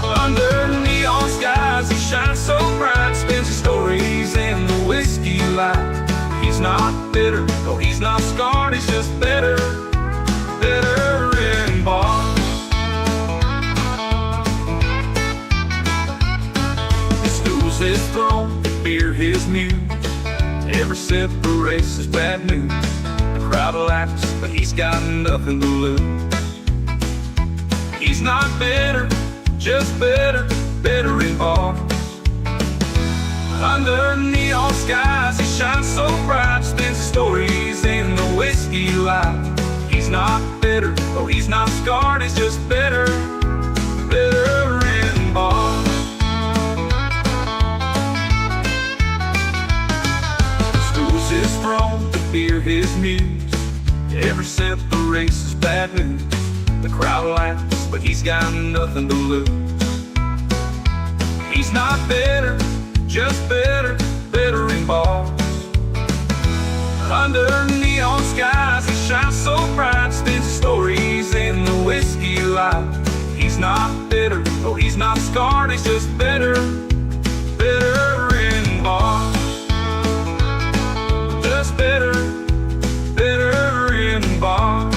Under neon skies he shines so bright, spins his stories in the whiskey light. He's not bitter, no he's not scarred, he's just better, better in bars. His stool's his throne, beer his muse. Every sip erases bad news. The crowd laughs, but he's got nothing to lose. He's not bitter, just better, better in bars. Under neon skies he shines so bright, spins his stories in the whiskey light. He's not bitter, oh he's not scarred, he's just better, better in bars. Stool's his throne, the beer his muse. Every sip erases bad news. The crowd laughs, but he's got nothing to lose. He's not bitter, just better, better in bars. Under neon skies he shines so bright, spins his stories in the whiskey light. He's not bitter, oh he's not scarred, he's just better, better in bars. Just better, better in bars.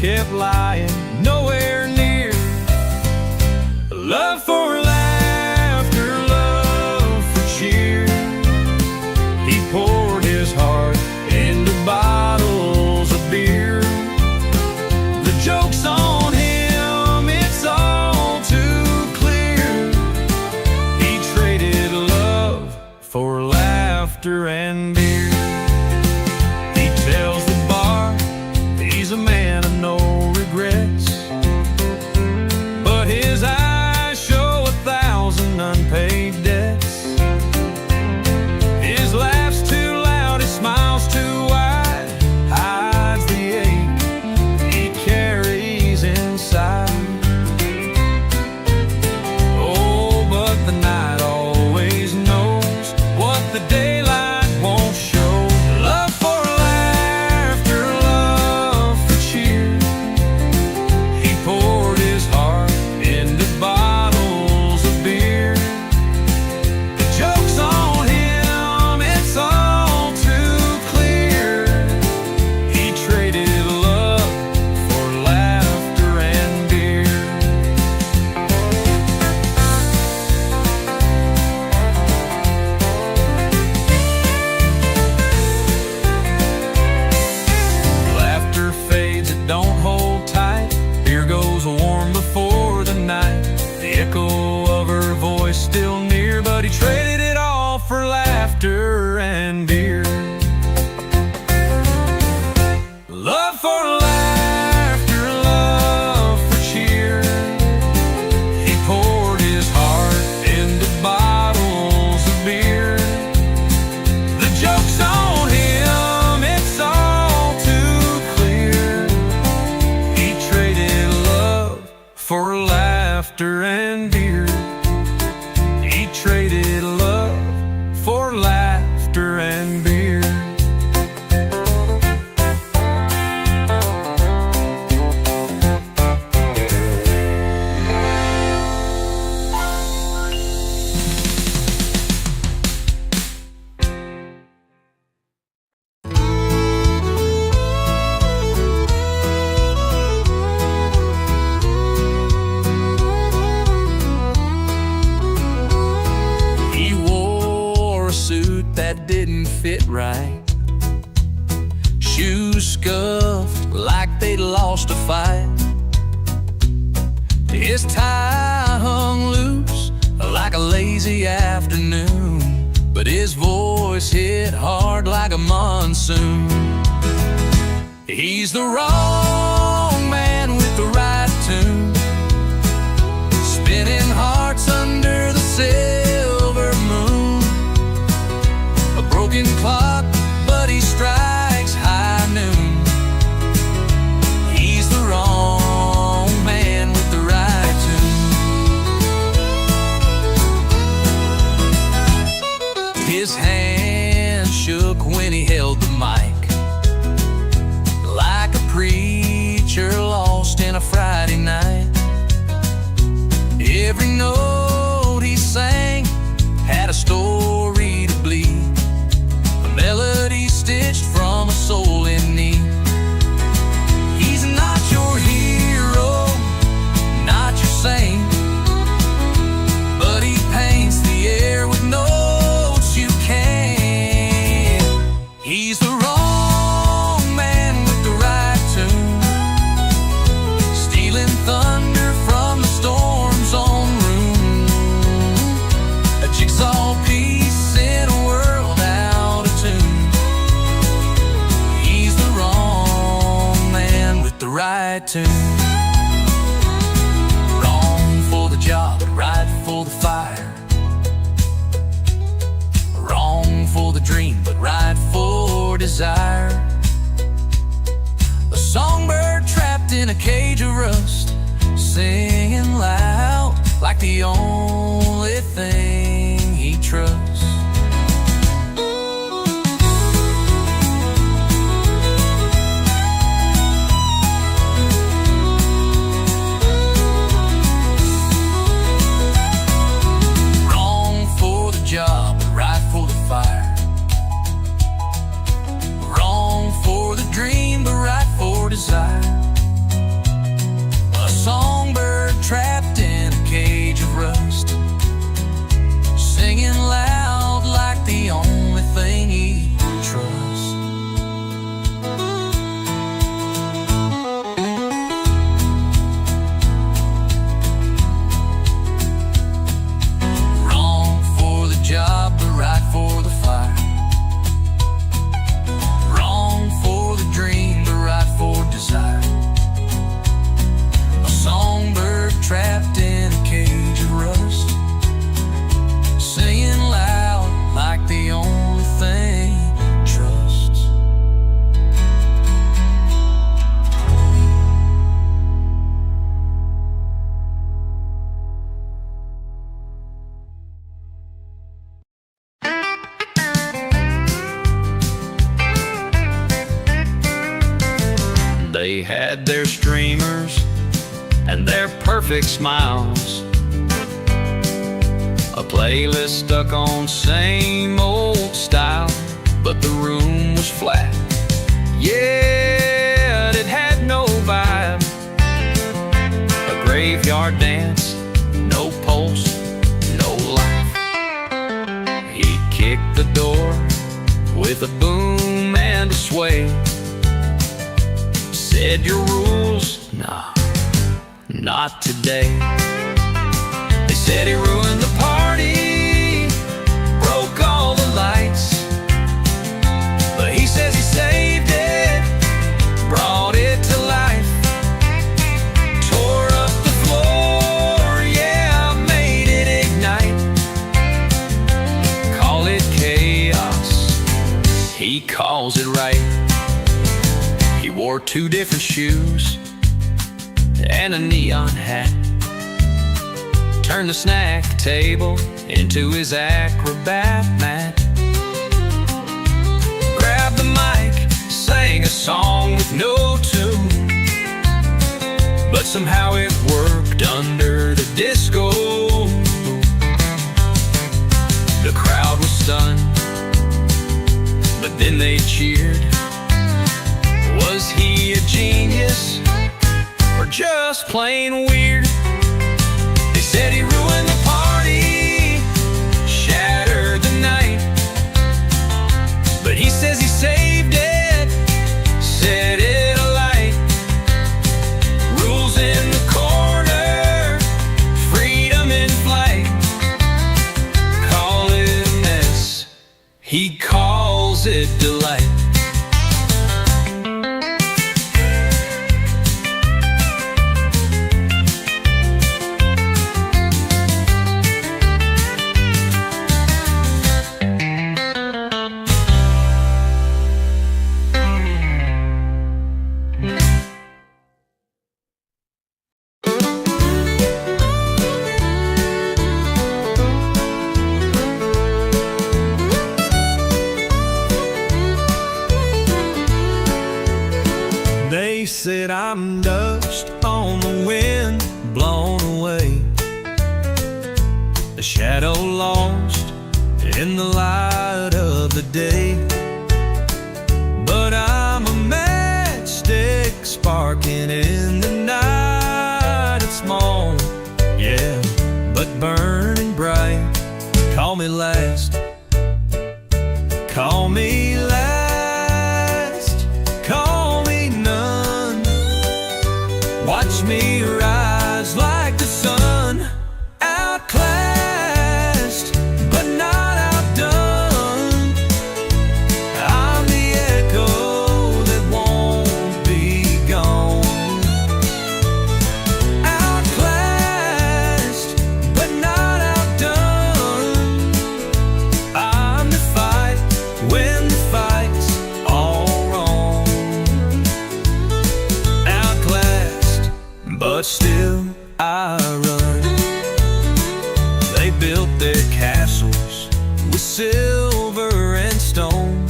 kept lying nowhere near. Love for laughter, love for cheer. He poured his heart into bottles of beer. The joke's on him, it's all too clear. He traded love for laughter and beer. He tells the bar he's a man of no regrets, but his eyes show 1,000 unpaid debts. His laugh's too loud, his smile's too wide, hides the ache he carries inside. Oh, but the night always knows what the daylight won't show. Love for laughter, love for cheer. He poured his heart into bottles of beer. The joke's on him, it's all too clear. He traded love for laughter and beer. Laughter fades, it don't hold tight. Beer goes warm before the night. The echo of her voice still near, but he traded it all for laughter and beer. Love for laughter, love for cheer. He poured his heart into bottles of beer. The joke's on him, it's all too clear. He traded love for laughter and beer. He traded love for laughter and beer. He wore a suit that didn't fit right, shoes scuffed like they'd lost a fight. His tie hung loose like a lazy afternoon, but his voice hit hard like a monsoon. He's the wrong man with the right tune, spinning hearts under the silver moon. A broken clock, but he strikes high noon. He's the wrong man with the right tune. His hand shook when he held the mic, like a preacher lost in a Friday night. Every note he sang had a story to bleed, a melody stitched from a soul in need. He's not your hero, not your saint, but he paints the air with notes you can't. He's the wrong man with the right tune, stealing thunder from the storm's own room. A jigsaw piece in a world out of tune. He's the wrong man with the right tune. Wrong for the job, but right for the fire. Wrong for the dream, but right for desire. A songbird trapped in a cage of rust, singing loud like the only thing he trusts. Wrong for the job, but right for the fire. Wrong for the dream, but right for desire. They had their streamers and their perfect smiles, a playlist stuck on same old style, but the room was flat. Yeah, it had no vibe. A graveyard dance, no pulse, no life. He kicked the door with a boom and a sway. Said your rules, nah, not today. They said he ruined the party, broke all the lights, but he says he saved it, brought it to life. Tore up the floor, yeah, made it ignite. Call it chaos, he calls it right. He wore 2 different shoes and a neon hat, turned the snack table into his acrobat mat. Grabbed the mic, sang a song with no tune, but somehow it worked under the disco. The crowd was stunned, but then they cheered. Was he a genius or just plain weird? They said he ruined the party, shattered the night, but he says he saved it, set it alight. Rules in the corner, freedom in flight. Call it a mess, he calls it delight. They said I'm dust on the wind, blown away, a shadow lost in the light of the day. But I'm a matchstick sparking in the night. It's small, yeah, but burning bright. Call me last, call me last, call me none. Watch me rise like the sun, outclassed but not outdone. I'm the echo that won't be gone, outclassed but not outdone. I'm the fight when the fight's all wrong, outclassed but still I run. They built their castles with silver and stone,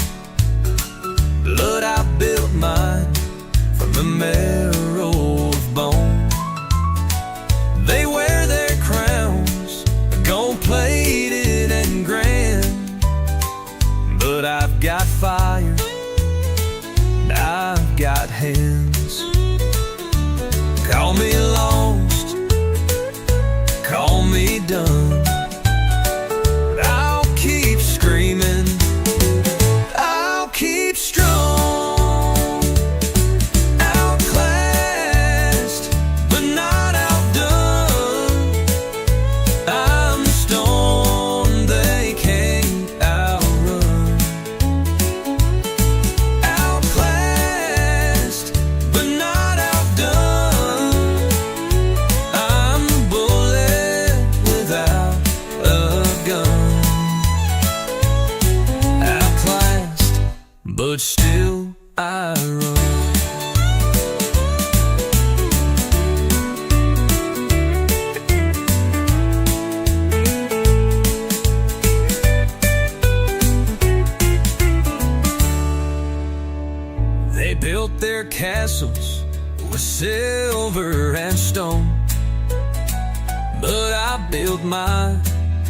but I built mine from the marrow of bone. They wear their crowns gold-plated and grand, but I've got fire, I've got hands. Call me lost, with silver and stone, but I built mine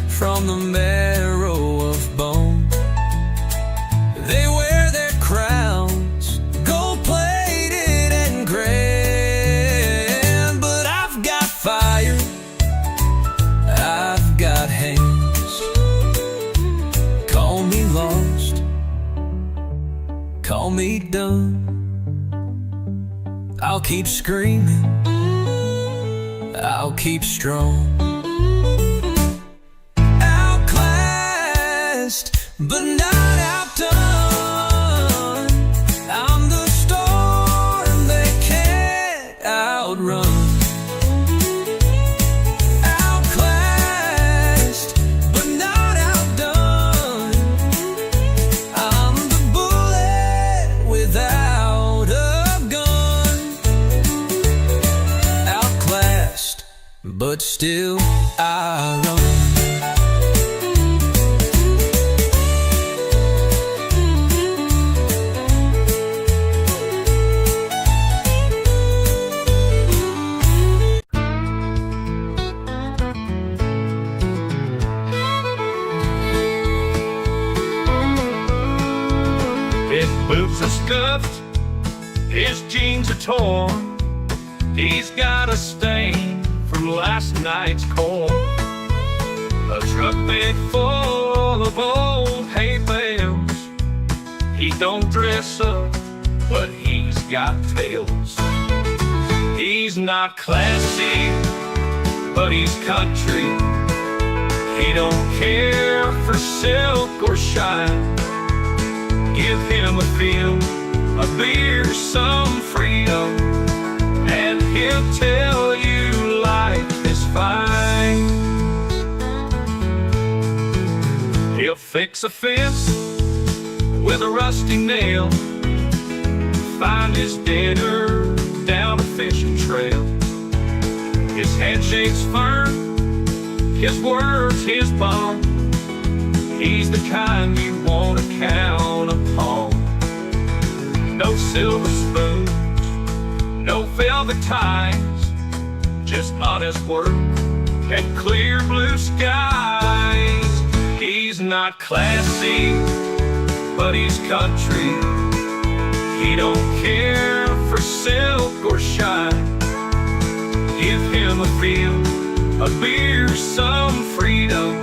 from the marrow of bone. They wear their crowns gold-plated and grand, but I've got fire, I've got hands. Call me lost, call me dumb, I'll keep screaming, I'll keep strong. Outclassed, but not outdone. I'm the storm they can't outrun. Outclassed, but not outdone. I'm the bullet without a gun. Outclassed, but still I run. His boots are scuffed, his jeans are torn. He's got a stain from last night's corn. A truck bed full of old hay bales. He don't dress up, but he's got tails. He's not classy, but he's country. He don't care for silk or shine. Give him a field, a beer, some freedom, and he'll tell you life is fine. He'll fix a fence with a rusty nail, find his dinner down a fishing trail. His handshake's firm, his words his bond. He's the kind you want to count upon. No silver spoons, no velvet ties, just honest work and clear blue skies. He's not classy, but he's country. He don't care for silk or shine. Give him a field, a beer, some freedom,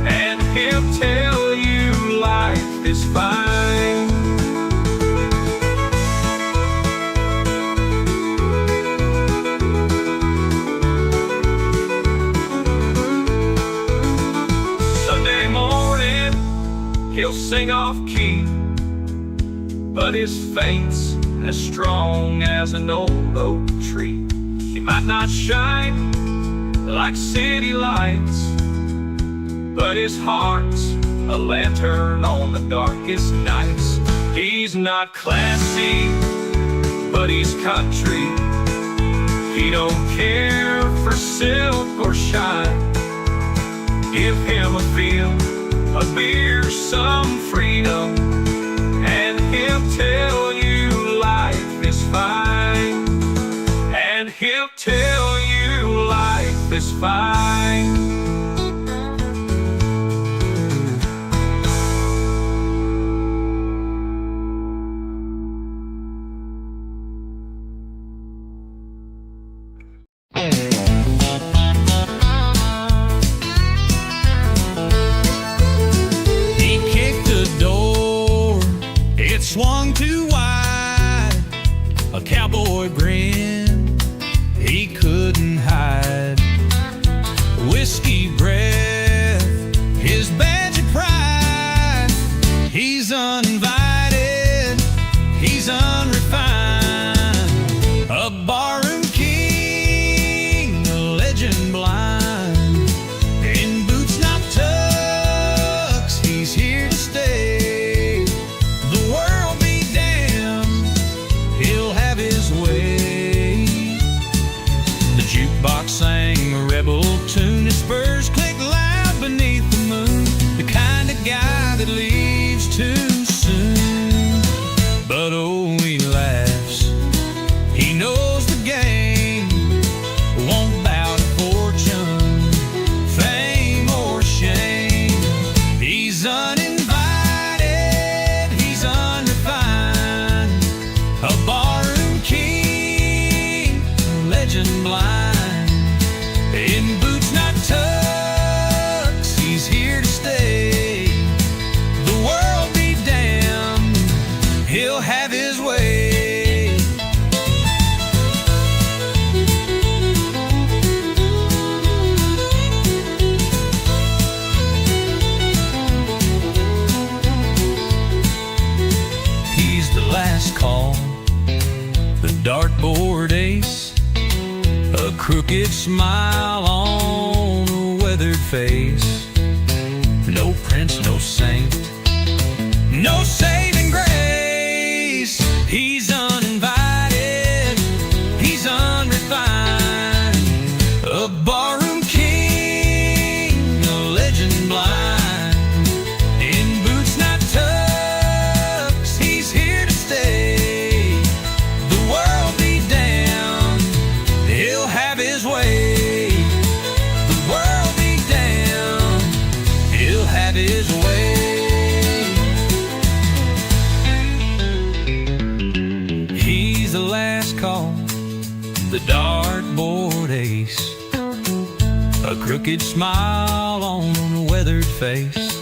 and he'll tell you life is fine. Sunday morning, he'll sing off key, but his faith's as strong as an old oak tree. He might not shine like city lights, but his heart's a lantern on the darkest nights. He's not classy, but he's country. He don't care for silk or shine. Give him a field, a beer, some freedom, and he'll tell you life is fine. And he'll tell you life is fine. He kicked the door, it swung too wide. A cowboy grin he couldn't hide. Whiskey breath, his badge of pride. He's uninvited, he's unrefined. A barroom king, a legend blind. In boots not tucks, he's here to stay. The world be damned, he'll have his way. The jukebox sang a rebel tune, his spurs clicked loud beneath the moon. The kind of guy that leaves too soon. But oh, he laughs, he knows crooked smile on a weathered face. No prince, no saint, no saving grace. He's uninvited, he's unrefined, a barroom king, a legend blind. In boots not tucks, he's here to stay. The world be damned, he'll have his way. The world be damned, he'll have his way. He's the last call, the dartboard ace, a crooked smile on a weathered face.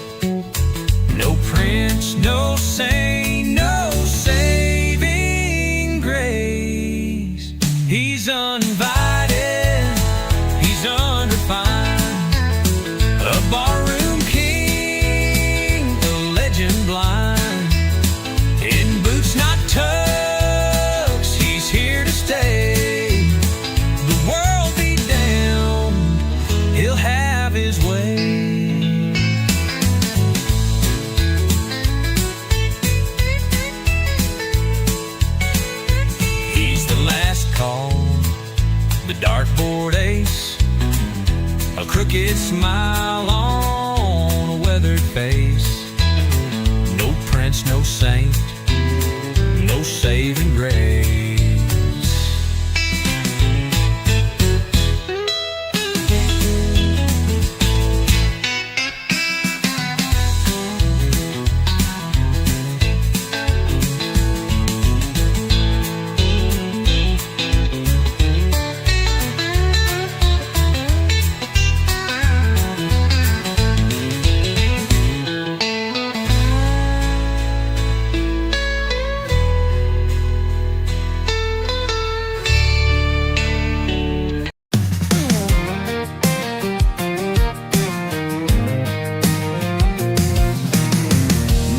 No prince, no saint, no saving grace. He's uninvited, he's unrefined, a barroom king, a legend blind. In boots not tucks, he's here to stay. The world be damned, he'll have his way. He's the last call, the dartboard ace, a crooked smile on a weathered face. No prince, no saint, no saving grace.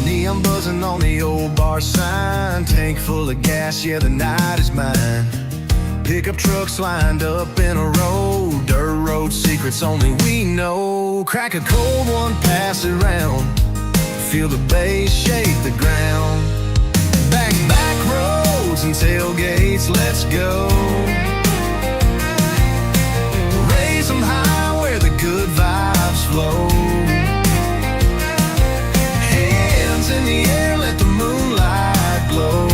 Neon buzzing on the old bar sign, tank full of gas, yeah, the night is mine. Pickup trucks lined up in a row, dirt road secrets only we know. Crack a cold one, pass it round, feel the bass shake the ground. Back roads and tailgates, let's go. Raise them high where the good vibes flow. Hands in the air, let the moonlight glow.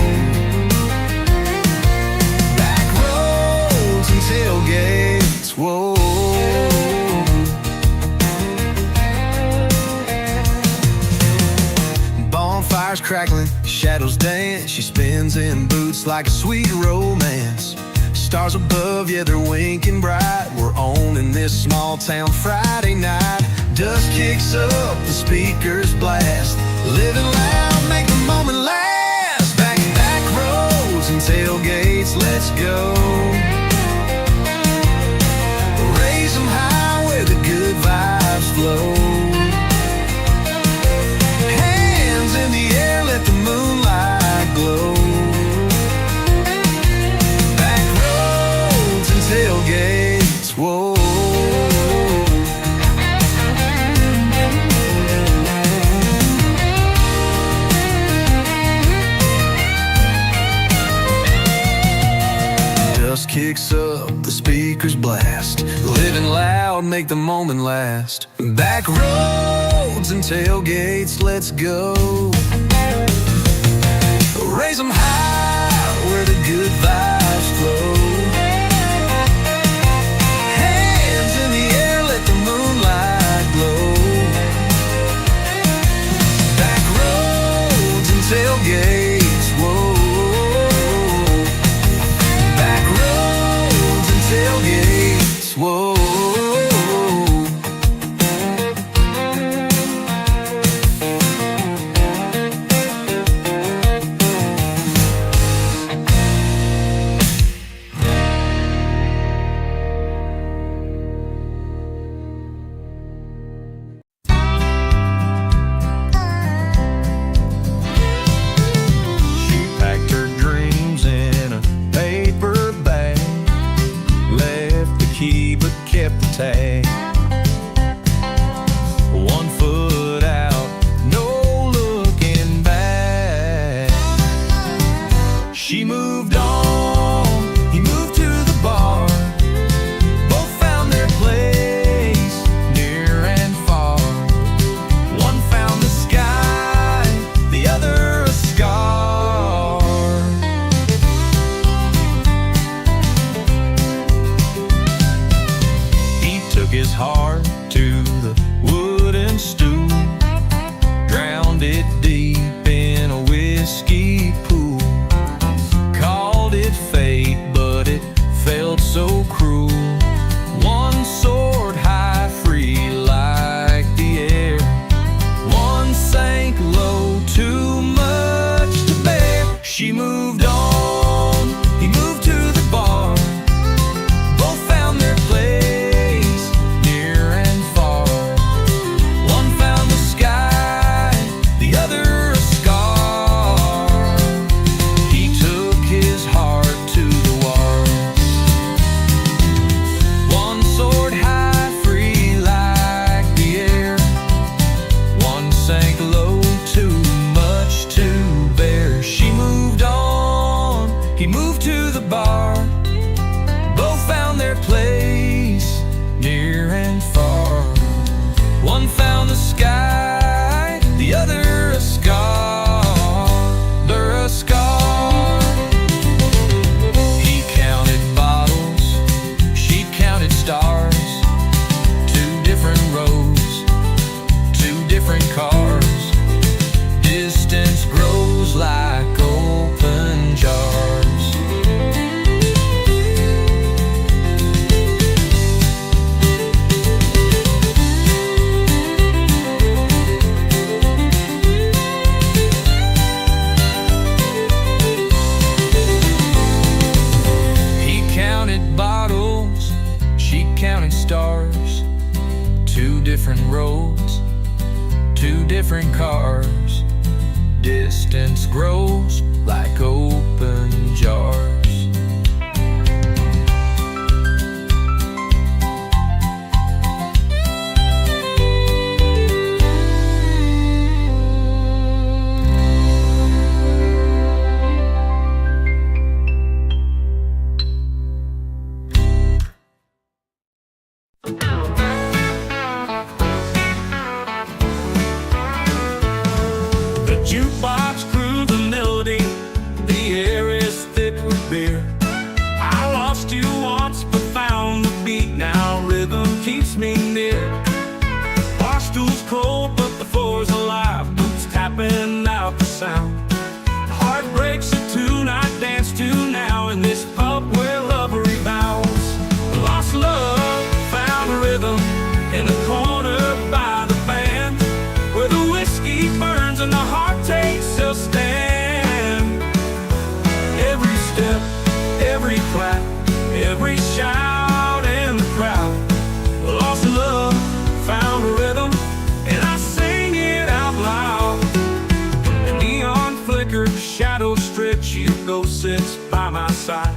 Back roads and tailgates, whoa. Bonfires crackling, shadows dance. She spins in boots like a sweet romance. Stars above, yeah, they're winking bright. We're on in this small town Friday night. Dust kicks up, the speakers blast. Living loud, make the moment last. Back roads and tailgates, let's go. Raise them high where the good vibes flow. Hands in the air, let the moonlight glow. Back roads and tailgates, whoa. Dust kicks up, the speakers blast. Living loud, make the moment last. Back roads and tailgates, let's go. Raise them high where the good vibes flow. Hands in the air, let the moonlight glow. Back roads and tailgates, whoa. Back roads and tailgates, whoa. heart to the wooden stool, drowned it deep in a whiskey pool. Called it fate, but it felt so cruel. One soared high, free like the air. One sank low, too much to bear. She moved on, he moved to the bar. Both found their place, near and far. One found the sky, the other a scar. He took his heart to the war. One soared high, free like the air. One sank low, too much to bear. She moved on, he moved to the bar. Both found their place, near and far. One found the sky, the other a scar. They're a scar. He counted bottles, she counted stars. Two different roads, two different cars. Distance grows like open jars. He counted bottles, she counted stars. Two different roads, two different cars. Distance grows like open jars. The jukebox grew the melody, the air is thick with beer. I lost you once but found the beat, now rhythm keeps me near. Bar stool's cold but the floor's alive, boots tapping out the sound. Heartbreak's a tune I dance to now in this pub where love rebounds. Lost love, found a rhythm in the corner by the band, where the whiskey burns and the heart takes a stand. Every step, every clap, every shout in the crowd. Lost love, found a rhythm, and I sing it out loud. The neon flickers, shadows stretch, you ghost sits by my side.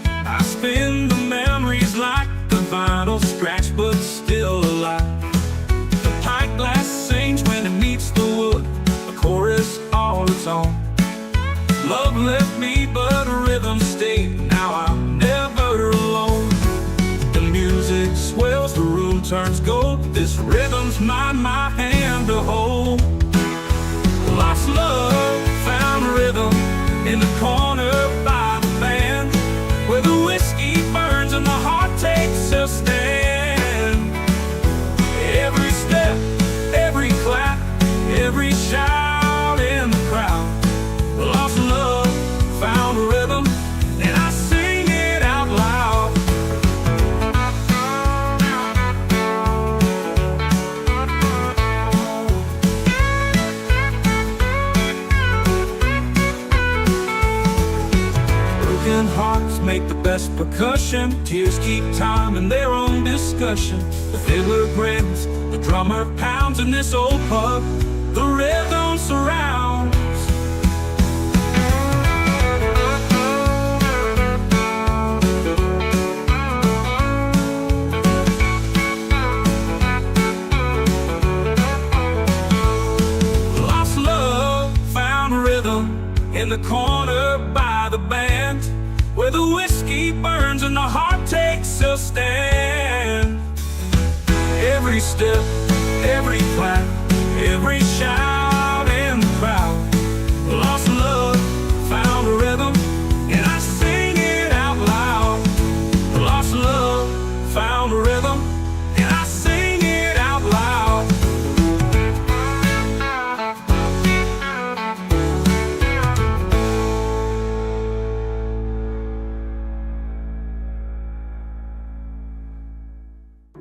I spin the memories like the vinyl scratch but still alive. The pint glass sings when it meets the wood, a chorus all its own. Love left me but a rhythm stayed, now I'm never alone. The music swells, the room turns gold, this rhythm's mine, my hand to hold. Lost love, found a rhythm in the corner by the band, where the whiskey burns and the heart takes a stand. Every step, every clap, every shout in the crowd. Lost love, found a rhythm, and I sing it out loud. Broken hearts make the best percussion, tears keep time in their own discussion. The fiddler grins, the drummer pounds in this old pub, the rhythm surrounds. Lost love, found a rhythm in the corner by the band, where the whiskey burns and the heart takes a stand. Every step, every clap, every shout in the crowd. Lost love, found a rhythm, and I sing it out loud. Lost love, found a rhythm, and I sing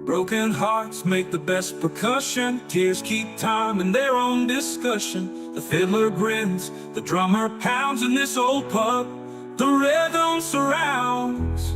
Broken hearts make the best percussion. Tears keep time in their own discussion. The fiddler grins, the drummer pounds in this old pub. The rhythm surrounds.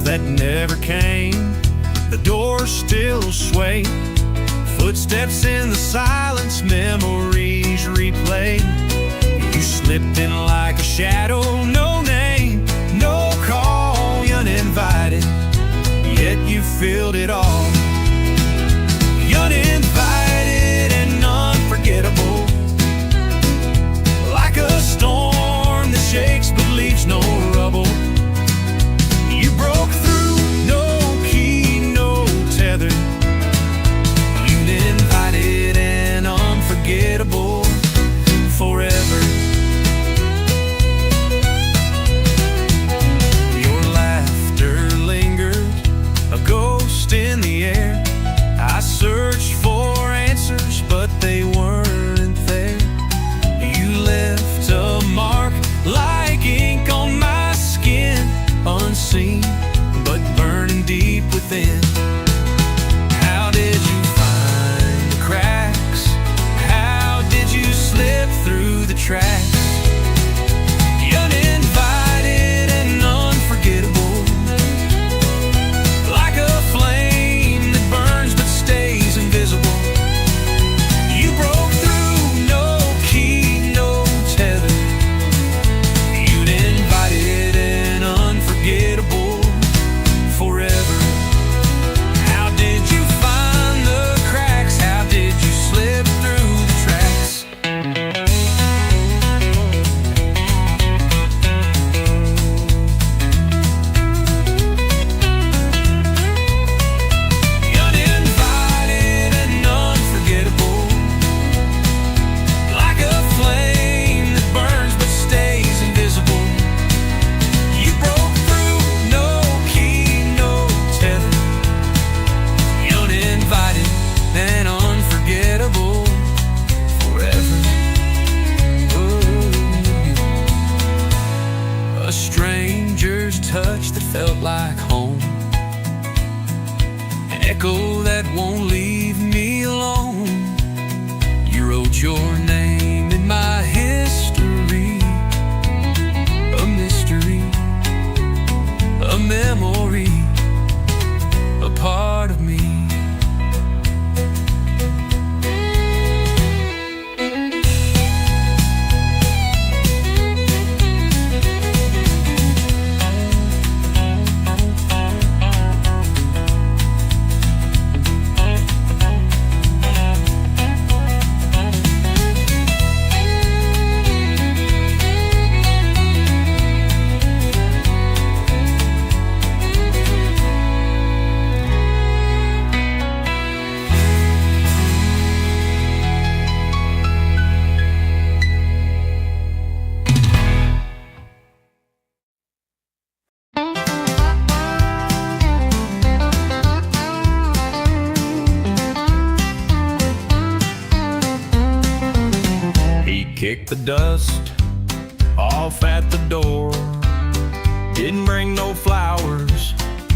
That never came, the door still swayed. Footsteps in the silence, memories replayed. You slipped in like a shadow, no name, no call, uninvited, yet you filled it all. Uninvited and unforgettable, like a storm that shakes but leaves no rubble. You broke through, no key, no tether. Uninvited and unforgettable forever. Your laughter lingered, a ghost in the air. I searched for answers, but they weren't there. You left a mark like ink on my skin, unseen, but burning deep within. How did you find the cracks? How did you slip through the tracks? Uninvited and unforgettable, like a flame that burns but stays invisible. You broke through, no key, no tether. Uninvited and unforgettable forever. How did you find the cracks? How did you slip through the tracks? Uninvited and unforgettable, like a flame that burns but stays invisible. You broke through, no key, no tether. Uninvited and unforgettable forever. A stranger's touch that felt like home, an echo that won't leave me alone. You wrote your name in my history, a mystery, a memory, a part of me. Kicked the dust off at the door. Didn't bring no flowers,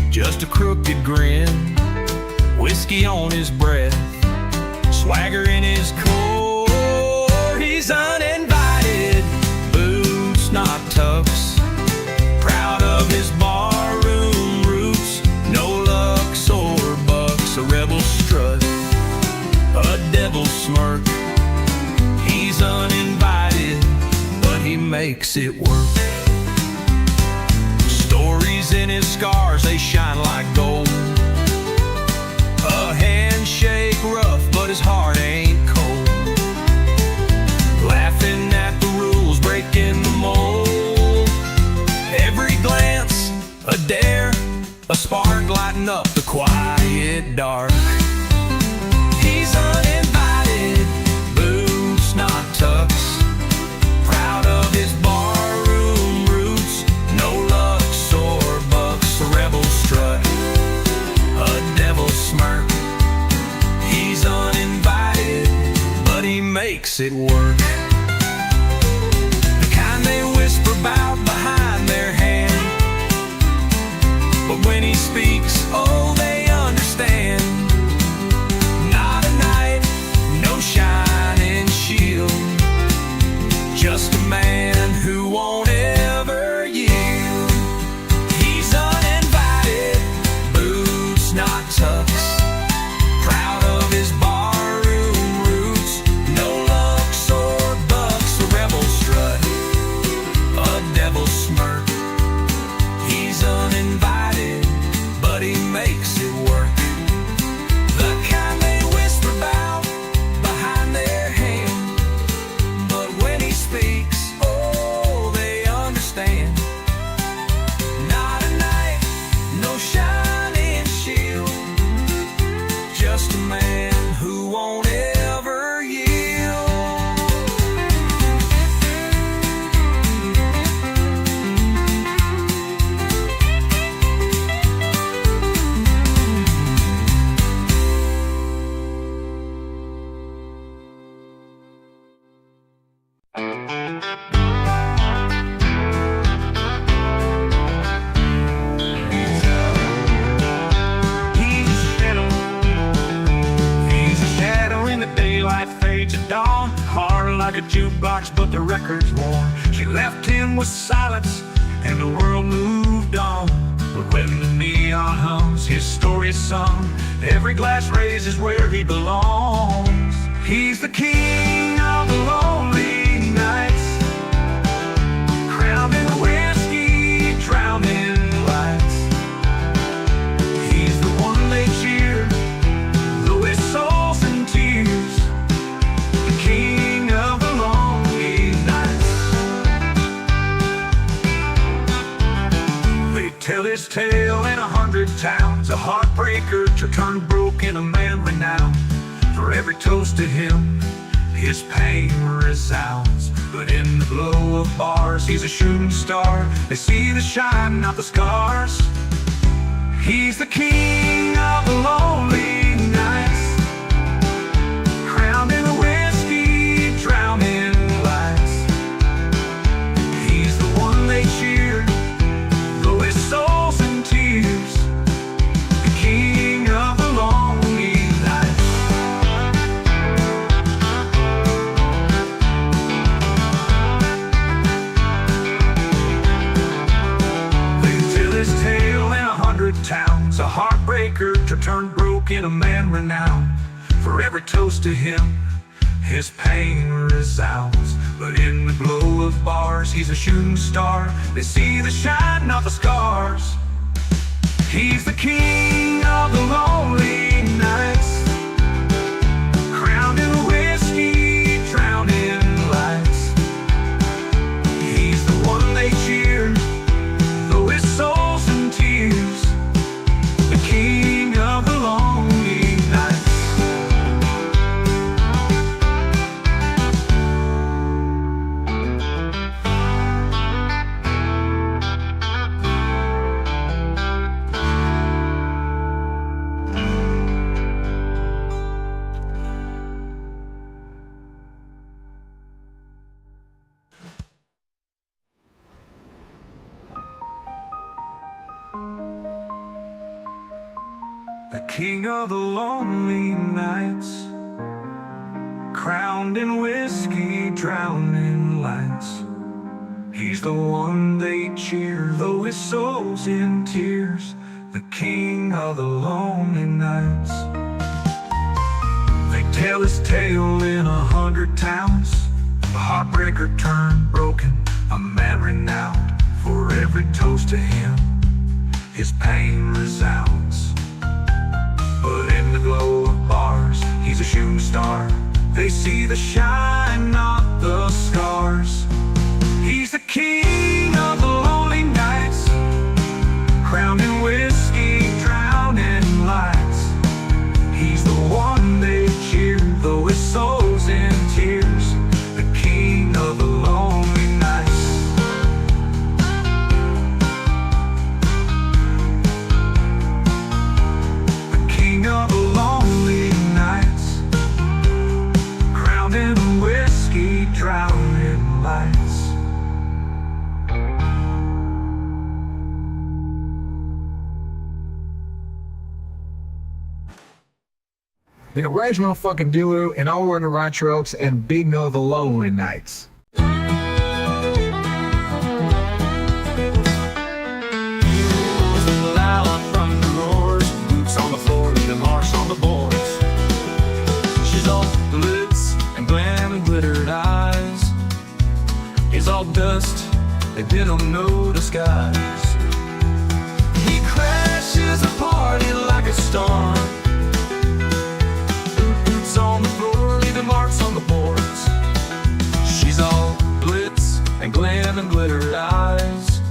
just a crooked grin. Whiskey on his breath, swagger in his core. He's uninvited, boots not tucks, proud of his barroom roots. No Lux or bucks, a rebel strut, a devil smirk. He's uninvited, but he makes it work. Stories in his scars, they shine like gold. A handshake rough, but his heart ain't cold. Laughing at the rules, breaking the mold. Every glance, a dare, a spark lighting up the quiet, dark. He's uninvited, boots not tucks, proud of his barroom roots, no lux or bucks, a rebel strut, a devil smirk. He's uninvited, but he makes it work. The kind they whisper about behind their hand, but when he speaks, oh, they understand. Not a knight, no shining shield, just a man who won't ever yield. He's uninvited, boots not tucks, proud of his barroom roots, no lux or bucks, a rebel strut, a devil smirk. He's uninvited, but he makes it work. The kind they whisper about behind their hand, but when he speaks, oh, they understand. Not a knight, no shining shield, just a man who won't ever yield. He's a shadow in the daylight fades to dawn, hard like a jukebox, but the record's worn. She left him with silence, and the world moved on. But when the neon hums, his story is sung. Every glass raises where he belongs. He's the king of the lonely nights, crowned in whiskey, drowned in lights. He's the one they cheer, though his soul's in tears, the king of the lonely nights. They tell his tale in 100 towns, a heartbreaker to turn broken, a man renowned. For every toast to him, his pain resounds. But in the glow of bars, he's a shooting star. They see the shine, not the scars. He's the king of the lonely nights, crowned in whiskey, drowned in lights. He's the one they cheer, though his soul's in tears, the king of the lonely nights. They tell his tale in 100 towns, a heartbreaker to turn broken, a man renowned. For every toast to him, his pain resounds. But in the glow of bars, he's a shooting star. They see the shine, not the scars. He's the king of the lonely nights, crowned in whiskey, drowned in lights. He's the one they cheer, though his soul's in tears, the king of the lonely nights. The king of the lonely nights, crowned in whiskey, drowned in lights. He's the one they cheer, though his soul's in tears, the king of the lonely nights. They tell his tale in 100 towns, a heartbreaker turned broken, a man renowned. For every toast to him, his pain resounds. But in the glow of bars, he's a shooting star. They see the shine, not the scars. He's the king of the lonely nights, crowned in whiskey, drowned in The original fucking Dulu and all in the right strokes and Big No the Lonely Nights. Loud from the roars, boots on the floor, the marks on the boards. She's all glitz and glam and glittered eyes. He's all dust, they bid him no disguise. He crashes a party like a storm. Boots on the floor, leaving marks on the boards. She's all glitz and glam and glittered eyes.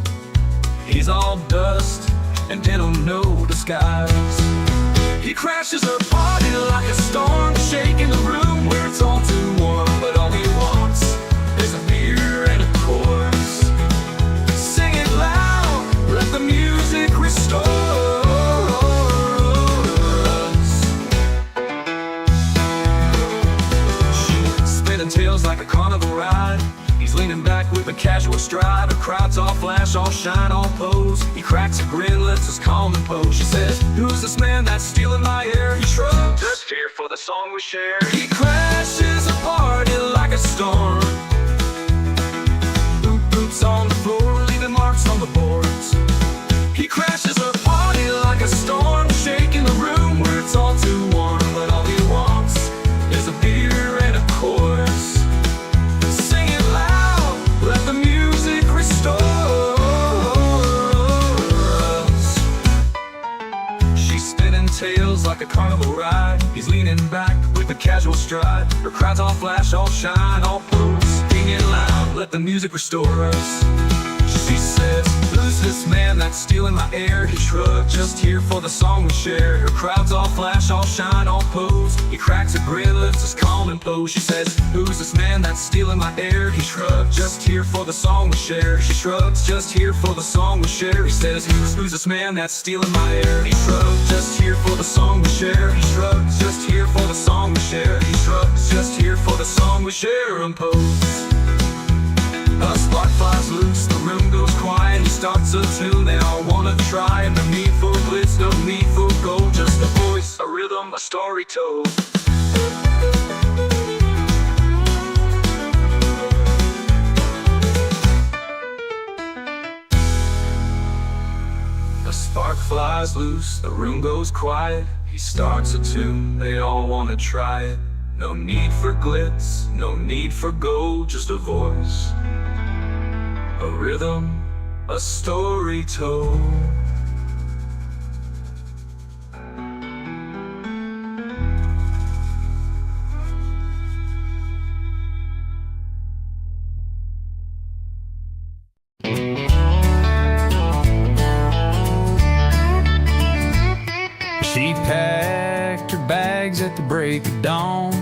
He's all dust and denim no disguise. He crashes a party like a storm, shaking the room where it's all too warm. But all he wants is a beer and a chorus. Sing it loud, let the music restore us. She's spinning tails like a carnival ride. He's leaning back with a casual stride. Her crowd's all flash, all shine, all pose. He cracks a grin, lets us calm and pose. She says, who's this man that's stealing my air? He shrugs, just here for the song we share. He crashes a party like a storm. Boots on the floor, leaving marks on the boards. He crashes a party like a storm, shaking the room where it's all too warm. But all he wants is a beer and a chorus. Sing it loud, let the music restore us. She's spinning tails like a carnival ride. He's leaning back with a casual stride. Her crowd's all flash, all shine, all pose. Sing it loud, let the music restore us. She says, who's this man that's stealing my air? He shrugs, just here for the song we share. Her crowd's all flash, all shine, all pose. He cracks a grin, lifts his calm and pose. She says, who's this man that's stealing my air? He shrugs, just here for the song we share. She shrugs, just here for the song we share. He says, who's this man that's stealing my air? He shrugs, just here for the song we share. He shrugs, just here for the song we share. He shrugs, just here for the song we share and pose. A spark flies loose, the room goes quiet. He starts a tune they all wanna try. And no need for glitz, no need for gold. Just a voice, a rhythm, a story told. A spark flies loose, the room goes quiet. He starts a tune, they all wanna try it. No need for glitz, no need for gold. Just a voice, a rhythm, a story told. She packed her bags at the break of dawn,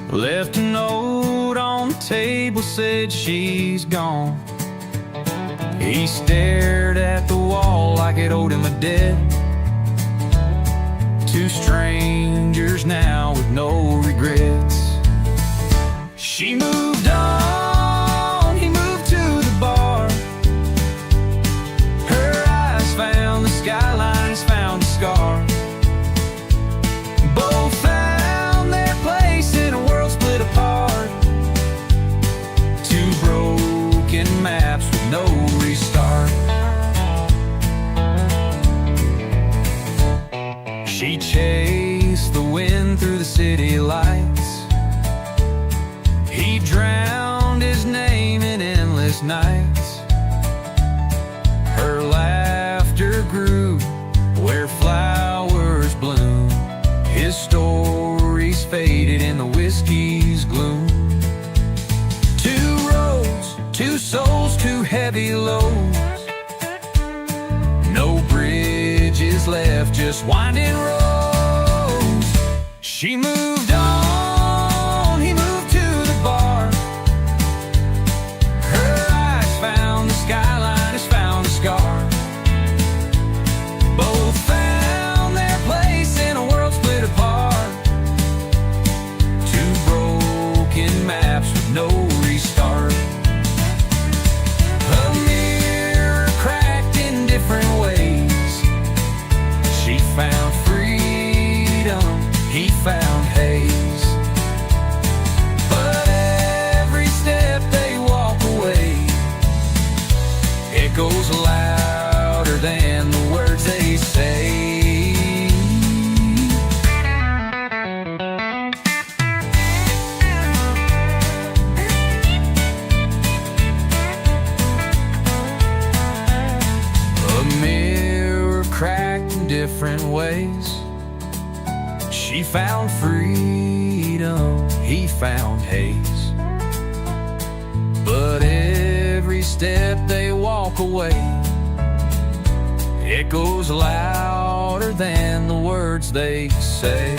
left a note on the table, said she's gone. He stared at the wall like it owed him a debt. Two strangers now with no regrets. She moved on, he moved to the bar. Her eyes found the skyline, he's found a scar. Both found their place in a world split apart. Two broken maps with no restart. She chased the wind through the city lights. He drowned his name in endless nights. Her laughter grew where flowers bloom. His stories faded in the whiskey's gloom. Two roads, two souls, two heavy loads. No bridges left, just winding roads. She moved on, he moved to the bar. Her eyes found the skyline, has found a scar. Both found their place in a world split apart. Two broken maps with no restart. A mirror cracked in different ways. She found freedom, he found haze. But every step they walk away, it goes louder than the words they say. A mirror cracked in different ways. She found freedom, he found haze. But every step they walk away, it goes louder than the words they say.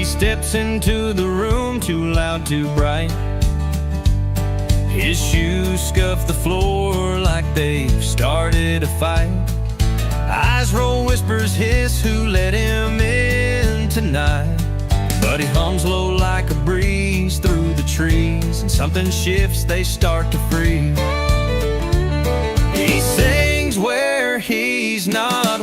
Steps into the room, too loud, too bright. His shoes scuff the floor like they've started a fight. Eyes roll, whispers hiss, who let him in tonight? But he hums low like a breeze through the trees, and something shifts, they start to freeze. He sings where he's not